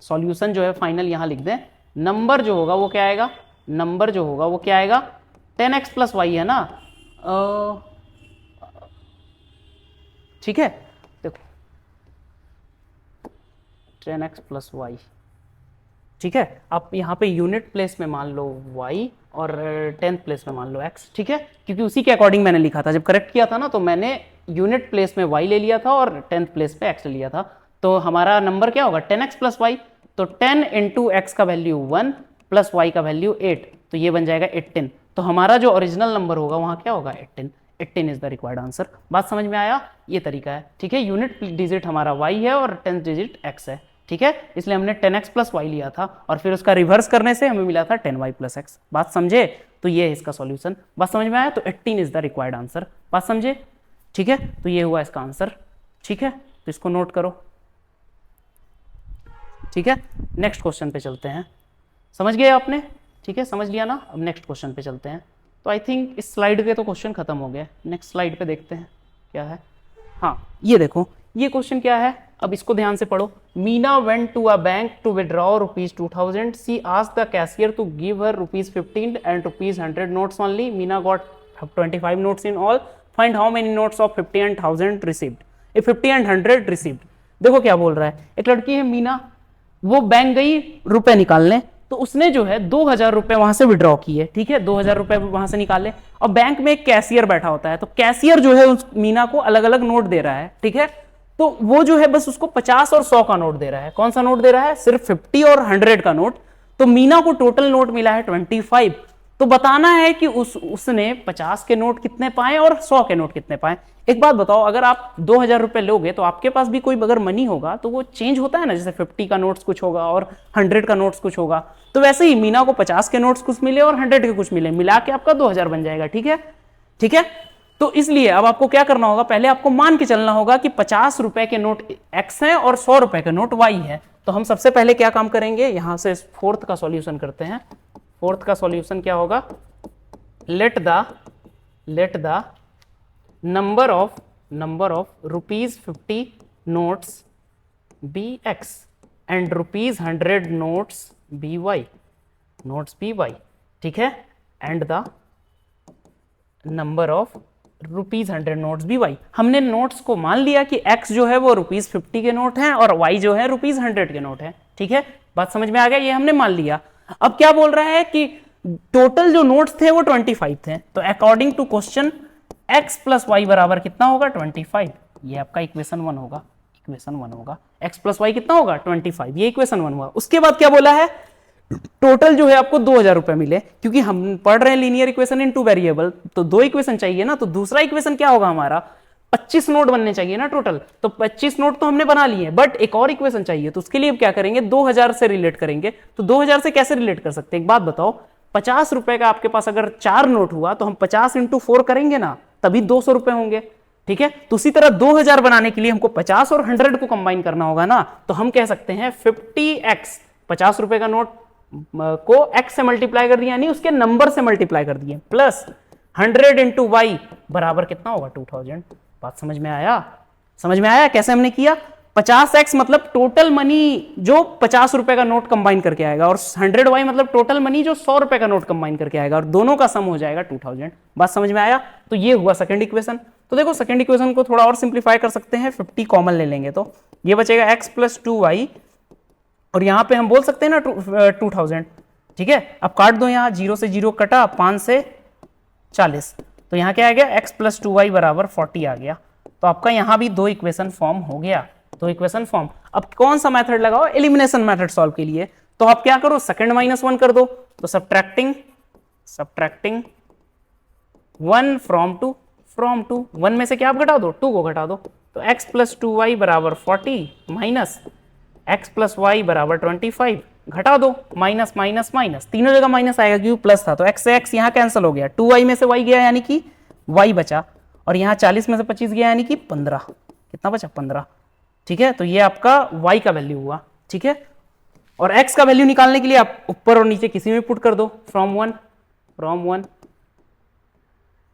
सॉल्यूशन जो है फाइनल यहां लिख दें, नंबर जो होगा वो क्या आएगा, नंबर जो होगा वो क्या आएगा 10x प्लस वाई है ना। ठीक है, देखो 10x प्लस वाई। ठीक है, आप यहाँ पे यूनिट प्लेस में मान लो y और 10th प्लेस में मान लो x। ठीक है, क्योंकि उसी के अकॉर्डिंग मैंने लिखा था, जब करेक्ट किया था ना तो मैंने यूनिट प्लेस में y ले लिया था और 10th प्लेस पे x ले लिया था। तो हमारा नंबर क्या होगा 10x प्लस वाई। तो 10 इंटू एक्स का वैल्यू 1 प्लस y का वैल्यू 8, तो ये बन जाएगा 18। तो हमारा जो ओरिजिनल नंबर होगा वहां क्या होगा 18। 18 इज द रिक्वायर्ड आंसर। बात समझ में आया, ये तरीका है। ठीक है, यूनिट डिजिट हमारा y है और 10th डिजिट x है। ठीक है, इसलिए हमने 10x प्लस वाई लिया था और फिर उसका रिवर्स करने से हमें मिला था 10y प्लस एक्स। बात समझे, तो ये है इसका सॉल्यूशन। बात समझ में आया, तो 18 इज द रिक्वायर्ड आंसर। बात समझे, ठीक है, तो ये हुआ इसका आंसर। ठीक है, तो इसको नोट करो। ठीक है, नेक्स्ट क्वेश्चन पे चलते हैं। समझ गए आपने, ठीक है, समझ लिया ना। अब नेक्स्ट क्वेश्चन पे चलते हैं। तो आई थिंक इस स्लाइड के तो क्वेश्चन खत्म हो गए, नेक्स्ट स्लाइड पे देखते हैं क्या है। हाँ, ये देखो, ये क्वेश्चन क्या है, अब इसको ध्यान से पढ़ो। Meena went to a bank to withdraw rupees 2000. She asked the cashier to give her rupees 15 and rupees 100 notes only. Meena got 25 notes in all. Find how many notes of 50 and 1000 received. A 50 and 100 received. देखो क्या बोल रहा है, एक लड़की है मीना, वो bank गई रुपए निकालने, तो उसने जो है 2000 रुपए वहां से विड्रॉ किए। ठीक है, 2000 रुपए वहां से निकाले और बैंक में एक कैशियर बैठा होता है, तो कैशियर जो है उस मीना को अलग अलग नोट दे रहा है। ठीक है, तो वो जो है बस उसको 50 और 100 का नोट दे रहा है। कौन सा नोट दे रहा है, सिर्फ 50 और 100 का नोट। तो मीना को टोटल नोट मिला है 25। तो बताना है कि उसने 50 के नोट कितने पाए और 100 के नोट कितने पाए। एक बात बताओ, अगर आप 2000 रुपए लोगे तो आपके पास भी कोई अगर मनी होगा तो वो चेंज होता है ना, जैसे 50 का नोट्स कुछ होगा और 100 का नोट्स कुछ होगा। तो वैसे ही मीना को 50 के नोट्स कुछ मिले और 100 के कुछ मिले, मिला के आपका 2000 बन जाएगा। ठीक है, ठीक है, तो इसलिए अब आपको क्या करना होगा, पहले आपको मान के चलना होगा कि 50 रुपए के नोट x है और 100 रुपए के नोट y है। तो हम सबसे पहले क्या काम करेंगे, यहां से फोर्थ का सॉल्यूशन करते हैं। फोर्थ का सॉल्यूशन क्या होगा, let the number of rupees 50 notes be x and rupees 100 notes be y। ठीक है, and the number of rupees 100 notes be y. हमने नोट्स को मान लिया कि x जो है वो रुपीज 50 के नोट हैं और y जो है रुपीज 100 के नोट हैं। ठीक है, बात समझ में आ गया, ये हमने मान लिया। अब क्या बोल रहा है कि टोटल जो नोट्स थे वो 25 थे। तो according to question x plus y बराबर कितना होगा 25। ये आपका इक्वेशन 1 होगा, इक्वेशन 1 होगा। x प्लस वाई कितना होगा 25, ये इक्वेशन 1 हुआ। उसके बाद क्या बोला है, टोटल जो है आपको 2000 रुपए मिले, क्योंकि हम पढ़ रहे हैं linear equation in two variable, तो 2 इक्वेशन चाहिए ना। तो दूसरा इक्वेशन क्या होगा हमारा, 25 नोट बनने चाहिए ना टोटल। तो 25 नोट तो हमने बना लिए, बट एक और इक्वेशन चाहिए। तो उसके लिए क्या करेंगे, 2000 से रिलेट करेंगे। तो 2000 से कैसे रिलेट कर सकते हैं, एक बात बताओ, 50 रुपए का आपके पास अगर 4 नोट हुआ तो हम 50 इंटू 4 करेंगे ना, तभी 200 रुपए होंगे। ठीक है, तो उसी तरह 2000 बनाने के लिए हमको 50 और 100 को कंबाइन करना होगा ना। तो हम कह सकते हैं 50x, 50 रुपए का नोट को x से मल्टीप्लाई कर दिया, यानी उसके नंबर से मल्टीप्लाई कर दिए, प्लस 100 इंटू वाई बराबर कितना होगा 2000। बात समझ में आया, समझ में आया कैसे हमने किया। 50x मतलब टोटल मनी जो 50 रुपए का नोट कंबाइन करके आएगा, और 100y मतलब टोटल मनी जो 100 रुपए का नोट कंबाइन करके आएगा, और दोनों का सम हो जाएगा 2000। बात समझ में आया? तो ये हुआ सेकंड इक्वेशन। तो देखो सेकंड इक्वेशन को थोड़ा और सिंप्लीफाई कर सकते हैं, 50 कॉमन ले लेंगे तो ये बचेगा x प्लस 2y, और यहां पे हम बोल सकते हैं ना 2000। ठीक है, अब काट दो, यहां 0 से 0 कटा, 5 से 40, तो यहां क्या आ गया x प्लस 2y बराबर 40 आ गया। तो आपका यहां भी 2 इक्वेशन फॉर्म हो गया, 2 इक्वेशन फॉर्म। अब कौन सा मेथड लगाओ? एलिमिनेशन मेथड सॉल्व के लिए। तो आप क्या करो, सेकंड माइनस 1 कर दो, तो सब्ट्रैक्टिंग 1 फ्रॉम 2, 1 में से क्या आप घटा दो, 2 को घटा दो, तो x प्लस 2y बराबर 40 माइनस x प्लस वाई बराबर 25, घटा दो, माइनस माइनस माइनस, तीनों जगह माइनस आएगा क्योंकि प्लस था, तो x से x यहां कैंसिल हो गया, 2y में से y गया यानी कि y बचा, और यहां 40 में से 25 गया यानी कि 15, कितना बचा, 15। ठीक है, तो ये आपका y का वैल्यू हुआ। ठीक है, और x का वैल्यू निकालने के लिए आप ऊपर और नीचे किसी में पुट कर दो, from one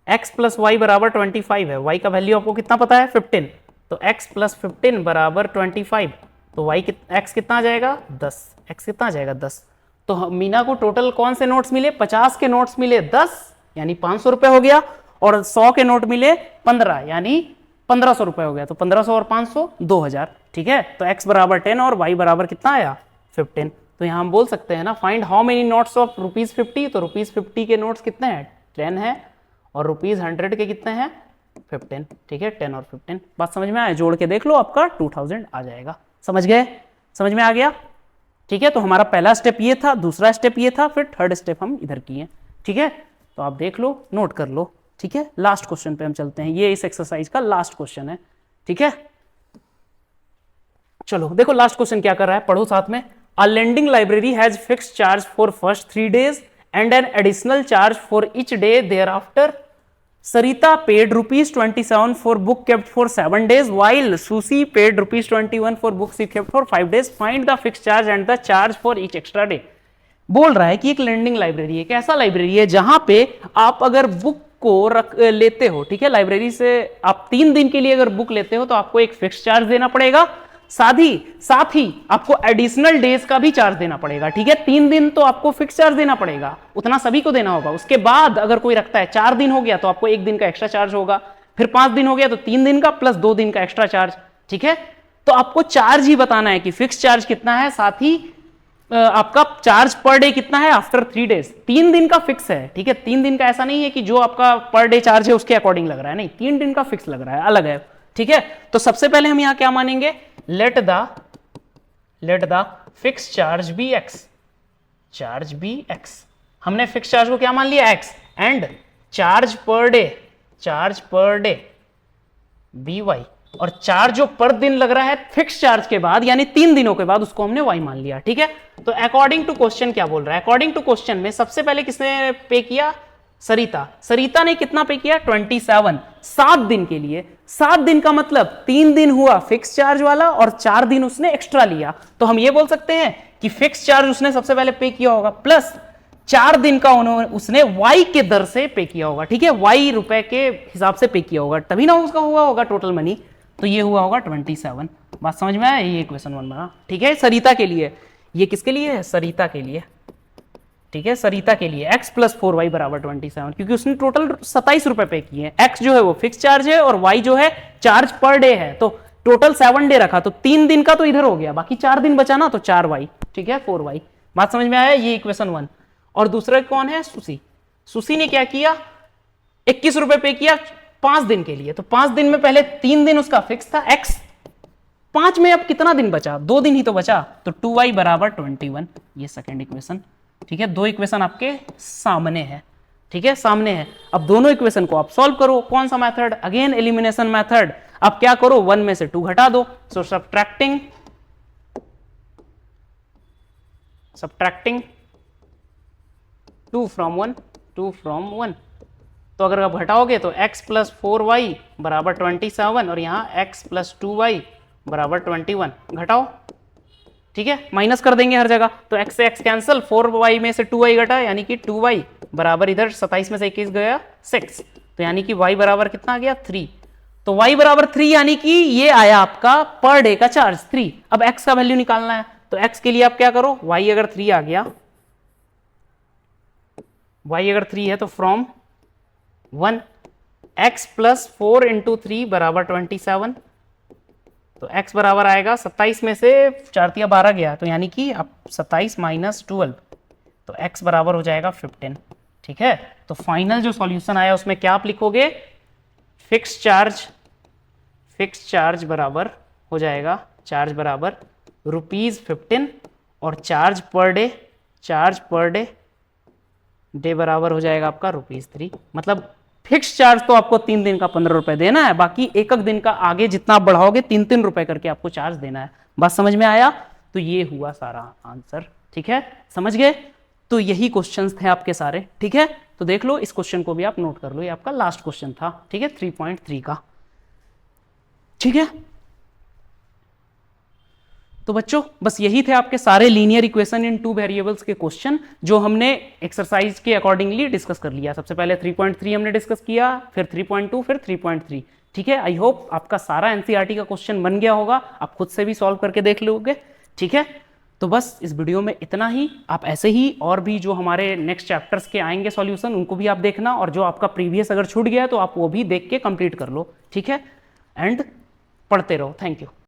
x plus y बराबर 25 है, y का वैल्यू आपको कितना पता है, 15, तो x प्लस 15 बराबर 25, तो y x कितना आ जाएगा, 10, x कितना आ जाएगा, 10। तो मीना को टोटल कौन से नोट्स मिले, 50 के नोट्स मिले 10 यानी 500 रुपए हो गया, और 100 के नोट मिले 15 यानी 1500 रुपए हो गया, तो 1500 और 500 2000। ठीक है, तो x बराबर 10 और y बराबर कितना आया, 15। तो यहां हम बोल सकते हैं ना, find how many notes of ₹50, तो ₹50 के नोट्स कितने हैं, 10 है, और ₹100 के कितने हैं, 15। ठीक है, 10 और 15। बात समझ में आया? जोड़ के देख लो, आपका 2000 आ जाएगा। समझ गए? समझ में आ गया? ठीक है, तो हमारा पहला स्टेप ये था, दूसरा स्टेप ये था, फिर थर्ड स्टेप हम इधर किए। ठीक है, तो आप देख लो, नोट कर लो। ठीक है, लास्ट क्वेश्चन पे हम चलते हैं, ये इस एक्सरसाइज का लास्ट क्वेश्चन है। ठीक है, चलो देखो लास्ट क्वेश्चन क्या कर रहा है, पढ़ो साथ में। A lending library has fixed charge for first 3 days and an additional charge for each day thereafter. Sarita paid ₹27 for book kept for 7 days, while Susie paid ₹21 for books she kept for 5 days. Find the fixed charge and the charge for each extra day. बोल रहा है कि एक lending library है, कैसा library है जहां पे आप अगर बुक को लेते हो, ठीक है, लाइब्रेरी से आप 3 दिन के लिए अगर बुक लेते हो तो आपको एक फिक्स चार्ज देना पड़ेगा, साथ ही आपको एडिशनल डेज का भी चार्ज देना पड़ेगा। ठीक है, 3 दिन तो आपको फिक्स चार्ज देना पड़ेगा, उतना सभी को देना होगा। उसके बाद अगर कोई रखता है, 4 दिन हो गया तो आपको 1 दिन का एक्स्ट्रा चार्ज होगा, फिर 5 दिन हो गया तो 3 दिन का प्लस 2 दिन का एक्स्ट्रा चार्ज। ठीक है, तो आपको चार्ज ही बताना है कि फिक्स चार्ज कितना है, साथ ही आपका चार्ज पर डे कितना है आफ्टर 3 days। 3 दिन का फिक्स है। ठीक है, 3 दिन का ऐसा नहीं है कि जो आपका पर डे चार्ज है उसके अकॉर्डिंग लग रहा है, नहीं, 3 दिन का फिक्स लग रहा है, अलग है। ठीक है, तो सबसे पहले हम यहां क्या मानेंगे, let the fix charge be x. हमने फिक्स चार्ज को क्या मान लिया, x, and charge per day be y, और चार्ज जो पर दिन लग रहा है फिक्स चार्ज के बाद यानी 3 दिनों के बाद, उसको हमने वाई मान लिया। ठीक है, तो अकॉर्डिंग टू क्वेश्चन क्या बोल रहा है, अकॉर्डिंग टू क्वेश्चन में सबसे पहले किसने पे किया, सरिता ने कितना पे किया, 27, 7 दिन के लिए। 7 दिन का मतलब 3 दिन हुआ फिक्स चार्ज वाला और 4 दिन उसने एक्स्ट्रा लिया, तो हम ये बोल सकते हैं कि फिक्स चार्ज उसने सबसे पहले पे किया होगा, प्लस 4 दिन का उसने वाई के दर से पे किया होगा। ठीक है, वाई रुपए के हिसाब से पे किया होगा, तभी ना उसका हुआ होगा टोटल मनी, तो ये हुआ होगा 27। बात समझ में आया, ये क्वेश्चन 1 बना। ठीक है, सरिता के लिए, ये किसके लिए है, सरिता के लिए। ठीक है, सरिता के लिए x प्लस 4y बराबर 27, क्योंकि उसने टोटल 27 रुपए पे किए हैं। x जो है वो फिक्स चार्ज है और y जो है चार्ज पर डे है, तो टोटल 7 डे रखा, तो 3 दिन का तो इधर हो गया, बाकी 4 दिन बचा ना, तो 4y। ठीक है, 4y। बात समझ में आया, ये इक्वेशन 1। और दूसरा कौन है, सुसी ने क्या किया, 21 रुपए पे किया 5 दिन के लिए, तो 5 दिन में पहले 3 दिन उसका फिक्स था x, 5 में अब कितना दिन बचा, 2 दिन ही तो बचा, तो 2y बराबर 21, ये सेकेंड इक्वेशन। ठीक है, 2 इक्वेशन आपके सामने है। ठीक है, सामने है। अब दोनों इक्वेशन को आप सॉल्व करो, कौन सा मेथड, अगेन एलिमिनेशन मेथड। अब क्या करो, 1 में से 2 घटा दो, सो सब्ट्रैक्टिंग 2 फ्रॉम 1, तो अगर आप घटाओगे तो x प्लस 4y बराबर 27 और यहां x प्लस 2y बराबर 21, घटाओ। ठीक है, माइनस कर देंगे हर जगह, तो x से x कैंसिल, 4y में से 2y घटा यानी कि 2y बराबर, इधर 27 में से 21 गया 6, तो यानी कि y बराबर कितना आ गया 3, तो y बराबर 3 यानी कि ये आया आपका पर डे का चार्ज 3। अब x का वैल्यू निकालना है, तो x के लिए आप क्या करो, y अगर 3 आ गया, y अगर 3 है तो फ्रॉम 1 x प्लस 4 इंटू 3 बराबर 27। तो x बराबर आएगा 27 में से 4 तिया 12 गया, तो यानी कि अब 27 माइनस 12, तो x बराबर हो जाएगा 15। ठीक है, तो फाइनल जो सॉल्यूशन आया उसमें क्या आप लिखोगे, फिक्स चार्ज बराबर हो जाएगा, चार्ज बराबर ₹15 और चार्ज पर डे बराबर हो जाएगा आपका ₹3। मतलब फिक्स चार्ज तो आपको 3 दिन का 15 रुपए देना है, बाकी एक दिन का आगे जितना आप बढ़ाओगे 3-3 रुपए करके आपको चार्ज देना है। बात समझ में आया? तो ये हुआ सारा आंसर। ठीक है, समझ गए? तो यही क्वेश्चंस थे आपके सारे। ठीक है, तो देख लो, इस क्वेश्चन को भी आप नोट कर लो, ये आपका लास्ट क्वेश्चन था। ठीक है, 3.3 का। ठीक है, तो बच्चों बस यही थे आपके सारे लीनियर इक्वेशन इन 2 वेरिएबल्स के क्वेश्चन, जो हमने एक्सरसाइज के अकॉर्डिंगली डिस्कस कर लिया। सबसे पहले 3.3 हमने डिस्कस किया, फिर 3.2, फिर 3.3। ठीक है, आई होप आपका सारा एनसीईआरटी का क्वेश्चन बन गया होगा, आप खुद से भी सॉल्व करके देख लोगे। ठीक है, तो बस इस वीडियो में इतना ही। आप ऐसे ही और भी जो हमारे नेक्स्ट चैप्टर्स के आएंगे सॉल्यूशन, उनको भी आप देखना, और जो आपका प्रीवियस अगर छूट गया है तो आप वो भी देख के कंप्लीट कर लो। ठीक है, एंड पढ़ते रहो। Thank you.